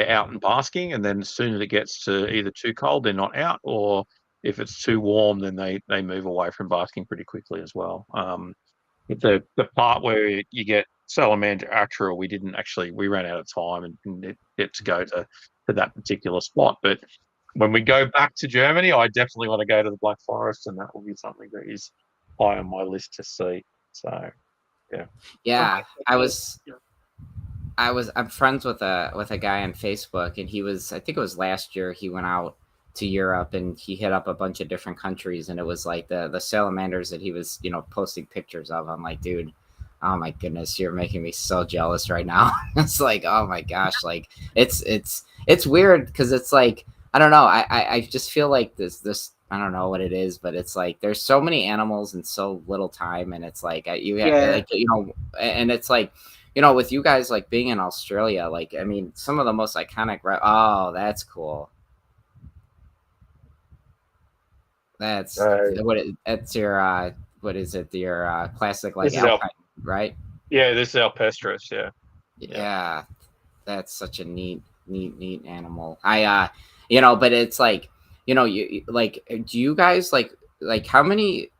out and basking, and then as soon as it gets to either too cold, they're not out, or if it's too warm, then they move away from basking pretty quickly as well. The part where you get Salamander atra, we ran out of time and didn't get to go to that particular spot. But when we go back to Germany, I definitely want to go to the Black Forest, and that will be something that is high on my list to see. So yeah, I'm friends with a guy on Facebook, and I think it was last year, he went out to Europe and he hit up a bunch of different countries, and it was like the salamanders that he was posting pictures of. I'm like, dude, oh my goodness, you're making me so jealous right now. It's like, oh my gosh, like it's weird because it's like, I don't know, I just feel like this I don't know what it is, but it's like there's so many animals in so little time, and it's like and it's like, with you guys like being in Australia, like, I mean, some of the most iconic. Oh, that's cool. That's So- it's your what is it? Your classic like This is our- alpine, right? Yeah, this is alpestris. Yeah. Yeah, that's such a neat animal. But it's like, you like, do you guys like how many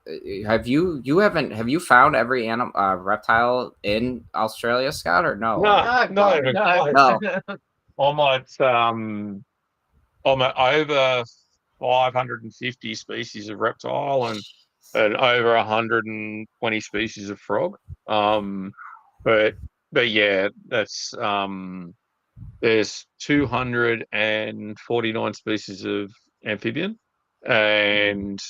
have you found every animal reptile in Australia, Scott, or no? No, No. I'm at over 550 species of reptile and over 120 species of frog. But yeah, that's there's 249 species of amphibian and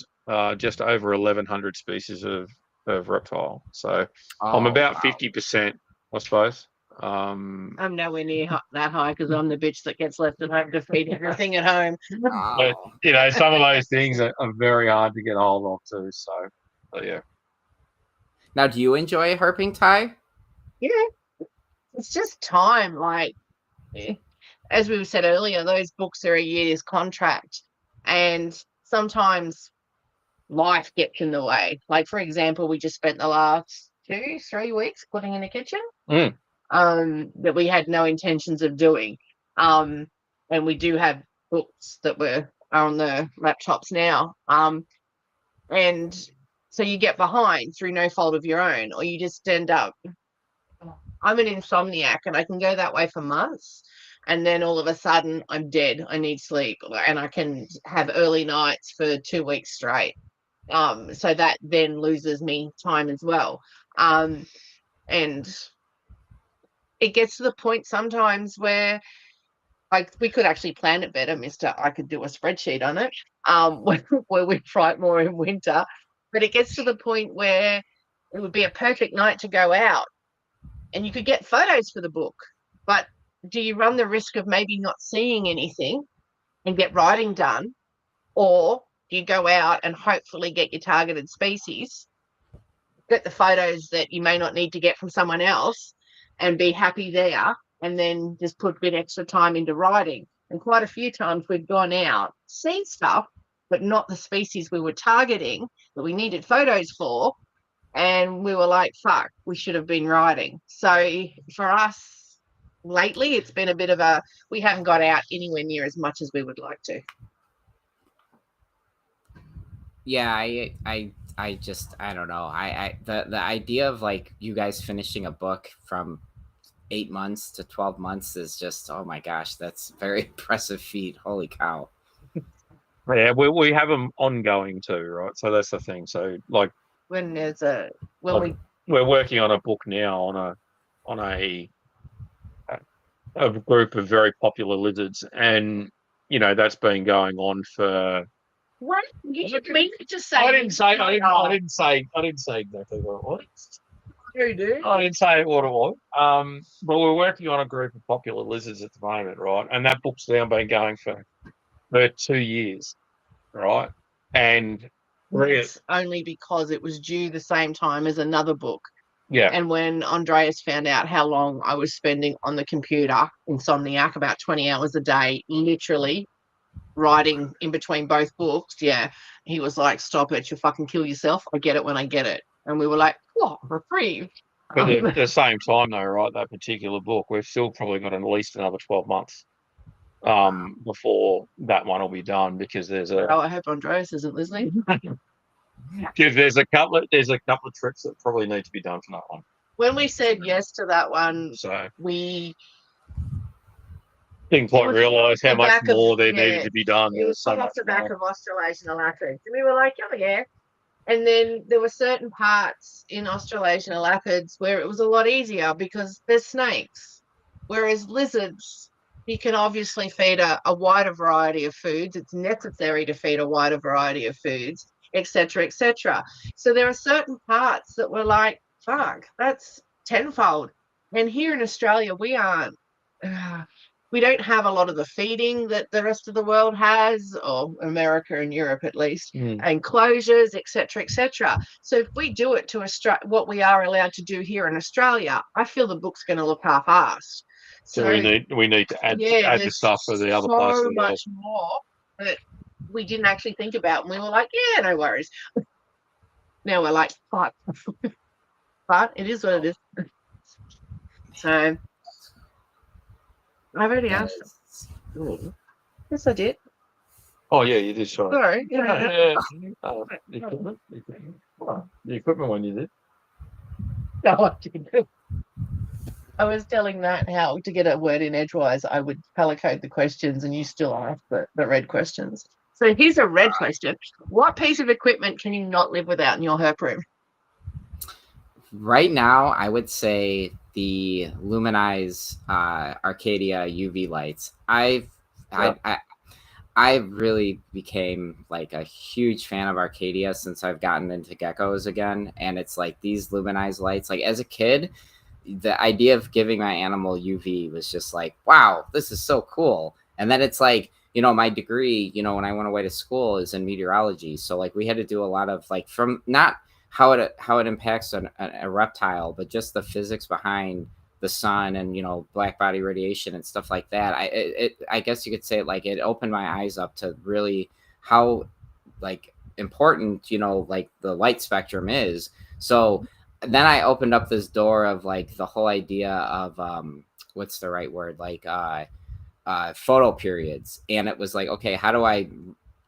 just over 1,100 species of reptile. So I'm Oh, about wow. 50%, I suppose. I'm nowhere near that high because I'm the bitch that gets left at home to feed everything at home. But, Oh. some of those things are very hard to get hold of too. So yeah. Now, do you enjoy herping, Ty? Yeah, it's just time. Like, as we said earlier, those books are a year's contract, and sometimes life gets in the way. Like, for example, we just spent the last 2-3 weeks putting in a kitchen that we had no intentions of doing. And we do have books that are on the laptops now. And so you get behind through no fault of your own, or you just end up. I'm an insomniac and I can go that way for months. And then all of a sudden I'm dead. I need sleep and I can have early nights for 2 weeks straight. So that then loses me time as well. And it gets to the point sometimes where we could actually plan it better, Mister. I could do a spreadsheet on it, where we fight more in winter. But it gets to the point where it would be a perfect night to go out, and you could get photos for the book. But do you run the risk of maybe not seeing anything and get writing done, or do you go out and hopefully get your targeted species, get the photos that you may not need to get from someone else, and be happy there? And then just put a bit extra time into writing. And quite a few times we've gone out, seen stuff, but not the species we were targeting that we needed photos for. And we were like, fuck, we should have been writing. So for us lately, it's been a bit of we haven't got out anywhere near as much as we would like to. Yeah, I just, I don't know. The idea of like you guys finishing a book from 8 months to 12 months is just, oh my gosh, that's a very impressive feat. Holy cow. Yeah, we have them ongoing too, right? So that's the thing. So like When we're working on a book now on a group of very popular lizards, and that's been going on for. what you just say? I didn't say exactly what it was. You do. I didn't say what it was. But we're working on a group of popular lizards at the moment, right? And that book's now been going for 2 years, right? And It's only because it was due the same time as another book. yeah, And when Andreas found out how long I was spending on the computer, insomniac, about 20 hours a day, literally writing in between both books, he was like, stop it, you'll fucking kill yourself. I get it when I get it. And we were like, oh, reprieve. but at the same time, though, right, that particular book, we've still probably got at least another 12 months before that one will be done, because there's I hope Andreas isn't listening. because there's a couple of trips that probably need to be done for that one. When we said yes to that one, So we didn't quite realise how much more there yeah, needed to be done. it There was was so off much the back more. of Australasian alacrids. And we were like, oh, yeah. And then there were certain parts in Australasian alacrids where it was a lot easier because there's snakes. Whereas lizards, you can obviously feed a wider variety of foods. It's necessary to feed a wider variety of foods, etc., etc. So there are certain parts that were like, fuck, that's tenfold. And here in Australia, we aren't. We don't have a lot of the feeding that the rest of the world has, or America and Europe at least, and closures, etc., etc. So if we do it to what we are allowed to do here in Australia, I feel the book's going to look half-assed. So we need to add the stuff for the other parts of the world. So much more that we didn't actually think about, and we were like, yeah, no worries. Now we're like, fuck. But it is what it is. So I've already asked them. Yes, I did. Oh yeah, you did. Sorry. Sorry. The equipment one you did. No, I didn't. I was telling Matt how to get a word in edgewise, I would color code the questions, and you still ask the red questions. So here's a red question. What piece of equipment can you not live without in your herp room? Right now, I would say the Luminize Arcadia UV lights. I really became like a huge fan of Arcadia since I've gotten into geckos again, and it's like these Luminize lights. Like as a kid, the idea of giving my animal UV was just like, wow, this is so cool. And then it's like, my degree, when I went away to school is in meteorology. So like we had to do a lot of like from not how it impacts a reptile, but just the physics behind the sun and, black body radiation and stuff like that. I guess you could say like it opened my eyes up to really how like important, like the light spectrum is. So then I opened up this door of like the whole idea of what's the right word, like photo periods, and it was like, okay, how do I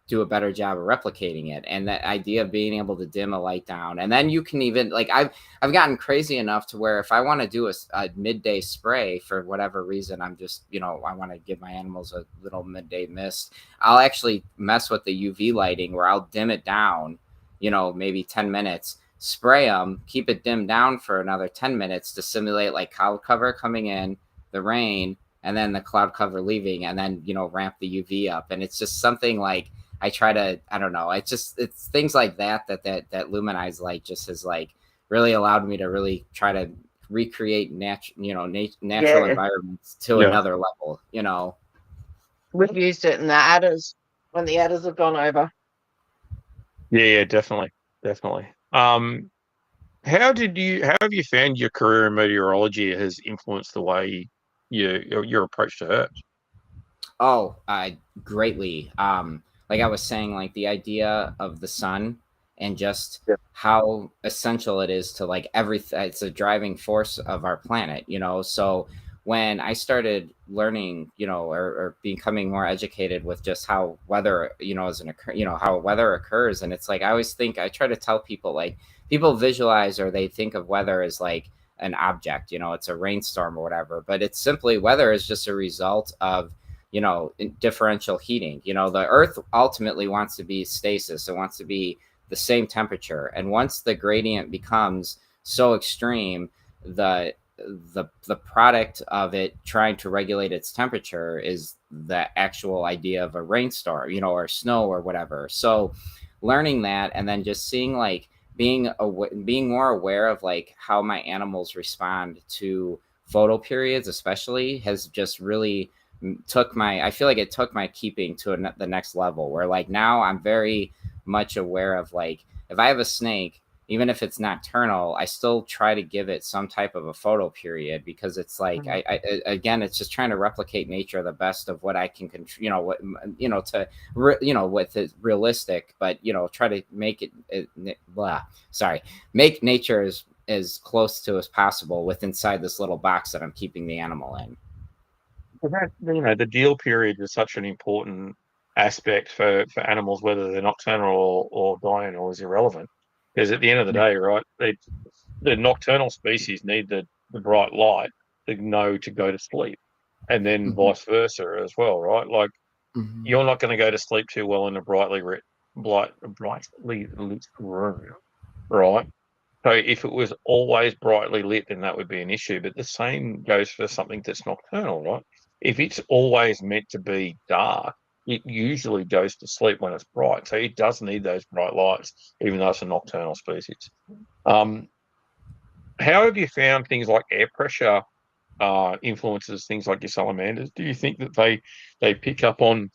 do a better job of replicating it? And that idea of being able to dim a light down, and then you can even like I've gotten crazy enough to where if I want to do a midday spray for whatever reason, I'm just I want to give my animals a little midday mist, I'll actually mess with the UV lighting where I'll dim it down, maybe 10 minutes, spray them, keep it dimmed down for another 10 minutes to simulate like cloud cover coming in, the rain, and then the cloud cover leaving, and then ramp the UV up. And it's just something like I try to, I don't know, it's things like that Luminize light just has like really allowed me to really try to recreate natural environments to another level. We've used it in the adders when the adders have gone over. Yeah, definitely. How have you found your career in meteorology has influenced the way your approach to herbs? Oh, greatly. Like I was saying, like the idea of the sun and just how essential it is to like everything. It's a driving force of our planet, So when I started learning, or becoming more educated with just how weather, how weather occurs, and it's like I try to tell people like people visualize or they think of weather as like an object, it's a rainstorm or whatever, but it's simply weather is just a result of differential heating. The earth ultimately wants to be stasis. It wants to be the same temperature. And once the gradient becomes so extreme, the product of it trying to regulate its temperature is the actual idea of a rainstorm, or snow or whatever. So learning that and then just seeing like being more aware of like how my animals respond to photo periods especially has just really I feel like it took my keeping to the next level where like now I'm very much aware of like if I have a snake, even if it's nocturnal, I still try to give it some type of a photo period because it's like again it's just trying to replicate nature the best of what I can with it realistic, but try to make make nature as close to as possible with inside this little box that I'm keeping the animal in. The deal period is such an important aspect for animals, whether they're nocturnal or diurnal is irrelevant. Because at the end of the day, right, the nocturnal species need the bright light to know to go to sleep, and then vice versa as well, right? Like you're not going to go to sleep too well in a brightly lit room, right? So if it was always brightly lit, then that would be an issue. But the same goes for something that's nocturnal, right? If it's always meant to be dark, it usually goes to sleep when it's bright. So it does need those bright lights, even though it's a nocturnal species. How have you found things like air pressure influences things like your salamanders? Do you think that they pick up on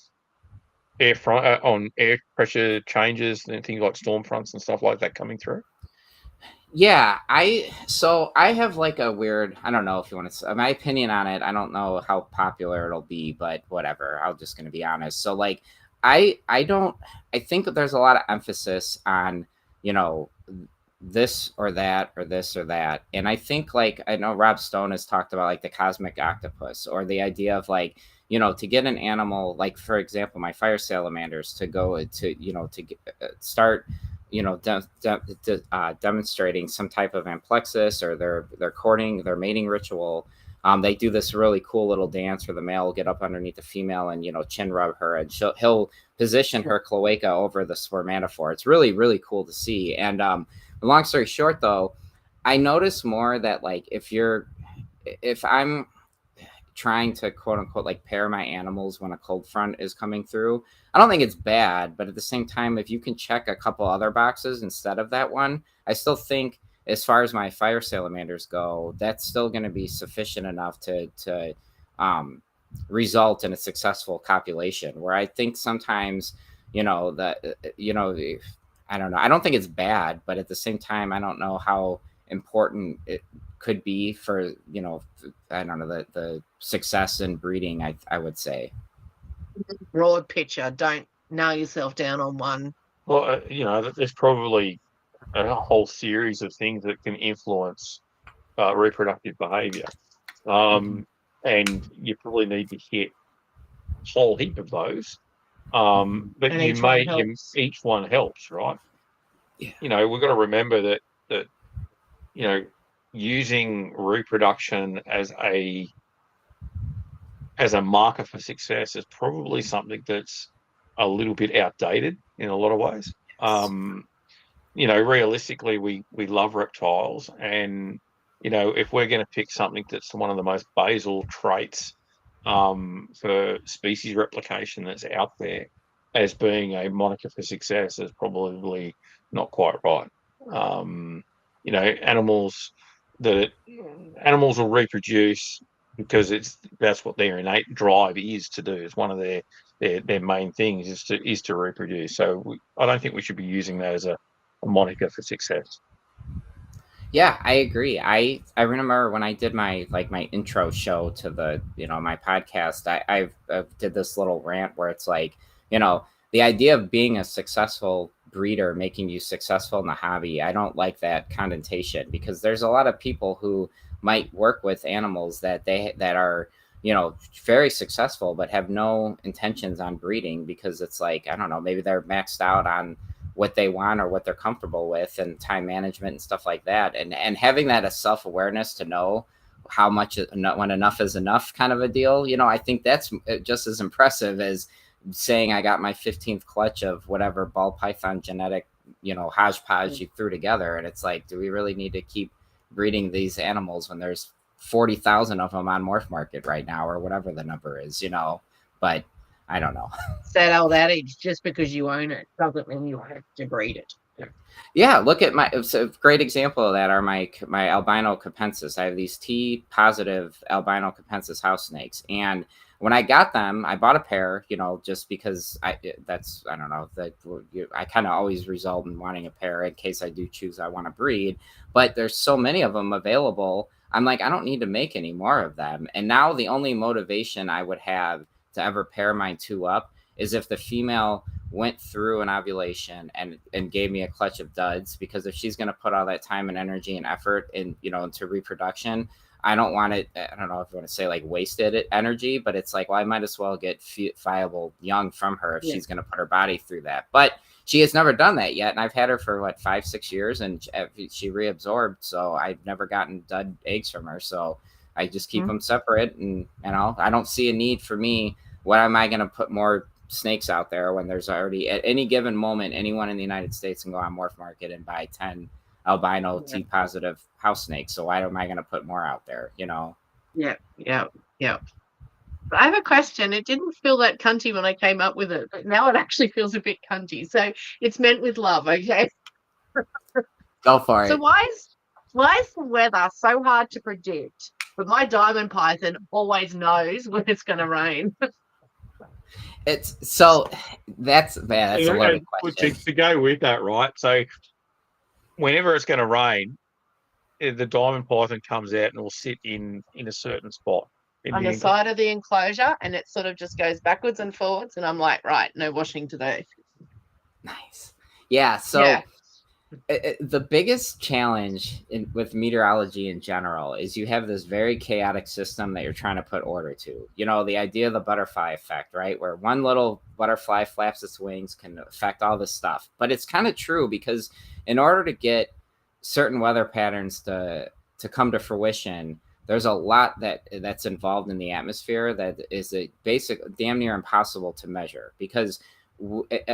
air pressure changes and things like storm fronts and stuff like that coming through? Yeah, I have like a weird, I don't know if you want to, my opinion on it, I don't know how popular it'll be, but whatever, I'm just going to be honest. So like, I don't. I think that there's a lot of emphasis on, you know, this or that or this or that, and I think, like, I know Rob Stone has talked about like the cosmic octopus, or the idea of, like, to get an animal, like for example my fire salamanders, to go to, to start, demonstrating some type of amplexus, or their courting, their mating ritual. They do this really cool little dance where the male will get up underneath the female and, chin rub her, and he'll position her cloaca over the spermatophore. It's really, really cool to see. And long story short, though, I notice more that, like, if I'm trying to quote unquote like pair my animals when a cold front is coming through, I don't think it's bad. But at the same time, if you can check a couple other boxes instead of that one, I still think, as far as my fire salamanders go, that's still going to be sufficient enough to result in a successful copulation. Where I think sometimes, that, I don't know. I don't think it's bad, but at the same time, I don't know how important it could be for, I don't know, the success in breeding, I would say. Broad picture. Don't nail yourself down on one. Well, there's probably a whole series of things that can influence reproductive behavior. And you probably need to hit a whole heap of those. But And each one helps, right? Yeah. We've got to remember that using reproduction as a marker for success is probably something that's a little bit outdated in a lot of ways. Realistically, we love reptiles, and if we're going to pick something that's one of the most basal traits for species replication that's out there as being a moniker for success, is probably not quite right. Animals will reproduce because that's what their innate drive is to do. It's one of their main things is to reproduce. So I don't think we should be using that as a moniker for success. Yeah, I agree. I remember when I did my intro show to the my podcast, I did this little rant where it's like, the idea of being a successful breeder making you successful in the hobby. I don't like that connotation, because there's a lot of people who might work with animals that are very successful but have no intentions on breeding, because it's like, I don't know, maybe they're maxed out on what they want or what they're comfortable with, and time management and stuff like that, and having that as self-awareness to know how much when enough is enough kind of a deal. I think that's just as impressive as saying I got my 15th clutch of whatever ball python genetic hodgepodge you threw together. And it's like, do we really need to keep breeding these animals when there's 40,000 of them on Morph Market right now, or whatever the number is, but I don't know. It's that old adage, just because you own it doesn't mean you have to breed it. Yeah, look at it's a great example of that are my albino capensis. I have these T positive albino capensis house snakes, and when I got them, I bought a pair, just because I don't know, that I kind of always result in wanting a pair in case I do choose I want to breed, but there's so many of them available. I'm like, I don't need to make any more of them. And now the only motivation I would have to ever pair my two up is if the female went through an ovulation and gave me a clutch of duds, because if she's going to put all that time and energy and effort into reproduction, I don't want it. I don't know if you want to say like wasted energy, but it's like, well, I might as well get viable young from her if she's going to put her body through that. But she has never done that yet. And I've had her for 5-6 years, and she reabsorbed. So I've never gotten dud eggs from her. So I just keep them separate, and I don't see a need for me. What am I going to put more snakes out there when there's already, at any given moment, anyone in the United States can go on Morph Market and buy 10 albino T positive house snakes. So why am I going to put more out there? Yeah. I have a question. It didn't feel that cunty when I came up with it, but now it actually feels a bit cunty. So it's meant with love, okay? Go for it. So why is the weather so hard to predict, but my diamond python always knows when it's going to rain? It's so that's a loaded question. To go with that, right? So whenever it's going to rain, the diamond python comes out and will sit in a certain spot. on the side of the enclosure, and it sort of just goes backwards and forwards. And I'm like, right, no washing today. Nice. Yeah. So Yeah. the biggest challenge with meteorology in general is you have this very chaotic system that you're trying to put order to. You know, the idea of the butterfly effect, right? Where one little butterfly flaps its wings can affect all this stuff. But it's kind of true, because in order to get certain weather patterns to come to fruition, there's a lot that's involved in the atmosphere that is a basic, damn near impossible to measure. Because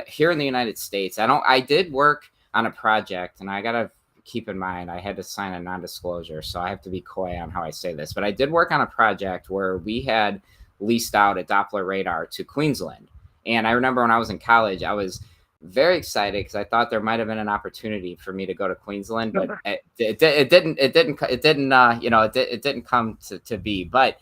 here in the United States, I did work on a project, and I gotta keep in mind I had to sign a non-disclosure, so I have to be coy on how I say this, but I did work on a project where we had leased out a Doppler radar to Queensland. And I remember when I was in college, I was very excited because I thought there might have been an opportunity for me to go to Queensland, but it didn't come to be. But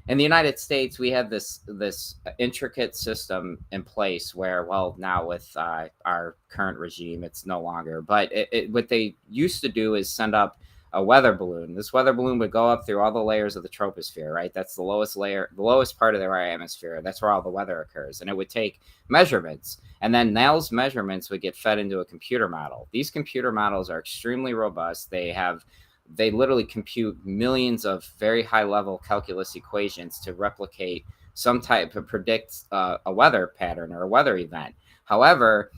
in the United States, we have this intricate system in place where, well, now with our current regime, it's no longer. But what they used to do is send up a weather balloon. This weather balloon would go up through all the layers of the troposphere, right? That's the lowest layer, the lowest part of our atmosphere. That's where all the weather occurs. And it would take measurements. And then those measurements would get fed into a computer model. These computer models are extremely robust. They literally compute millions of very high level calculus equations to replicate some type of predict a weather pattern or a weather event. However,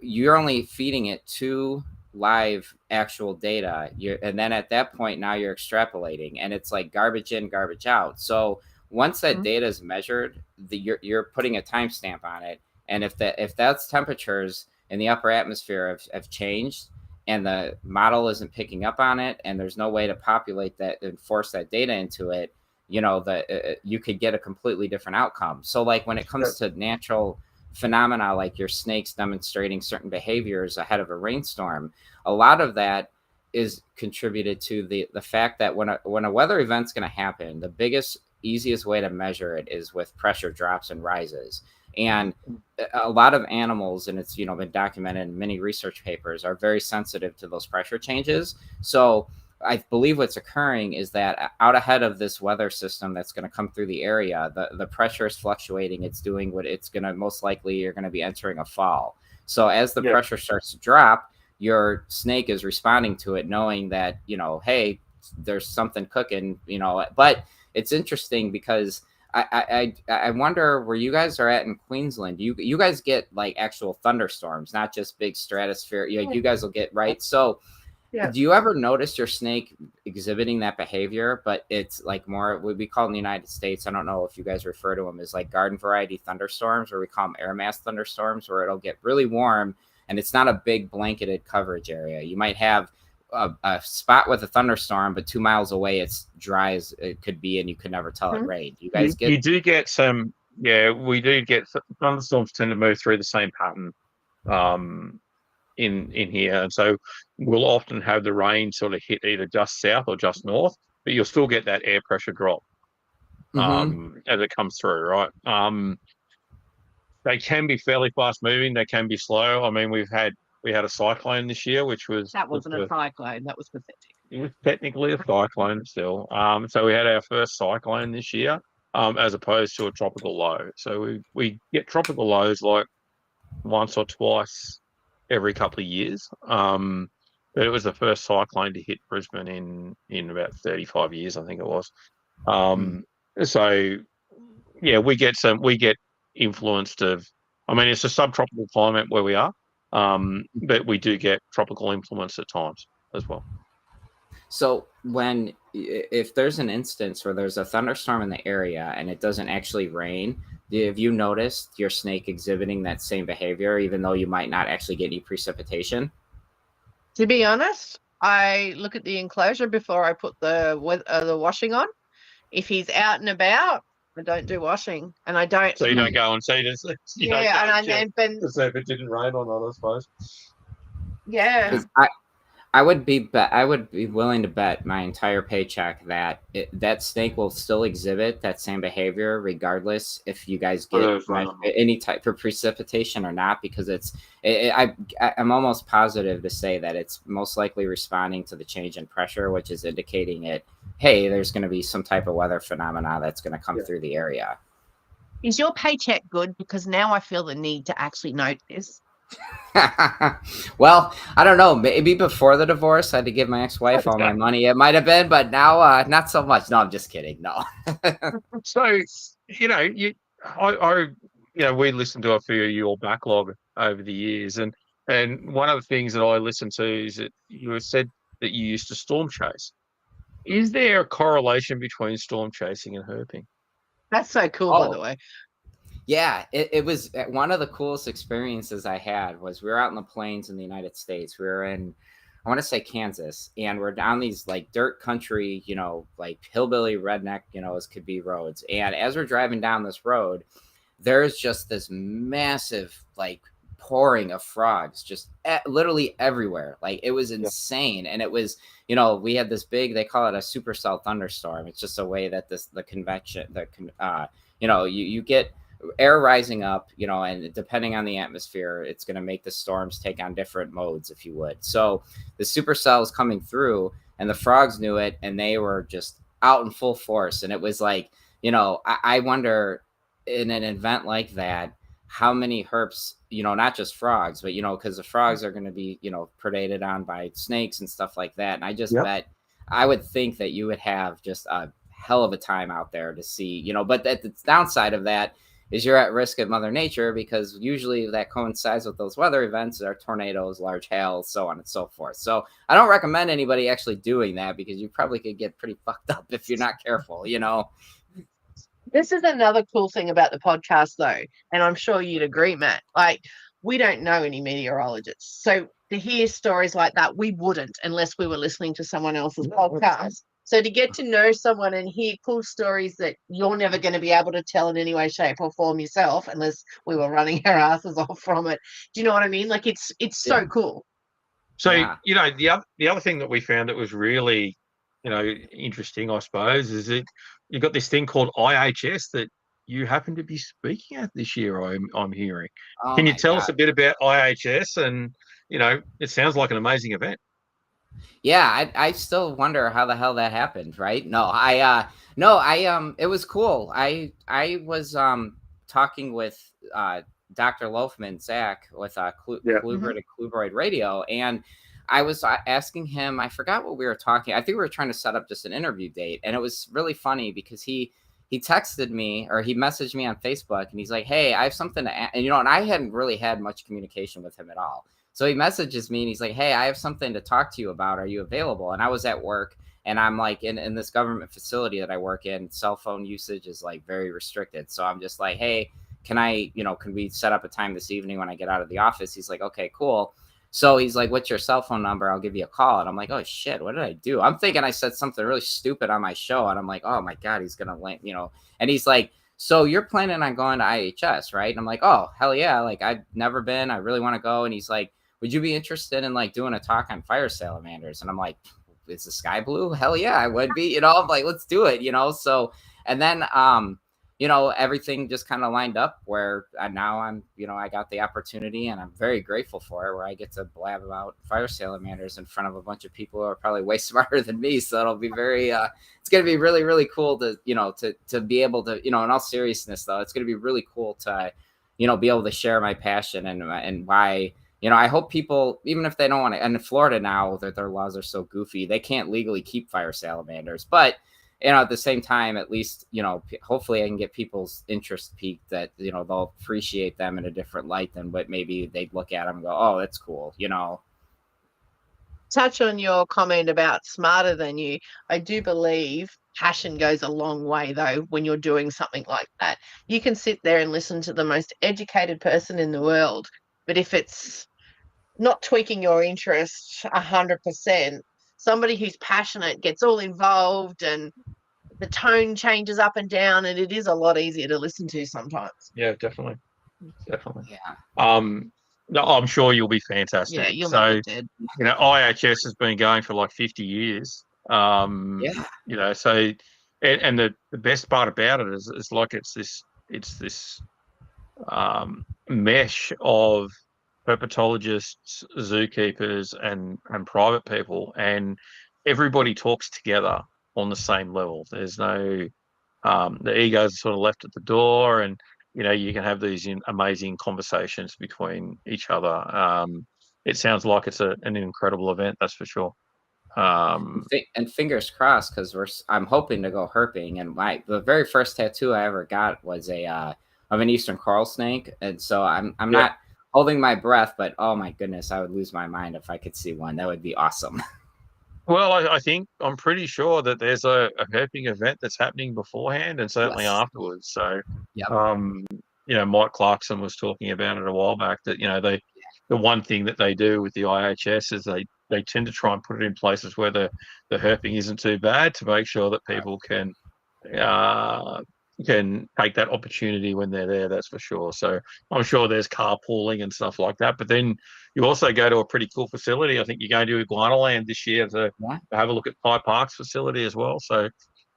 you're only feeding it to live actual data. And then at that point, now you're extrapolating, and it's like garbage in, garbage out. So once that data is measured, you're putting a timestamp on it. And if that's temperatures in the upper atmosphere have changed, and the model isn't picking up on it, and there's no way to populate that and force that data into it, you could get a completely different outcome. So like when it comes to natural phenomena, like your snakes demonstrating certain behaviors ahead of a rainstorm, a lot of that is contributed to the fact that when a weather event's going to happen, the biggest, easiest way to measure it is with pressure drops and rises. And a lot of animals, and it's been documented in many research papers, are very sensitive to those pressure changes. So I believe what's occurring is that out ahead of this weather system that's going to come through the area, the pressure is fluctuating. It's doing what it's going to, most likely you're going to be entering a fall. So as the pressure starts to drop, your snake is responding to it, knowing that, hey, there's something cooking, but it's interesting because I wonder where you guys are at in Queensland. You guys get like actual thunderstorms, not just big stratosphere. You guys will get, right? So do you ever notice your snake exhibiting that behavior? But it's like more what we call in the United States, I don't know if you guys refer to them as like garden variety thunderstorms, or we call them air mass thunderstorms, where it'll get really warm and it's not a big blanketed coverage area. You might have a spot with a thunderstorm, but 2 miles away it's dry as it could be, and you could never tell it rained. You guys you do get some, we do get thunderstorms tend to move through the same pattern in here, and so we'll often have the rain sort of hit either just south or just north, but you'll still get that air pressure drop as it comes through, right? They can be fairly fast moving, they can be slow. I mean, we had a cyclone this year, which that wasn't a cyclone. That was pathetic. It was technically a cyclone still. So we had our first cyclone this year, as opposed to a tropical low. So we get tropical lows like once or twice every couple of years. But it was the first cyclone to hit Brisbane in about 35 years, I think it was. So yeah, we get influenced of. I mean, it's a subtropical climate where we are. But we do get tropical influence at times as well. So if there's an instance where there's a thunderstorm in the area and it doesn't actually rain, have you noticed your snake exhibiting that same behavior, even though you might not actually get any precipitation? To be honest, I look at the enclosure before I put the washing on. If he's out and about, I don't do washing, and I don't. So you don't go and see this. And to see if it didn't rain or not, I suppose. Yeah. I would be willing to bet my entire paycheck that that snake will still exhibit that same behavior regardless if you guys get any type of precipitation or not, because I'm almost positive to say that it's most likely responding to the change in pressure, which is indicating hey, there's going to be some type of weather phenomena that's going to come Yeah. through the area. Is your paycheck good? Because now I feel the need to actually note this. Well, I don't know. Maybe before the divorce, I had to give my ex-wife all my money. It might have been, but now, not so much. No, I'm just kidding. No. So, we listened to a few of your backlog over the years, and one of the things that I listened to is that you said that you used to storm chase. Is there a correlation between storm chasing and herping? That's so cool, by the way. Yeah, it was one of the coolest experiences I had was we were out in the plains in the United States. We were in, I want to say Kansas, and we're down these like dirt country, like hillbilly redneck, as could be roads. And as we're driving down this road, there's just this massive like pouring of frogs just literally everywhere. Like it was insane. And it was, we had this big, they call it a supercell thunderstorm. It's just a way that the convection, you get air rising up, and depending on the atmosphere, it's going to make the storms take on different modes, if you would. So the supercell is coming through and the frogs knew it and they were just out in full force. And it was like, I wonder in an event like that, how many herps, not just frogs, but, because the frogs are going to be, predated on by snakes and stuff like that. And I just bet, I would think that you would have just a hell of a time out there to see, but the downside of that is you're at risk of Mother Nature, because usually that coincides with those weather events are tornadoes, large hail, so on and so forth. So I don't recommend anybody actually doing that, because you probably could get pretty fucked up if you're not careful, This is another cool thing about the podcast, though, and I'm sure you'd agree, Matt. Like, we don't know any meteorologists. So to hear stories like that, we wouldn't unless we were listening to someone else's podcast. So to get to know someone and hear cool stories that you're never going to be able to tell in any way, shape, or form yourself, unless we were running our asses off from it. Do you know what I mean? Like it's so cool. So the other thing that we found that was really interesting, I suppose, is that you got this thing called IHS that you happen to be speaking at this year. I'm hearing. Oh, Can you tell us a bit about IHS? And it sounds like an amazing event. Yeah, I still wonder how the hell that happened, right? It was cool. I was talking with Dr. Loafman, Zach, with Clubroid and Clubroid Radio, and I was asking him, I forgot what we were talking. I think we were trying to set up just an interview date, and it was really funny because he texted me, or he messaged me on Facebook, and he's like, "Hey, I have something to," and and I hadn't really had much communication with him at all. So he messages me and he's like, "Hey, I have something to talk to you about. Are you available?" And I was at work, and I'm like in this government facility that I work in, cell phone usage is like very restricted. So I'm just like, "Hey, can we set up a time this evening when I get out of the office?" He's like, "Okay, cool." So he's like, "What's your cell phone number? I'll give you a call." And I'm like, "Oh shit, what did I do?" I'm thinking I said something really stupid on my show. And I'm like, "Oh my God, he's going to link, and he's like, "So you're planning on going to IHS, right?" And I'm like, "Oh, hell yeah. Like I've never been, I really want to go." And he's like, "Would you be interested in like doing a talk on fire salamanders?" And I'm like, "Is the sky blue?" "Hell yeah, I would be." I'm like, "Let's do it." So, and then, everything just kind of lined up where now I'm, I got the opportunity, and I'm very grateful for it, where I get to blab about fire salamanders in front of a bunch of people who are probably way smarter than me. So it'll be very, it's going to be really, really cool to, to be able to, in all seriousness though, it's going to be really cool to, be able to share my passion and why, I hope people, even if they don't want to, and in Florida now that their laws are so goofy, they can't legally keep fire salamanders, but at the same time, at least, hopefully I can get people's interest peaked that, they'll appreciate them in a different light than what maybe they'd look at them and go, "Oh, that's cool." Touch on your comment about smarter than you. I do believe passion goes a long way, though, when you're doing something like that. You can sit there and listen to the most educated person in the world, but if it's not tweaking your interest 100%, somebody who's passionate gets all involved and the tone changes up and down, and it is a lot easier to listen to sometimes. Yeah, definitely. Yeah. No, I'm sure you'll be fantastic. Yeah, you'll never be dead. IHS has been going for like 50 years. Yeah. So, and the best part about it is like it's this mesh of herpetologists, zookeepers, and private people, and everybody talks together. on the same level. There's no the egos are sort of left at the door, and you can have these amazing conversations between each other. It sounds like it's an incredible event, that's for sure. And fingers crossed, because I'm hoping to go herping, and the very first tattoo I ever got was of an eastern coral snake, and so I'm not holding my breath, but oh my goodness, I would lose my mind if I could see one. That would be awesome. Well, I think I'm pretty sure that there's a herping event that's happening beforehand and certainly Yes. afterwards. So, Yep. Mike Clarkson was talking about it a while back that the one thing that they do with the IHS is they tend to try and put it in places where the herping isn't too bad to make sure that people can take that opportunity when they're there. That's for sure. So I'm sure there's carpooling and stuff like that. But then you also go to a pretty cool facility. I think you're going to Iguana Land this year to have a look at Pie Park's facility as well. So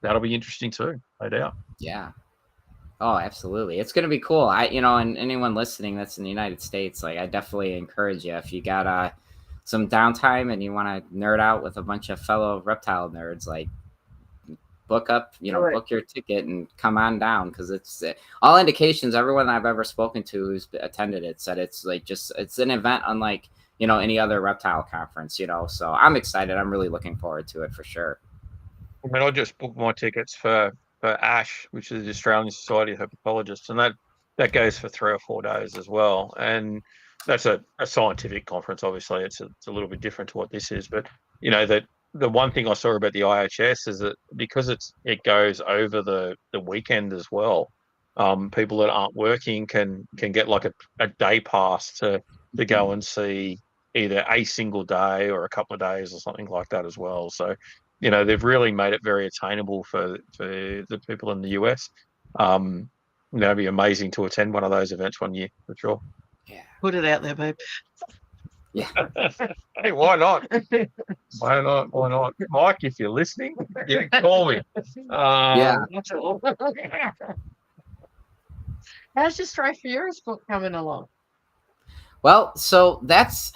that'll be interesting too, no doubt. Yeah. Oh, absolutely. It's going to be cool. And anyone listening that's in the United States, like, I definitely encourage you, if you got some downtime and you want to nerd out with a bunch of fellow reptile nerds, like, book your ticket and come on down, because it's all indications. Everyone I've ever spoken to who's attended it said it's it's an event unlike any other reptile conference. So I'm excited. I'm really looking forward to it for sure. I mean, I just booked my tickets for ASH, which is the Australian Society of Herpetologists, and that goes for 3 or 4 days as well. And that's a scientific conference. Obviously, it's a little bit different to what this is, but that. The one thing I saw about the IHS is that because it goes over the weekend as well, people that aren't working can get like a day pass to go and see either a single day or a couple of days or something like that as well. So, they've really made it very attainable for the people in the US. It'd be amazing to attend one of those events one year for sure. Yeah, put it out there, babe. Yeah. Hey, why not? Why not? Mike, if you're listening, call me. Yeah. How's your Stray Furious book coming along? Well, so that's,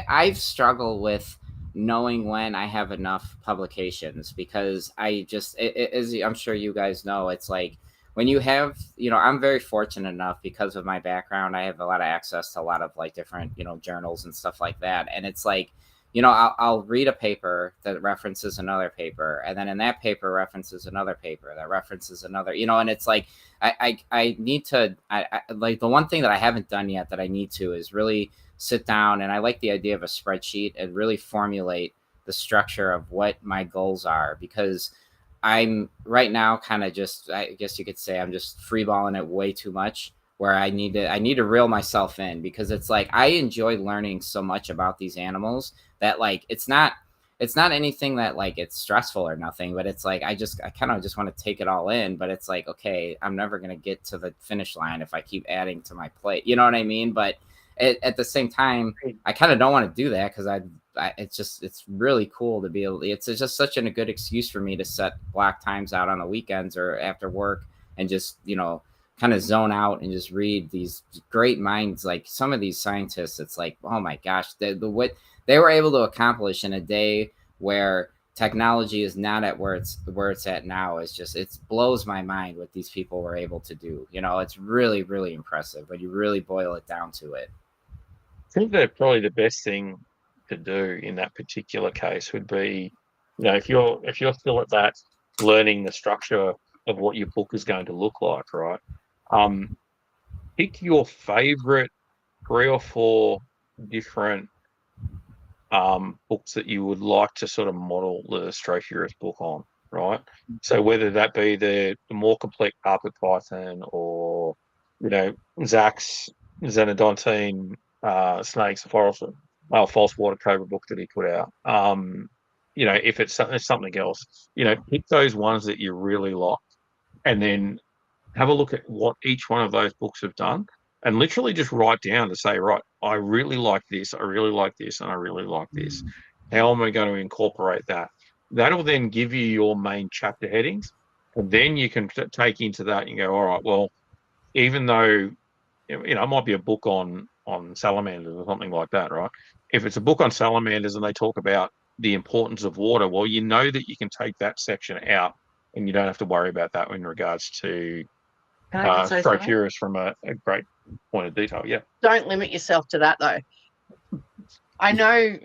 I've struggled with knowing when I have enough publications, because as I'm sure you guys know, it's like, when you have, I'm very fortunate enough because of my background. I have a lot of access to a lot of like different, journals and stuff like that. And it's like, I'll read a paper that references another paper, and then in that paper references another paper that references another, and it's like, I need to, like, the one thing that I haven't done yet that I need to is really sit down, and I like the idea of a spreadsheet and really formulate the structure of what my goals are, because I'm right now kind of just, I guess you could say, I'm just freeballing it way too much, where I need to reel myself in, because it's like, I enjoy learning so much about these animals that, like, it's not anything that, like, it's stressful or nothing, but it's like, I kind of just want to take it all in, but it's like, okay, I'm never going to get to the finish line if I keep adding to my plate. You know what I mean? But at the same time, I kind of don't want to do that, because it's really cool to be able to, it's just such a good excuse for me to set block times out on the weekends or after work and just, kind of zone out and just read these great minds. Like, some of these scientists, it's like, oh my gosh, what they were able to accomplish in a day where technology is not at where it's at now. Is just, it blows my mind what these people were able to do. It's really, really impressive when you really boil it down to it. I think that probably the best thing to do in that particular case would be, if you're still at that learning the structure of what your book is going to look like, right? Pick your favorite 3 or 4 different books that you would like to sort of model the Stray Furious book on, right? So whether that be the more complete carpet python, or Zach's Xenodontine snakes, false water cobra book that he put out. If it's something else, pick those ones that you really like, and then have a look at what each one of those books have done, and literally just write down to say, right, I really like this, I really like this, and I really like this. How am I going to incorporate that? That'll then give you your main chapter headings, and then you can take into that and go, all right, well, even though it might be a book on salamanders or something like that, right? If it's a book on salamanders and they talk about the importance of water. Well, you know that you can take that section out, and you don't have to worry about that in regards to Can I just say something? Stropurus from a great point of detail. Yeah. Don't limit yourself to that, though. I know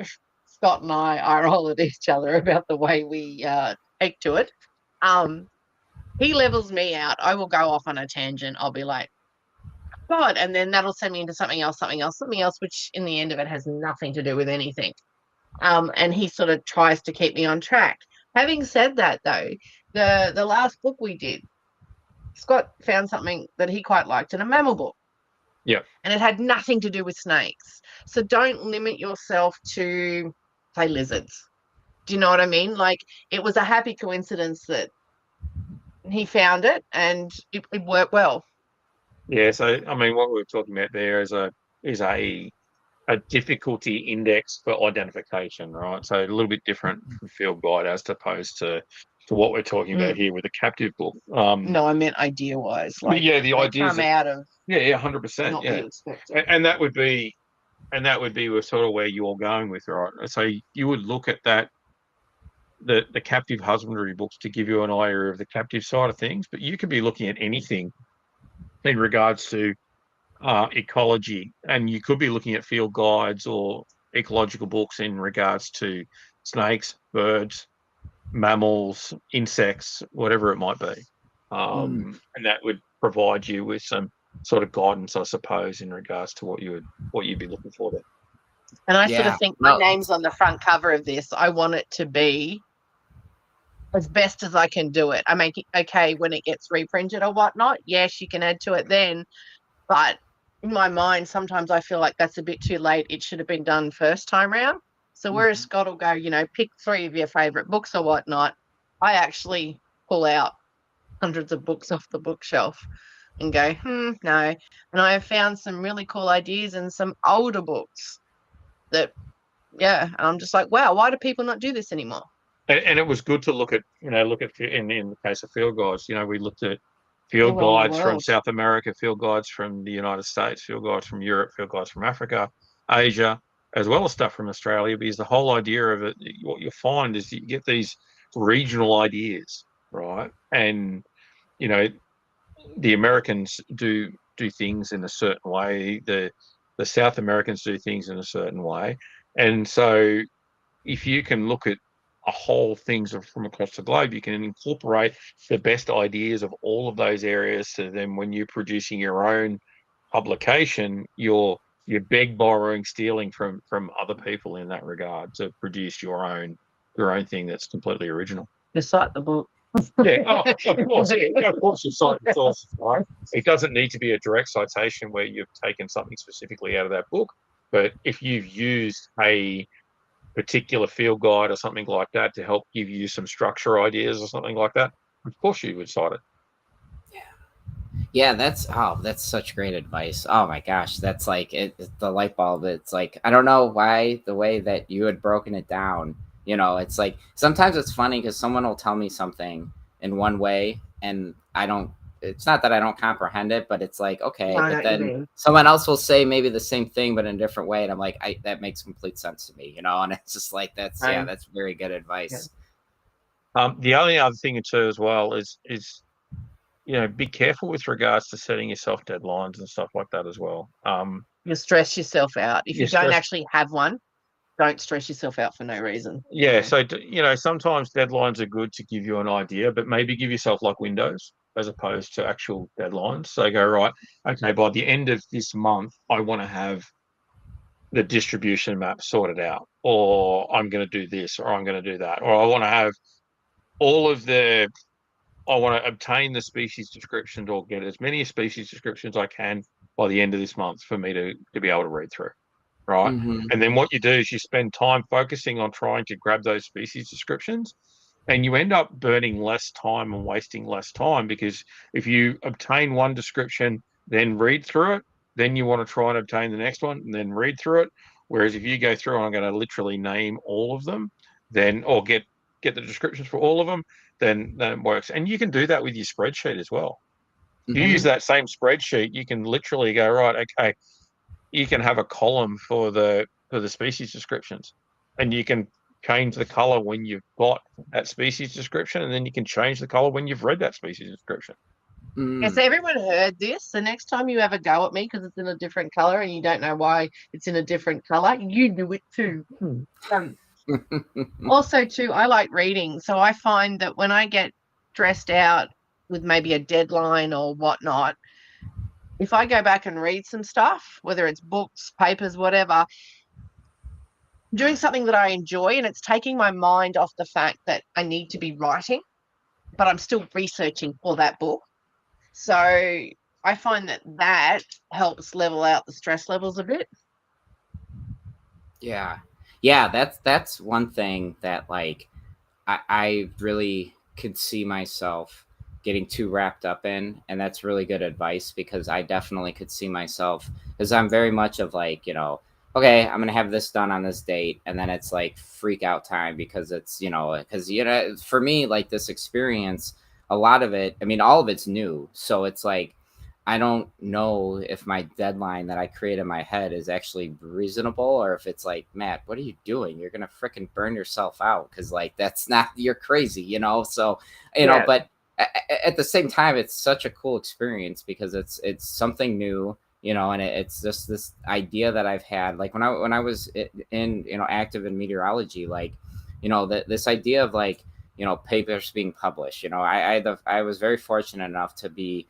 Scott and I roll at each other about the way we take to it. He levels me out. I will go off on a tangent. I'll be like, God, and then that'll send me into something else, which in the end of it has nothing to do with anything. And he sort of tries to keep me on track. Having said that, though, the last book we did, Scott found something that he quite liked in a mammal book. Yeah. And it had nothing to do with snakes. So don't limit yourself to, say, lizards. Do you know what I mean? Like, it was a happy coincidence that he found it and it worked well. Yeah. So, I mean, what we were talking about there is a difficulty index for identification, right? So a little bit different from field guide as opposed to what we're talking about here with a captive book. No, I meant idea-wise. Like, yeah, the ideas come out of 100%. not Yeah, what you expect. and that would be sort of where you're going with, right? So you would look at that the captive husbandry books to give you an idea of the captive side of things, but you could be looking at anything in regards to ecology, and you could be looking at field guides or ecological books in regards to snakes, birds, mammals, insects, whatever it might be, and that would provide you with some sort of guidance, I suppose, in regards to what you'd be looking for there. And I sort of think my name's on the front cover of this. I want it to be as best as I can do it. I make it okay when it gets reprinted or whatnot. Yes, you can add to it then, but in my mind, sometimes I feel like that's a bit too late. It should have been done first time round. So whereas Scott will go, pick 3 of your favorite books or whatnot, I actually pull out hundreds of books off the bookshelf and go, no. And I have found some really cool ideas in some older books that, and I'm just like, wow, why do people not do this anymore? And it was good to look at in the case of field guides, we looked at field guides from South America, field guides from the United States, field guides from Europe, field guides from Africa, Asia, as well as stuff from Australia, because the whole idea of it, what you find is you get these regional ideas, right? And, the Americans do things in a certain way. The South Americans do things in a certain way. And so if you can look at a whole things from across the globe, you can incorporate the best ideas of all of those areas. So then when you're producing your own publication, you're borrowing, stealing from other people in that regard to produce your own thing that's completely original. Just cite the book. Yeah, of course. Yeah, of course you cite the sources, right? It doesn't need to be a direct citation where you've taken something specifically out of that book, but if you've used a particular field guide or something like that to help give you some structure ideas or something like that, of course you would cite it. Yeah, that's such great advice. Oh my gosh, that's like the light bulb. It's like, I don't know why the way that you had broken it down, it's like sometimes it's funny because someone will tell me something in one way and it's not that I don't comprehend it, but it's like, okay, but then someone else will say maybe the same thing but in a different way, and I'm like, that makes complete sense to me, and it's just like that's very good advice. The only other thing too as well is be careful with regards to setting yourself deadlines and stuff like that as well. You stress yourself out if you don't actually have one. Don't stress yourself out for no reason. Yeah, so sometimes deadlines are good to give you an idea, but maybe give yourself like windows as opposed to actual deadlines. So go, right, okay, by the end of this month, I want to have the distribution map sorted out, or I'm going to do this, or I'm going to do that, or I want to have I want to obtain the species descriptions or get as many species descriptions I can by the end of this month for me to be able to read through. Right. And then what you do is you spend time focusing on trying to grab those species descriptions, and you end up burning less time and wasting less time, because if you obtain one description, then read through it, then you want to try and obtain the next one and then read through it. Whereas if you go through and I'm going to literally name all of them, then, or get the descriptions for all of them, then it works. And you can do that with your spreadsheet as well. If you use that same spreadsheet, you can literally go, right, okay, you can have a column for the species descriptions, and you can change the color when you've got that species description, and then you can change the color when you've read that species description. Has everyone heard this? The next time you have a go at me because it's in a different color and you don't know why it's in a different color, you do it too. Also, too, I like reading. So I find that when I get stressed out with maybe a deadline or whatnot, if I go back and read some stuff, whether it's books, papers, whatever, doing something that I enjoy, and it's taking my mind off the fact that I need to be writing, but I'm still researching for that book. So I find that helps level out the stress levels a bit. Yeah, that's one thing that like I really could see myself getting too wrapped up in, and that's really good advice, because I definitely could see myself, because I'm very much of like, okay, I'm gonna have this done on this date, and then it's like freak out time, because it's because for me, like, this experience, a lot of it, I mean, all of it's new, so it's like I don't know if my deadline that I create in my head is actually reasonable, or if it's like, Matt, what are you doing? You're gonna freaking burn yourself out, because like that's not, you're crazy, so Yeah. but at the same time, it's such a cool experience, because it's something new, and it's just this idea that I've had, like when I was in active in meteorology, like this idea of like papers being published. I was very fortunate enough to be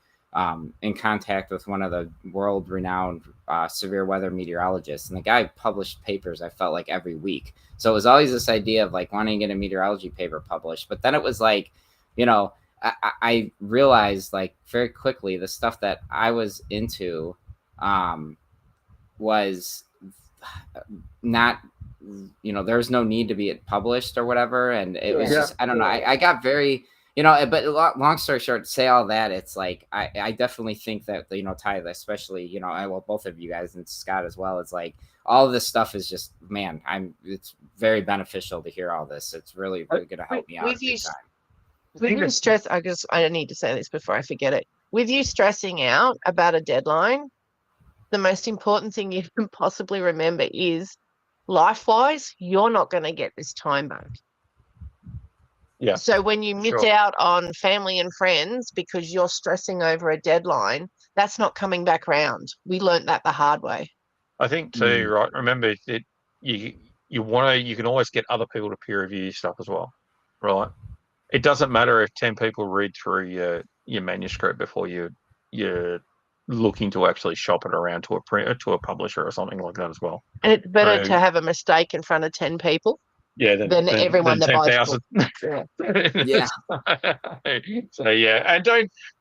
in contact with one of the world renowned severe weather meteorologists, and the guy published papers, I felt like, every week. So it was always this idea of like wanting to get a meteorology paper published, but then it was like I realized like very quickly the stuff that I was into was not, there's no need to be published or whatever, and it was just, I don't know, I got very, but long story short, to say all that, it's like I definitely think that Ty, especially, well, both of you guys and Scott as well, it's like all of this stuff is just, man, it's very beneficial to hear all this. It's really going to help me out big time. With you stress, I need to say this before I forget it. With you stressing out about a deadline, the most important thing you can possibly remember is, life-wise, you're not going to get this time back. Yeah. So when you miss out on family and friends because you're stressing over a deadline, that's not coming back round. We learnt that the hard way. I think too, right? Remember that you can always get other people to peer review your stuff as well, right? It doesn't matter if 10 people read through your manuscript before you're looking to actually shop it around to a publisher or something like that as well. And it's better to have a mistake in front of 10 people than everyone that buys books. Yeah. So yeah,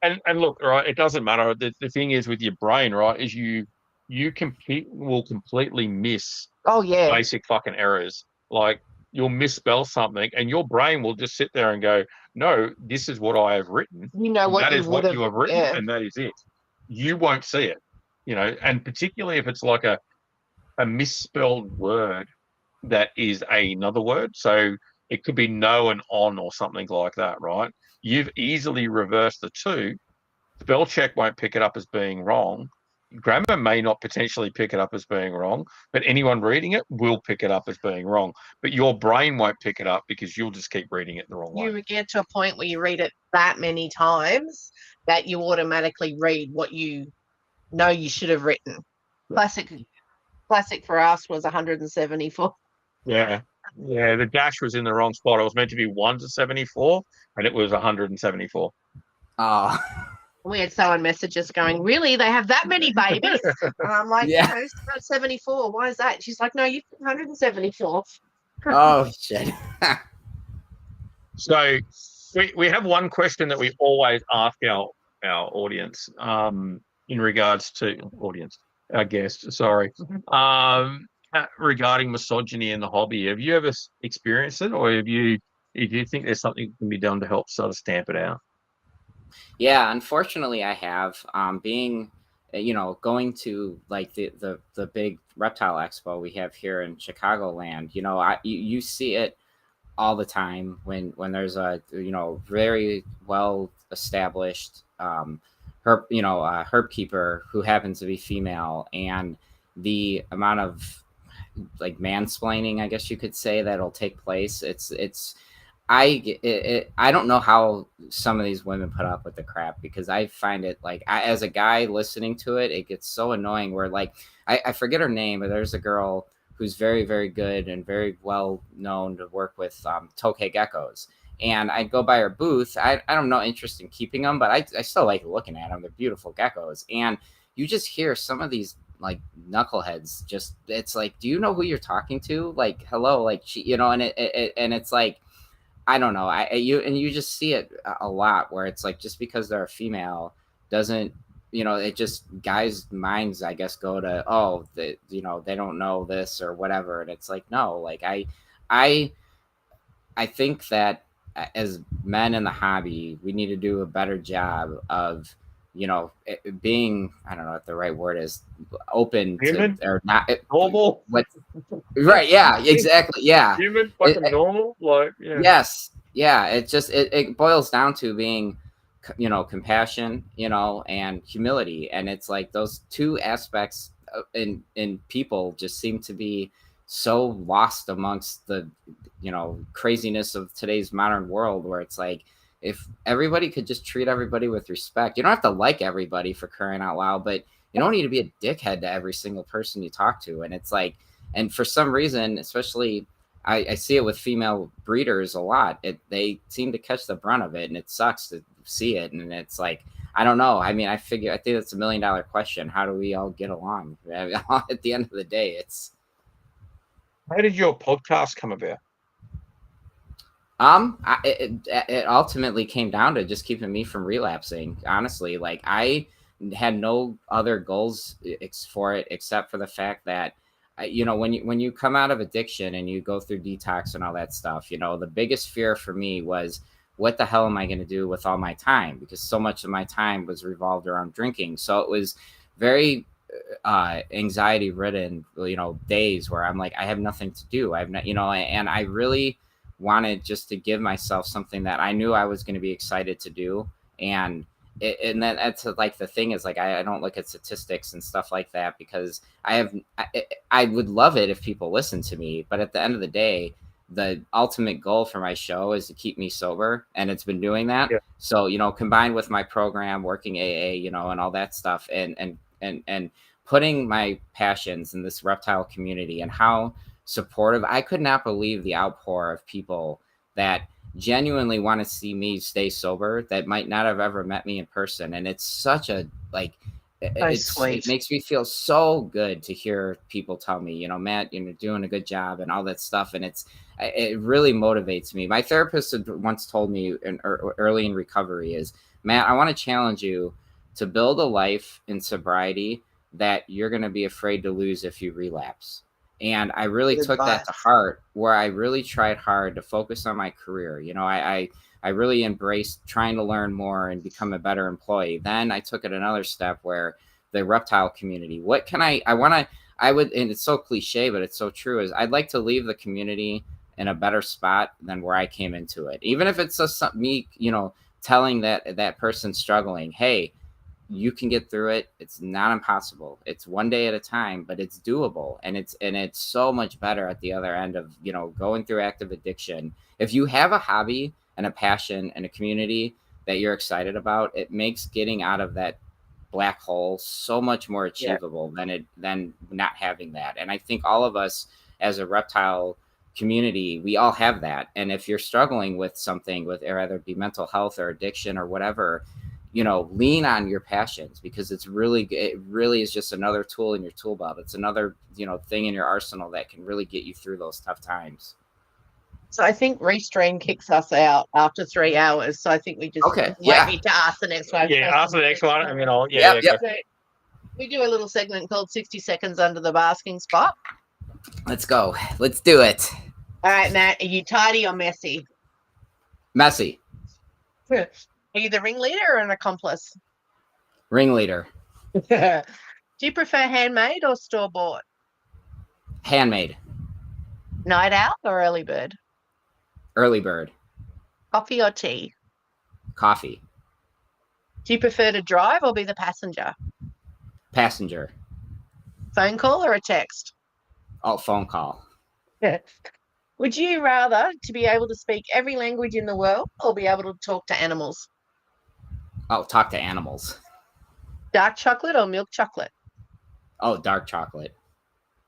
and look, right, it doesn't matter. The thing is with your brain, right, is you will completely miss basic fucking errors. Like, you'll misspell something and your brain will just sit there and go, no, this is what I have written. That is what you have written, and that is it. You won't see it, and particularly if it's like a misspelled word that is another word. So it could be no and on or something like that, right? You've easily reversed the two. Spell check won't pick it up as being wrong. Grammar may not potentially pick it up as being wrong, but anyone reading it will pick it up as being wrong. But your brain won't pick it up because you'll just keep reading it the wrong way. You get to a point where you read it that many times that you automatically read what you know you should have written. Classic for us was 174. Yeah. Yeah, the dash was in the wrong spot. It was meant to be 1 to 74, and it was 174. Oh. We had someone message us going, really? They have that many babies? And I'm like, no, it's about 74. Why is that? She's like, no, you put 174. Oh, shit. So we have one question that we always ask our audience in regards to our guests, sorry. Regarding misogyny in the hobby. Have you ever experienced it, or do you think there's something that can be done to help sort of stamp it out? Yeah, unfortunately I have. Being, going to like the big reptile expo we have here in Chicagoland, you see it all the time when there's a very well established herp keeper who happens to be female, and the amount of like mansplaining, I guess you could say, that'll take place. I don't know how some of these women put up with the crap, because I find it like, as a guy listening to it, it gets so annoying where like, I forget her name, but there's a girl who's very, very good and very well known to work with tokay geckos. And I'd go by her booth. I don't know interest in keeping them, but I still like looking at them. They're beautiful geckos. And you just hear some of these like knuckleheads just, it's like, do you know who you're talking to? Like, hello, like she, you know, and it's like, I don't know. You just see it a lot where it's like, just because they're a female doesn't, you know, it just, guys' minds, I guess, go to, oh, you know, they don't know this or whatever. And it's like, no, like I think that as men in the hobby, we need to do a better job of, you know, being, I don't know what the right word is, open Human? to, or not Normal? what, right. Yeah, exactly. Yeah. Human? Fucking normal? Like, yeah. Yes. Yeah. It just, it boils down to being, you know, compassion, you know, and humility. And it's like those two aspects in people just seem to be so lost amongst the, you know, craziness of today's modern world, where it's like, if everybody could just treat everybody with respect, you don't have to like everybody, for crying out loud, but you don't need to be a dickhead to every single person you talk to. And it's like, and for some reason, especially I see it with female breeders a lot. They seem to catch the brunt of it, and it sucks to see it. And it's like, I don't know. I mean, I think that's $1 million question. How do we all get along? At the end of the day, it's. How did your podcast come about? It ultimately came down to just keeping me from relapsing. Honestly, like I had no other goals for it except for the fact that, you know, when you come out of addiction and you go through detox and all that stuff, you know, the biggest fear for me was, what the hell am I going to do with all my time? Because so much of my time was revolved around drinking. So it was very anxiety ridden, you know, days where I'm like, I have nothing to do. I have not, you know, and I really wanted just to give myself something that I knew I was going to be excited to do. And and then that's like the thing is, like, I don't look at statistics and stuff like that, because I would love it if people listen to me, but at the end of the day, the ultimate goal for my show is to keep me sober, and it's been doing that. Yeah. So, you know, combined with my program, working AA, you know, and all that stuff, and putting my passions in this reptile community and how supportive, I could not believe the outpour of people that genuinely want to see me stay sober, that might not have ever met me in person. And it's such a, like, it makes me feel so good to hear people tell me, you know, Matt, you're doing a good job and all that stuff. And it really motivates me. My therapist had once told me early in recovery is, Matt, I want to challenge you to build a life in sobriety that you're going to be afraid to lose if you relapse. And I really took that to heart, where I really tried hard to focus on my career. You know, I really embraced trying to learn more and become a better employee. Then I took it another step where the reptile community, what can I would, and it's so cliche, but it's so true, is I'd like to leave the community in a better spot than where I came into it. Even if it's just me, you know, telling that person struggling, hey, you can get through it. It's not impossible. It's one day at a time, but it's doable. And it's so much better at the other end of, you know, going through active addiction. If you have a hobby and a passion and a community that you're excited about, it makes getting out of that black hole so much more achievable than not having that. And I think all of us as a reptile community, we all have that. And if you're struggling with something, with whether it be mental health or addiction or whatever, you know, lean on your passions, because it really is just another tool in your tool belt. It's another, you know, thing in your arsenal that can really get you through those tough times. So I think Restream kicks us out after 3 hours. So I think we just need to ask the next one. Yeah, ask the next one. I mean, So we do a little segment called 60 Seconds Under the Basking Spot. Let's go. Let's do it. All right, Matt, are you tidy or messy? Messy. Are you the ringleader or an accomplice? Ringleader. Do you prefer handmade or store-bought? Handmade. Night owl or early bird? Early bird. Coffee or tea? Coffee. Do you prefer to drive or be the passenger? Passenger. Phone call or a text? Oh, phone call. Yeah. Would you rather to be able to speak every language in the world or be able to talk to animals? Oh, talk to animals. Dark chocolate or milk chocolate? Oh, dark chocolate.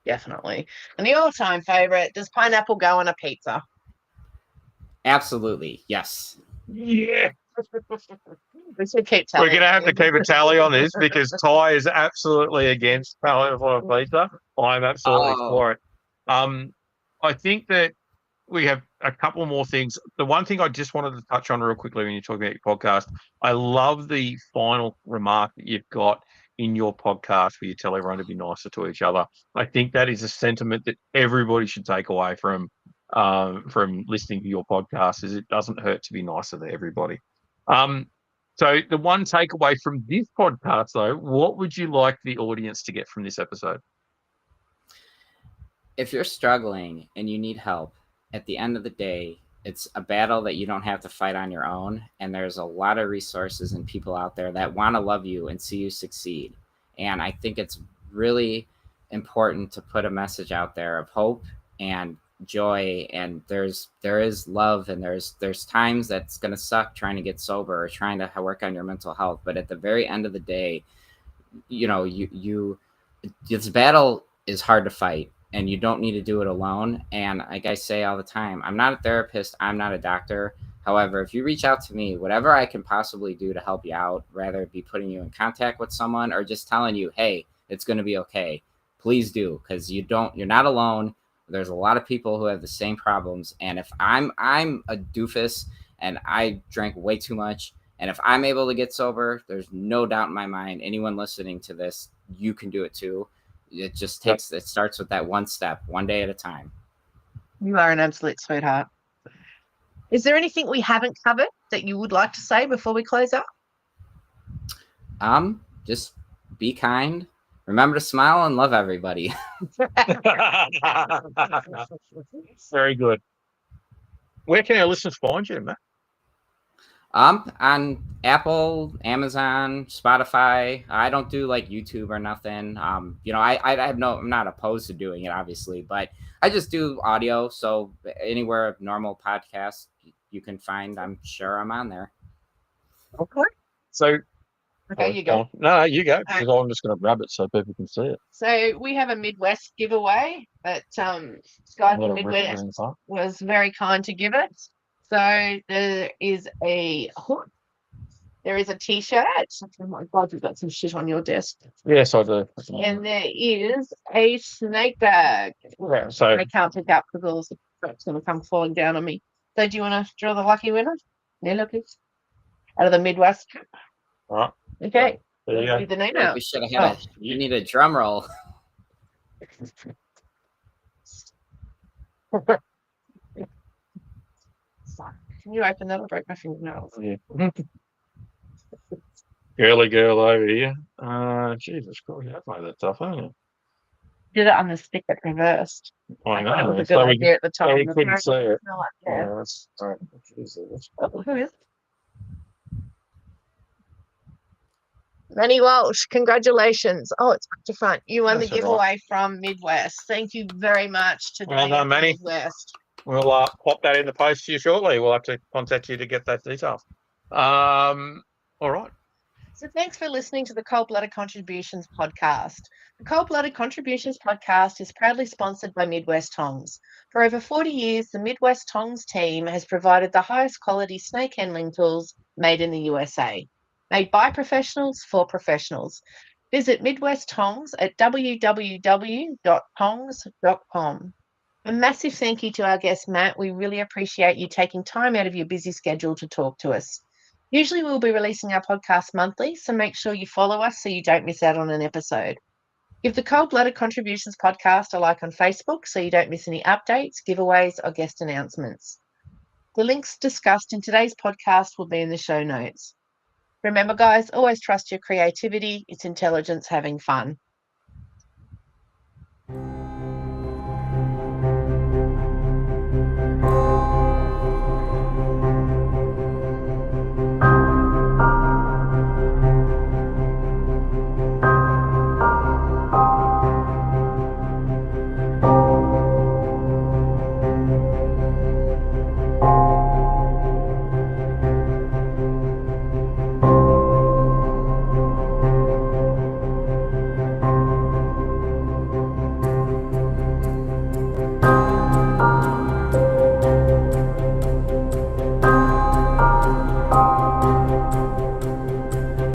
Definitely. And the all-time favorite, does pineapple go on a pizza? Absolutely. Yes. Yeah. We should keep We're telling going to have to you. keep a tally on this because Ty is absolutely against pineapple on pizza. I'm absolutely Oh, for it. I think that we have a couple more things. The one thing I just wanted to touch on real quickly when you're talking about your podcast, I love the final remark that you've got in your podcast where you tell everyone to be nicer to each other. I think that is a sentiment that everybody should take away from listening to your podcast. Is it doesn't hurt to be nicer to everybody. So the one takeaway from this podcast, though, what would you like the audience to get from this episode? if you're struggling and you need help, at the end of the day, it's a battle that you don't have to fight on your own. And there's a lot of resources and people out there that want to love you and see you succeed. And I think it's really important to put a message out there of hope and joy. And there is love, and there's times that's going to suck trying to get sober or trying to work on your mental health. But at the very end of the day, this battle is hard to fight, and you don't need to do it alone. And like I say all the time, I'm not a therapist, I'm not a doctor. However, if you reach out to me, whatever I can possibly do to help you out, rather it be putting you in contact with someone or just telling you, hey, it's going to be okay, please do, because you're not alone. There's a lot of people who have the same problems. And if I'm a doofus and I drank way too much, and if I'm able to get sober, there's no doubt in my mind, anyone listening to this, you can do it too. It just it starts with that one step, one day at a time. You are an absolute sweetheart. Is there anything we haven't covered that you would like to say before we close up? Just be kind. Remember to smile and love everybody. Very good. Where can our listeners find you, Matt? On Apple, Amazon, Spotify. I don't do like YouTube or nothing. I have I'm not opposed to doing it, obviously, but I just do audio. So anywhere normal podcast you can find, I'm sure I'm on there. Okay. So, okay, you go. No, you go. Because I'm just going to grab it so people can see it. So we have a Midwest giveaway that Scott from Midwest was very kind to give it. So there is a hook. There is a T-shirt. Oh my God, you've got some shit on your desk. Yes, I do. And there is a snake bag. Yeah, so I can't pick up because all the crap's going to come falling down on me. So do you want to draw the lucky winner? Yeah, please. Out of the Midwest. all right. Okay. There you go. Read the name Like out. we should have had you need a drum roll. Can you open that? I broke my fingernails. Yeah. Girly girl over here. Jesus Christ, that's made that tough, hasn't it? Did it on the stick at reversed. I know. That was a good So idea at the time. we couldn't see it. No, yeah. That's all right. Jesus. Oh, who is it? Manny Walsh, congratulations. Oh, it's back to front. You won That's the giveaway from Midwest. Thank you very much to Well done, Manny. Midwest. We'll pop that in the post to you shortly. We'll have to contact you to get those details. All right. So thanks for listening to the Cold Blooded Contributions podcast. The Cold Blooded Contributions podcast is proudly sponsored by Midwest Tongs. For over 40 years, the Midwest Tongs team has provided the highest quality snake handling tools made in the USA. Made by professionals for professionals. Visit Midwest Tongs at www.tongs.com. A massive thank you to our guest, Matt. We really appreciate you taking time out of your busy schedule to talk to us. Usually we'll be releasing our podcast monthly, so make sure you follow us so you don't miss out on an episode. Give the Cold Blooded Contributions podcast a like on Facebook so you don't miss any updates, giveaways, or guest announcements. The links discussed in today's podcast will be in the show notes. Remember, guys, always trust your creativity. It's intelligence having fun.